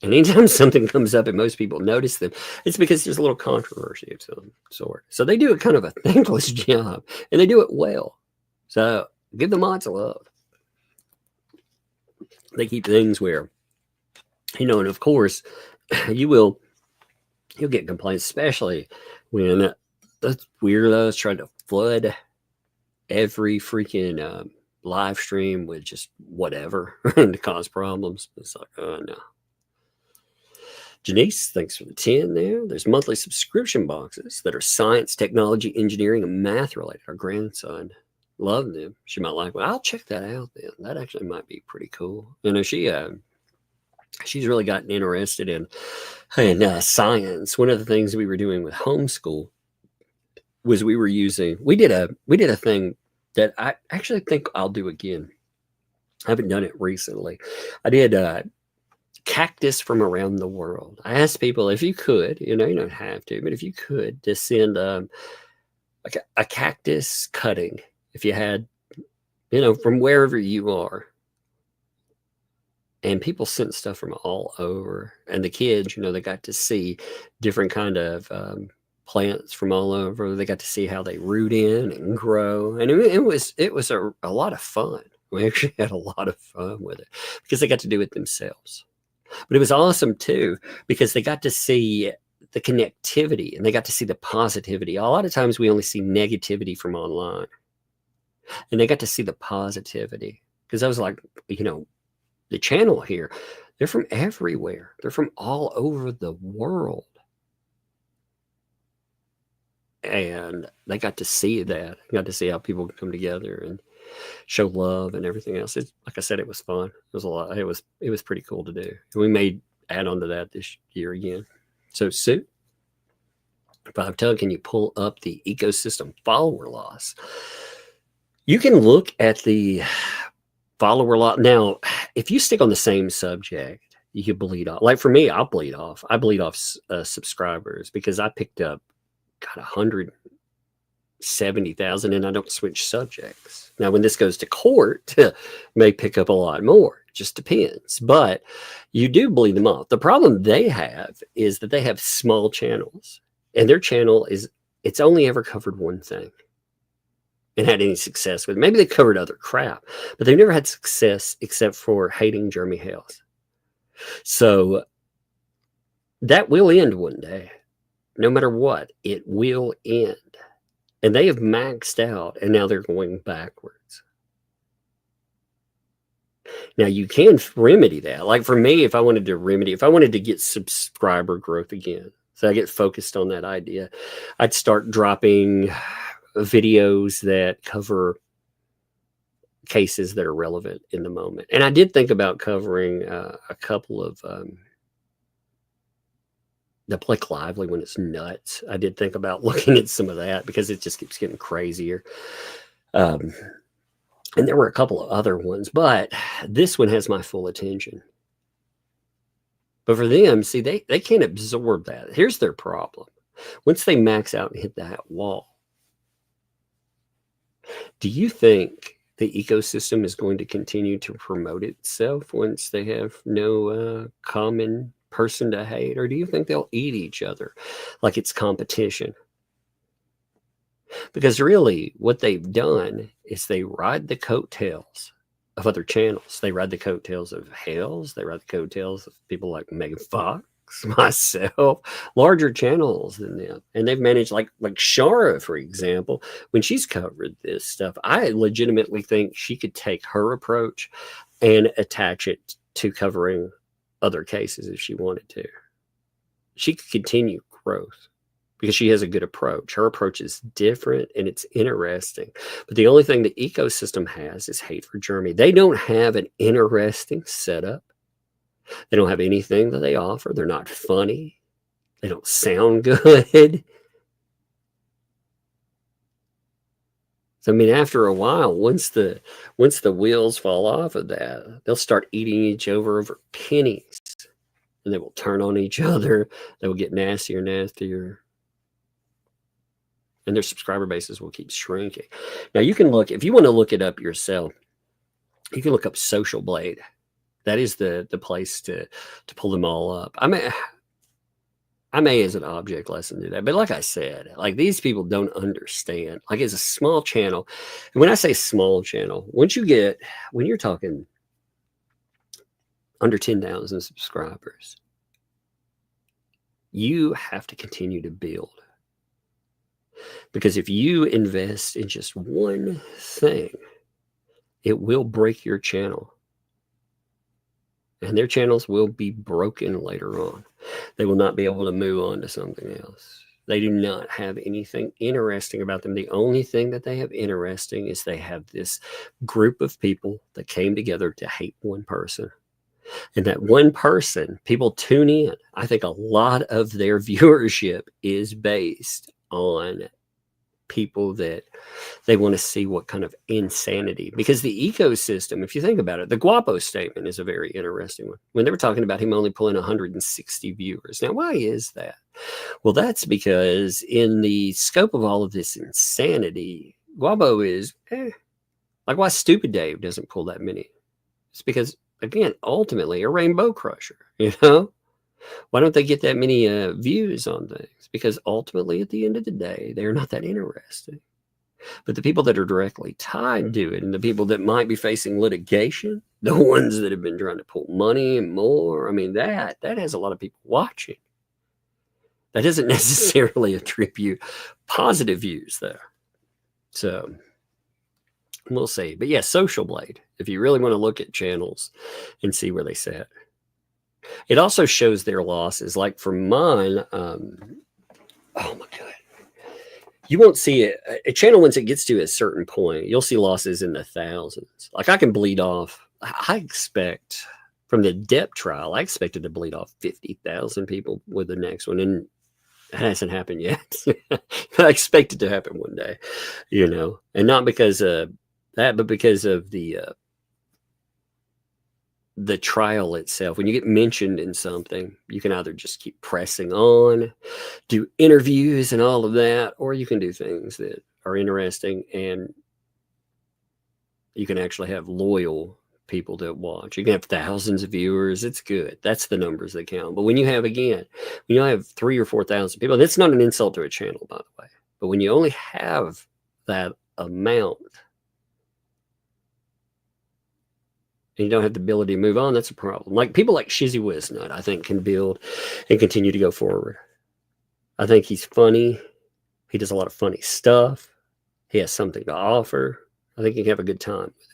And anytime something comes up and most people notice them, it's because there's a little controversy of some sort. So they do a kind of a thankless job, and they do it well. So give the mods a love. They keep things where, and of course, you'll get complaints, especially when the weirdos try to flood every freaking live stream with just whatever and to cause problems. It's like, oh no. Janice, thanks for the 10 there. There's monthly subscription boxes that are science, technology, engineering, and math related. Our grandson loved them. She might like, well, I'll check that out then. That actually might be pretty cool. She she's really gotten interested in science. One of the things we were doing with homeschool was we did a thing that I actually think I'll do again. I haven't done it recently. I did cactus from around the world. I asked people if you could, you don't have to, but if you could, to send like a cactus cutting, if you had, from wherever you are. And people sent stuff from all over, and the kids, they got to see different kind of plants from all over. They got to see how they root in and grow, and it was a lot of fun. We actually had a lot of fun with it because they got to do it themselves. But it was awesome too because they got to see the connectivity and they got to see the positivity. A lot of times we only see negativity from online, and they got to see the positivity because I was like, the channel here, they're from everywhere. They're from all over the world. And they got to see that. Got to see how people come together and show love and everything else. Like I said, it was fun. It was a lot. It was pretty cool to do. And we may add on to that this year again. So, Sue, 5 can you pull up the ecosystem follower loss? You can look at the follower loss. Now, if you stick on the same subject, you can bleed off. Like for me, I'll bleed off. I bleed off subscribers because I picked up, 170,000 and I don't switch subjects. Now, when this goes to court, may pick up a lot more. It just depends. But you do bleed them off. The problem they have is that they have small channels, and their channel it's only ever covered one thing and had any success with it. Maybe they covered other crap, but they've never had success except for hating Jeremy Hales. So that will end one day. No matter what, it will end. And they have maxed out, and now they're going backwards. Now, you can remedy that. Like for me, if I wanted to get subscriber growth again, so I get focused on that idea, I'd start dropping videos that cover cases that are relevant in the moment. And I did think about covering a couple of the Blake Lively when it's nuts. I did think about looking at some of that because it just keeps getting crazier. And there were a couple of other ones, but this one has my full attention. But for them, see, they can't absorb that. Here's their problem. Once they max out and hit that wall, do you think the ecosystem is going to continue to promote itself once they have no common person to hate? Or do you think they'll eat each other like it's competition? Because really what they've done is they ride the coattails of other channels. They ride the coattails of Hales. They ride the coattails of people like Megan Fox, myself, larger channels than them. And they've managed, like Shara, for example, when she's covered this stuff, I legitimately think she could take her approach and attach it to covering other cases if she wanted to. She could continue growth because she has a good approach. Her approach is different and it's interesting. But the only thing the ecosystem has is hate for Jeremy. They don't have an interesting setup. They don't have anything that they offer. They're not funny. They don't sound good. So, I mean, after a while, once the wheels fall off of that, they'll start eating each other over pennies. And they will turn on each other. They will get nastier and nastier. And their subscriber bases will keep shrinking. Now, you can look, if you want to look it up yourself, you can look up Social Blade. That is the place to pull them all up. I may as an object lesson do that. But like I said, like these people don't understand. Like it's a small channel. And when I say small channel, when you're talking under 10,000 subscribers, you have to continue to build. Because if you invest in just one thing, it will break your channel. And their channels will be broken later on. They will not be able to move on to something else. They do not have anything interesting about them. The only thing that they have interesting is they have this group of people that came together to hate one person. And that one person, people tune in. I think a lot of their viewership is based on people that they want to see what kind of insanity, because the ecosystem, if you think about it, the Guapo statement is a very interesting one. When they were talking about him only pulling 160 viewers. Now, why is that? Well, that's because in the scope of all of this insanity, Guapo is, like why Stupid Dave doesn't pull that many. It's because, again, ultimately a rainbow crusher, you know? Why don't they get that many views on things? Because ultimately, at the end of the day, they're not that interesting. But the people that are directly tied to it, and the people that might be facing litigation, the ones that have been trying to pull money and more, I mean, that has a lot of people watching. That doesn't necessarily attribute positive views there. So we'll see. But yeah, Social Blade, if you really want to look at channels and see where they sit. It also shows their losses. Like for mine, oh my God. You won't see it. A channel, once it gets to a certain point, you'll see losses in the thousands. Like I can bleed off. I expect from the Depp trial, I expected to bleed off 50,000 people with the next one. And it hasn't happened yet. I expect it to happen one day, you know, and not because of that, but because of the trial itself. When you get mentioned in something, you can either just keep pressing on, do interviews and all of that, or you can do things that are interesting and you can actually have loyal people that watch. You can have thousands of viewers. It's good. That's the numbers that count. But when you have, again, when you have 3,000 or 4,000 people, that's not an insult to a channel, by the way. But when you only have that amount, and you don't have the ability to move on, that's a problem. Like people like Shizzy Wisnut, I think, can build and continue to go forward. I think he's funny. He does a lot of funny stuff. He has something to offer. I think he can have a good time with it.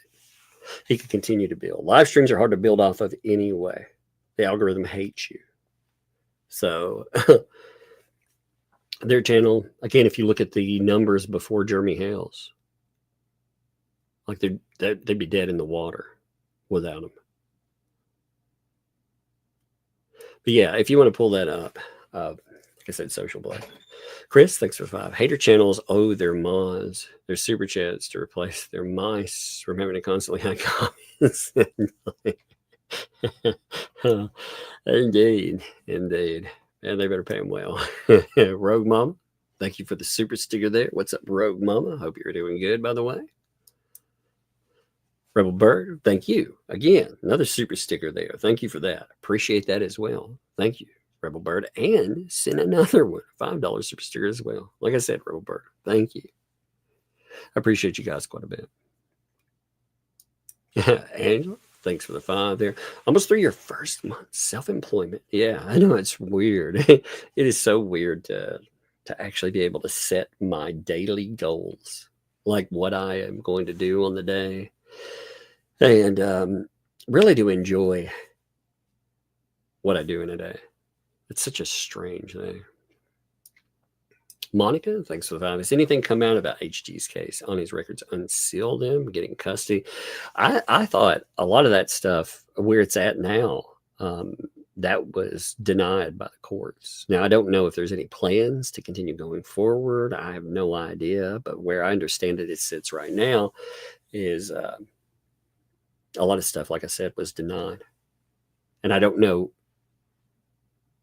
He can continue to build. Live streams are hard to build off of anyway. The algorithm hates you. So their channel, again, if you look at the numbers before Jeremy Hale's, like they'd be dead in the water without them. But yeah, if you want to pull that up, like I said, Social Blade. Chris, thanks for 5. Hater channels owe their mods, their super chats to replace their mice from having to constantly hide comments. Indeed. And they better pay them well. Rogue Mama, thank you for the super sticker there. What's up, Rogue Mama? Hope you're doing good, by the way. Rebel Bird, thank you. Again, another super sticker there. Thank you for that. Appreciate that as well. Thank you, Rebel Bird. And send another one, $5 super sticker as well. Like I said, Rebel Bird, thank you. I appreciate you guys quite a bit. Angela, thanks for the 5 there. Almost through your first month, self-employment. Yeah, I know it's weird. It is so weird to actually be able to set my daily goals, like what I am going to do on the day. And really to enjoy what I do in a day. It's such a strange thing. Monica, thanks for the 5. Has anything come out about HG's case? On his records, unseal them, getting custody. I thought a lot of that stuff, where it's at now, that was denied by the courts. Now, I don't know if there's any plans to continue going forward. I have no idea. But where I understand it sits right now is a lot of stuff, like I said, was denied. And I don't know,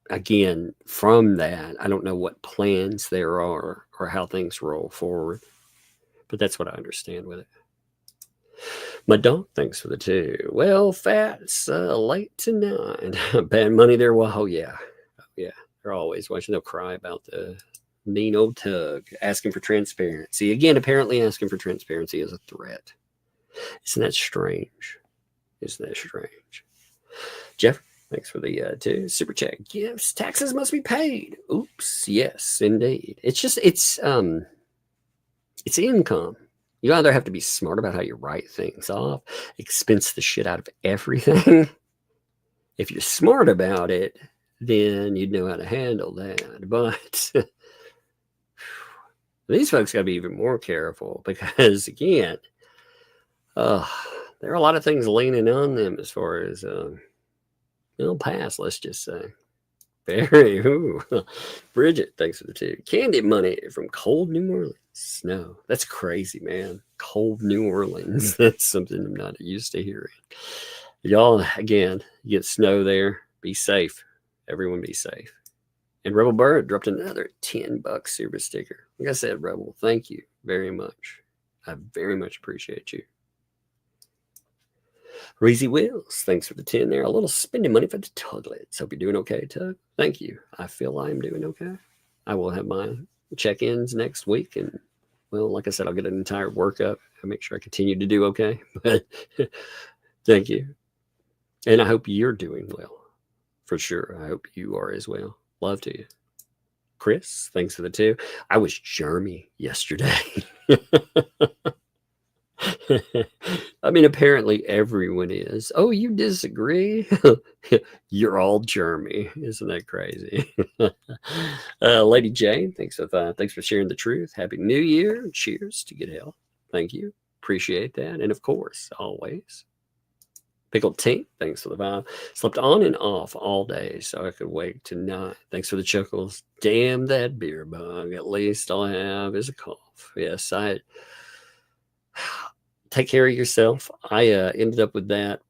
again, from that, I don't know what plans there are or how things roll forward. But that's what I understand with it. My dog, thanks for the 2. Well, Fat's late tonight. Bad money there. Well, oh, yeah. Oh, yeah. They're always watching. They'll cry about the mean old tug asking for transparency. Again, apparently asking for transparency is a threat. Isn't that strange? Isn't that strange? Jeff, thanks for the 2. Super chat gifts. Taxes must be paid. Oops. Yes, indeed. It's just, it's income. You either have to be smart about how you write things off, expense the shit out of everything. If you're smart about it, then you'd know how to handle that. But these folks got to be even more careful because, again, there are a lot of things leaning on them as far as It'll pass, let's just say. Very. Ooh. Bridget, thanks for the 2. Candy money from cold New Orleans. Snow. That's crazy, man. Cold New Orleans. That's something I'm not used to hearing. Y'all, again, you get snow there. Be safe. Everyone be safe. And Rebel Bird dropped another $10 super sticker. Like I said, Rebel, thank you very much. I very much appreciate you. Reezy Wheels, thanks for the 10 there. A little spending money for the Tuglets. Hope you're doing okay, Tug. Thank you. I feel I'm doing okay. I will have my check-ins next week. And, well, like I said, I'll get an entire workup. I'll make sure I continue to do okay. But thank you. And I hope you're doing well. For sure. I hope you are as well. Love to you. Chris, thanks for the 2. I was Jeremy yesterday. I mean, apparently everyone is. Oh, you disagree? You're all Jeremy. Isn't that crazy? Lady Jane, thanks for sharing the truth. Happy New Year. Cheers to good health. Thank you. Appreciate that. And of course, always. Pickled Tink, thanks for the 5. Slept on and off all day so I could wake tonight. Thanks for the chuckles. Damn that beer bug. At least all I have is a cough. Yes, take care of yourself. I ended up with that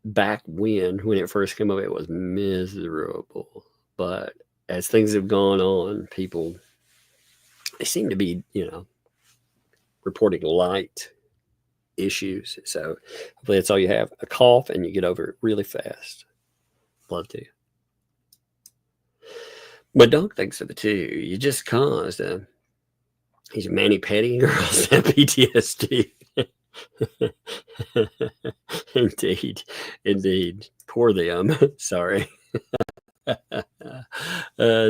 back when it first came up. It was miserable. But as things have gone on, people, they seem to be, reporting light issues. So hopefully that's all you have. A cough and you get over it really fast. Love to you. My dog, thanks for the 2. You just caused he's a mani-pedi girls have PTSD. Indeed. Poor them. Sorry.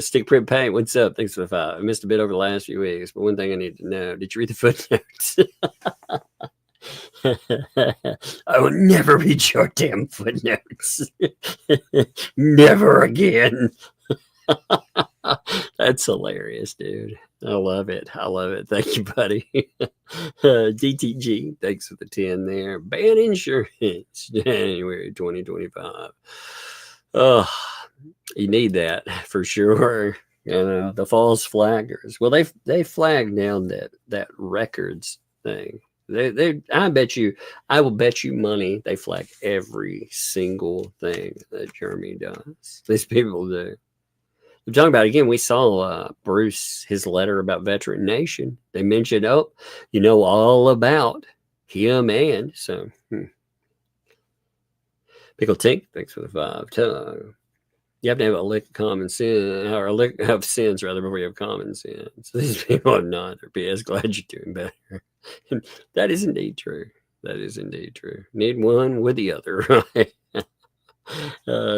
Stick print paint, what's up? Thanks for the 5. I missed a bit over the last few weeks, but one thing I need to know, did you read the footnotes? I will never read your damn footnotes. Never again. That's hilarious, dude. I love it. Thank you, buddy. DTG, thanks for the 10 there. Ban insurance, January 2025. Oh, you need that for sure. The false flaggers. Well, they flagged down that records thing. I will bet you money they flag every single thing that Jeremy does. These people do. We're talking about, again, we saw Bruce, his letter about Veteran Nation. They mentioned, all about him and so. Pickle Tink, thanks for the 5. You have to have a lick of common sense, or a lick of sense rather, before you have common sense. These people have not. They're BS. Glad you're doing better. That is indeed true. Need one with the other, right?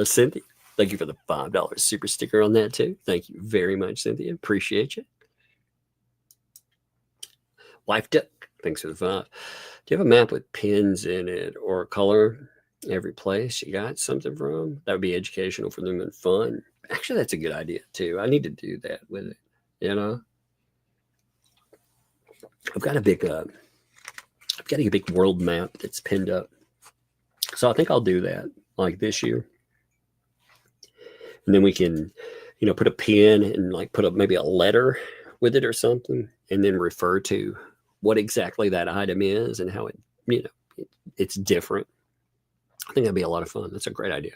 Cynthia, thank you for the $5 super sticker on that too. Thank you very much, Cynthia. Appreciate you. Wife Duck, thanks for the 5. Do you have a map with pins in it or color? Every place you got something from? That would be educational for them and fun. Actually, that's a good idea too. I need to do that with it. I've got a big world map that's pinned up. So I think I'll do that like this year. And then we can, put a pin and like put up maybe a letter with it or something, and then refer to what exactly that item is and how it, it's different. I think that'd be a lot of fun. That's a great idea.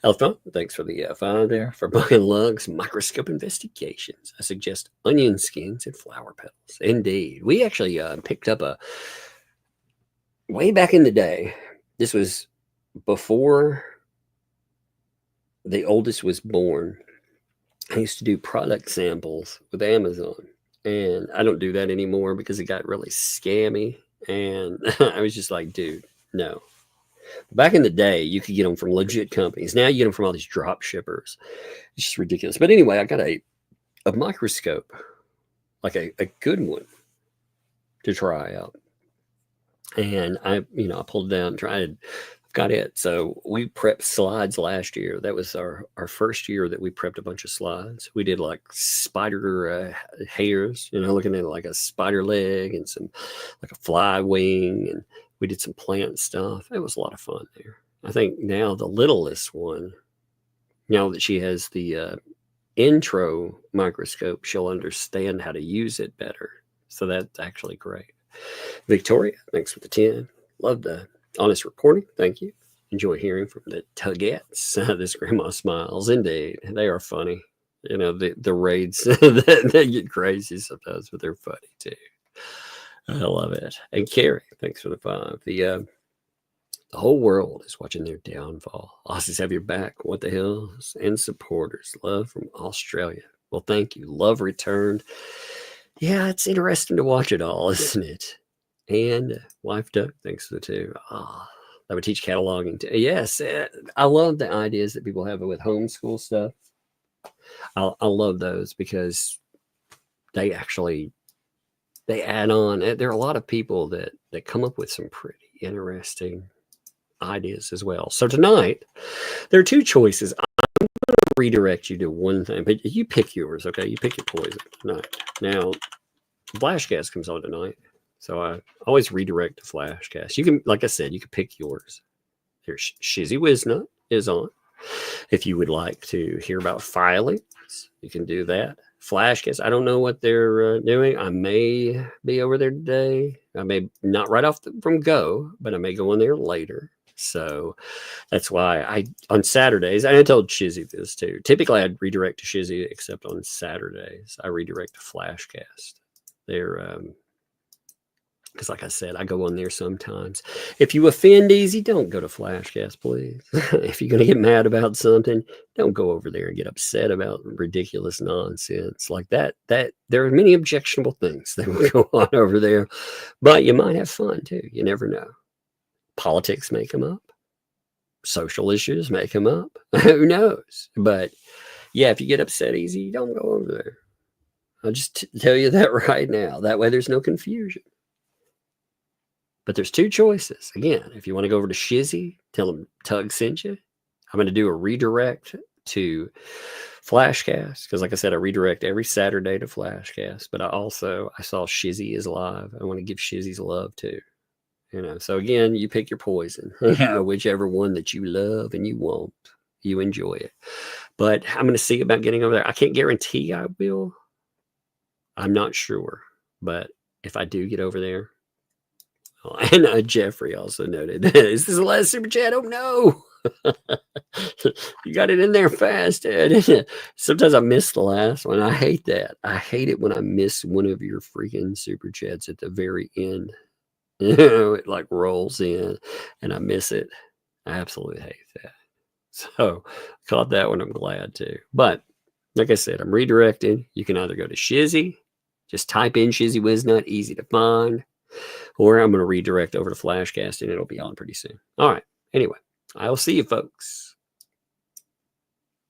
Elephant, thanks for the 5 there. For buying lugs, microscope investigations. I suggest onion skins and flower petals. Indeed. We actually picked up way back in the day. This was before the oldest was born. I used to do product samples with Amazon. And I don't do that anymore because it got really scammy. And I was just like, dude, no. Back in the day, you could get them from legit companies. Now you get them from all these drop shippers. It's just ridiculous. But anyway, I got a microscope, like a good one, to try out. And I pulled it out and tried. Got it. So we prepped slides last year. That was our first year that we prepped a bunch of slides. We did like spider hairs, looking at like a spider leg and some like a fly wing, and we did some plant stuff. It was a lot of fun there. I think now the littlest one, now that she has the intro microscope, she'll understand how to use it better. So that's actually great. Victoria, thanks for the 10. Love the honest reporting. Thank you. Enjoy hearing from the Tugettes. This grandma smiles. Indeed. They are funny. You know, the raids, they get crazy sometimes, but they're funny too. I love it. And Carrie, thanks for the 5. The whole world is watching their downfall. Aussies have your back. What the hales? And supporters. Love from Australia. Well, thank you. Love returned. Yeah, it's interesting to watch it all, isn't it? And wife Duck, thanks for the 2. That would teach cataloging too. Yes, I love the ideas that people have with homeschool stuff. I love those because they add on. There are a lot of people that come up with some pretty interesting ideas as well. So tonight, there are 2 choices. I'm going to redirect you to one thing, but you pick yours, okay? You pick your poison tonight. Now, Flashcast comes on tonight, so I always redirect to Flashcast. You can, like I said, you can pick yours. Here's Shizzy Wisnut is on. If you would like to hear about filings, you can do that. Flashcast, I don't know what they're doing. I may be over there today. I may not right off from go, but I may go in there later. So that's why on Saturdays, and I told Shizzy this too. Typically, I'd redirect to Shizzy, except on Saturdays, I redirect to Flashcast. They're because, like I said, I go on there sometimes. If you offend easy, don't go to Flashcast, please. If you're going to get mad about something, don't go over there and get upset about ridiculous nonsense like that. There are many objectionable things that will go on over there, but you might have fun too. You never know. Politics may come up. Social issues may come up. Who knows? But yeah, if you get upset easy, don't go over there. I'll just tell you that right now. That way there's no confusion. But there's 2 choices. Again, if you want to go over to Shizzy, tell them Tug sent you. I'm going to do a redirect to Flashcast because, like I said, I redirect every Saturday to Flashcast. But I saw Shizzy is live. I want to give Shizzy's love too. You know, so again, you pick your poison, whichever one that you love and you want, you enjoy it. But I'm going to see about getting over there. I can't guarantee I will. I'm not sure, but if I do get over there. And Jeffrey also noted, is this the last super chat? Oh, no. You got it in there fast, Ed. Sometimes I miss the last one. I hate that. I hate it when I miss one of your freaking super chats at the very end. You know, it like rolls in and I miss it. I absolutely hate that. So caught that one. I'm glad to. But like I said, I'm redirecting. You can either go to Shizzy, just type in Shizzy Wisnut, easy to find. Or I'm going to redirect over to Flashcast and it'll be on pretty soon. All right. Anyway, I'll see you folks.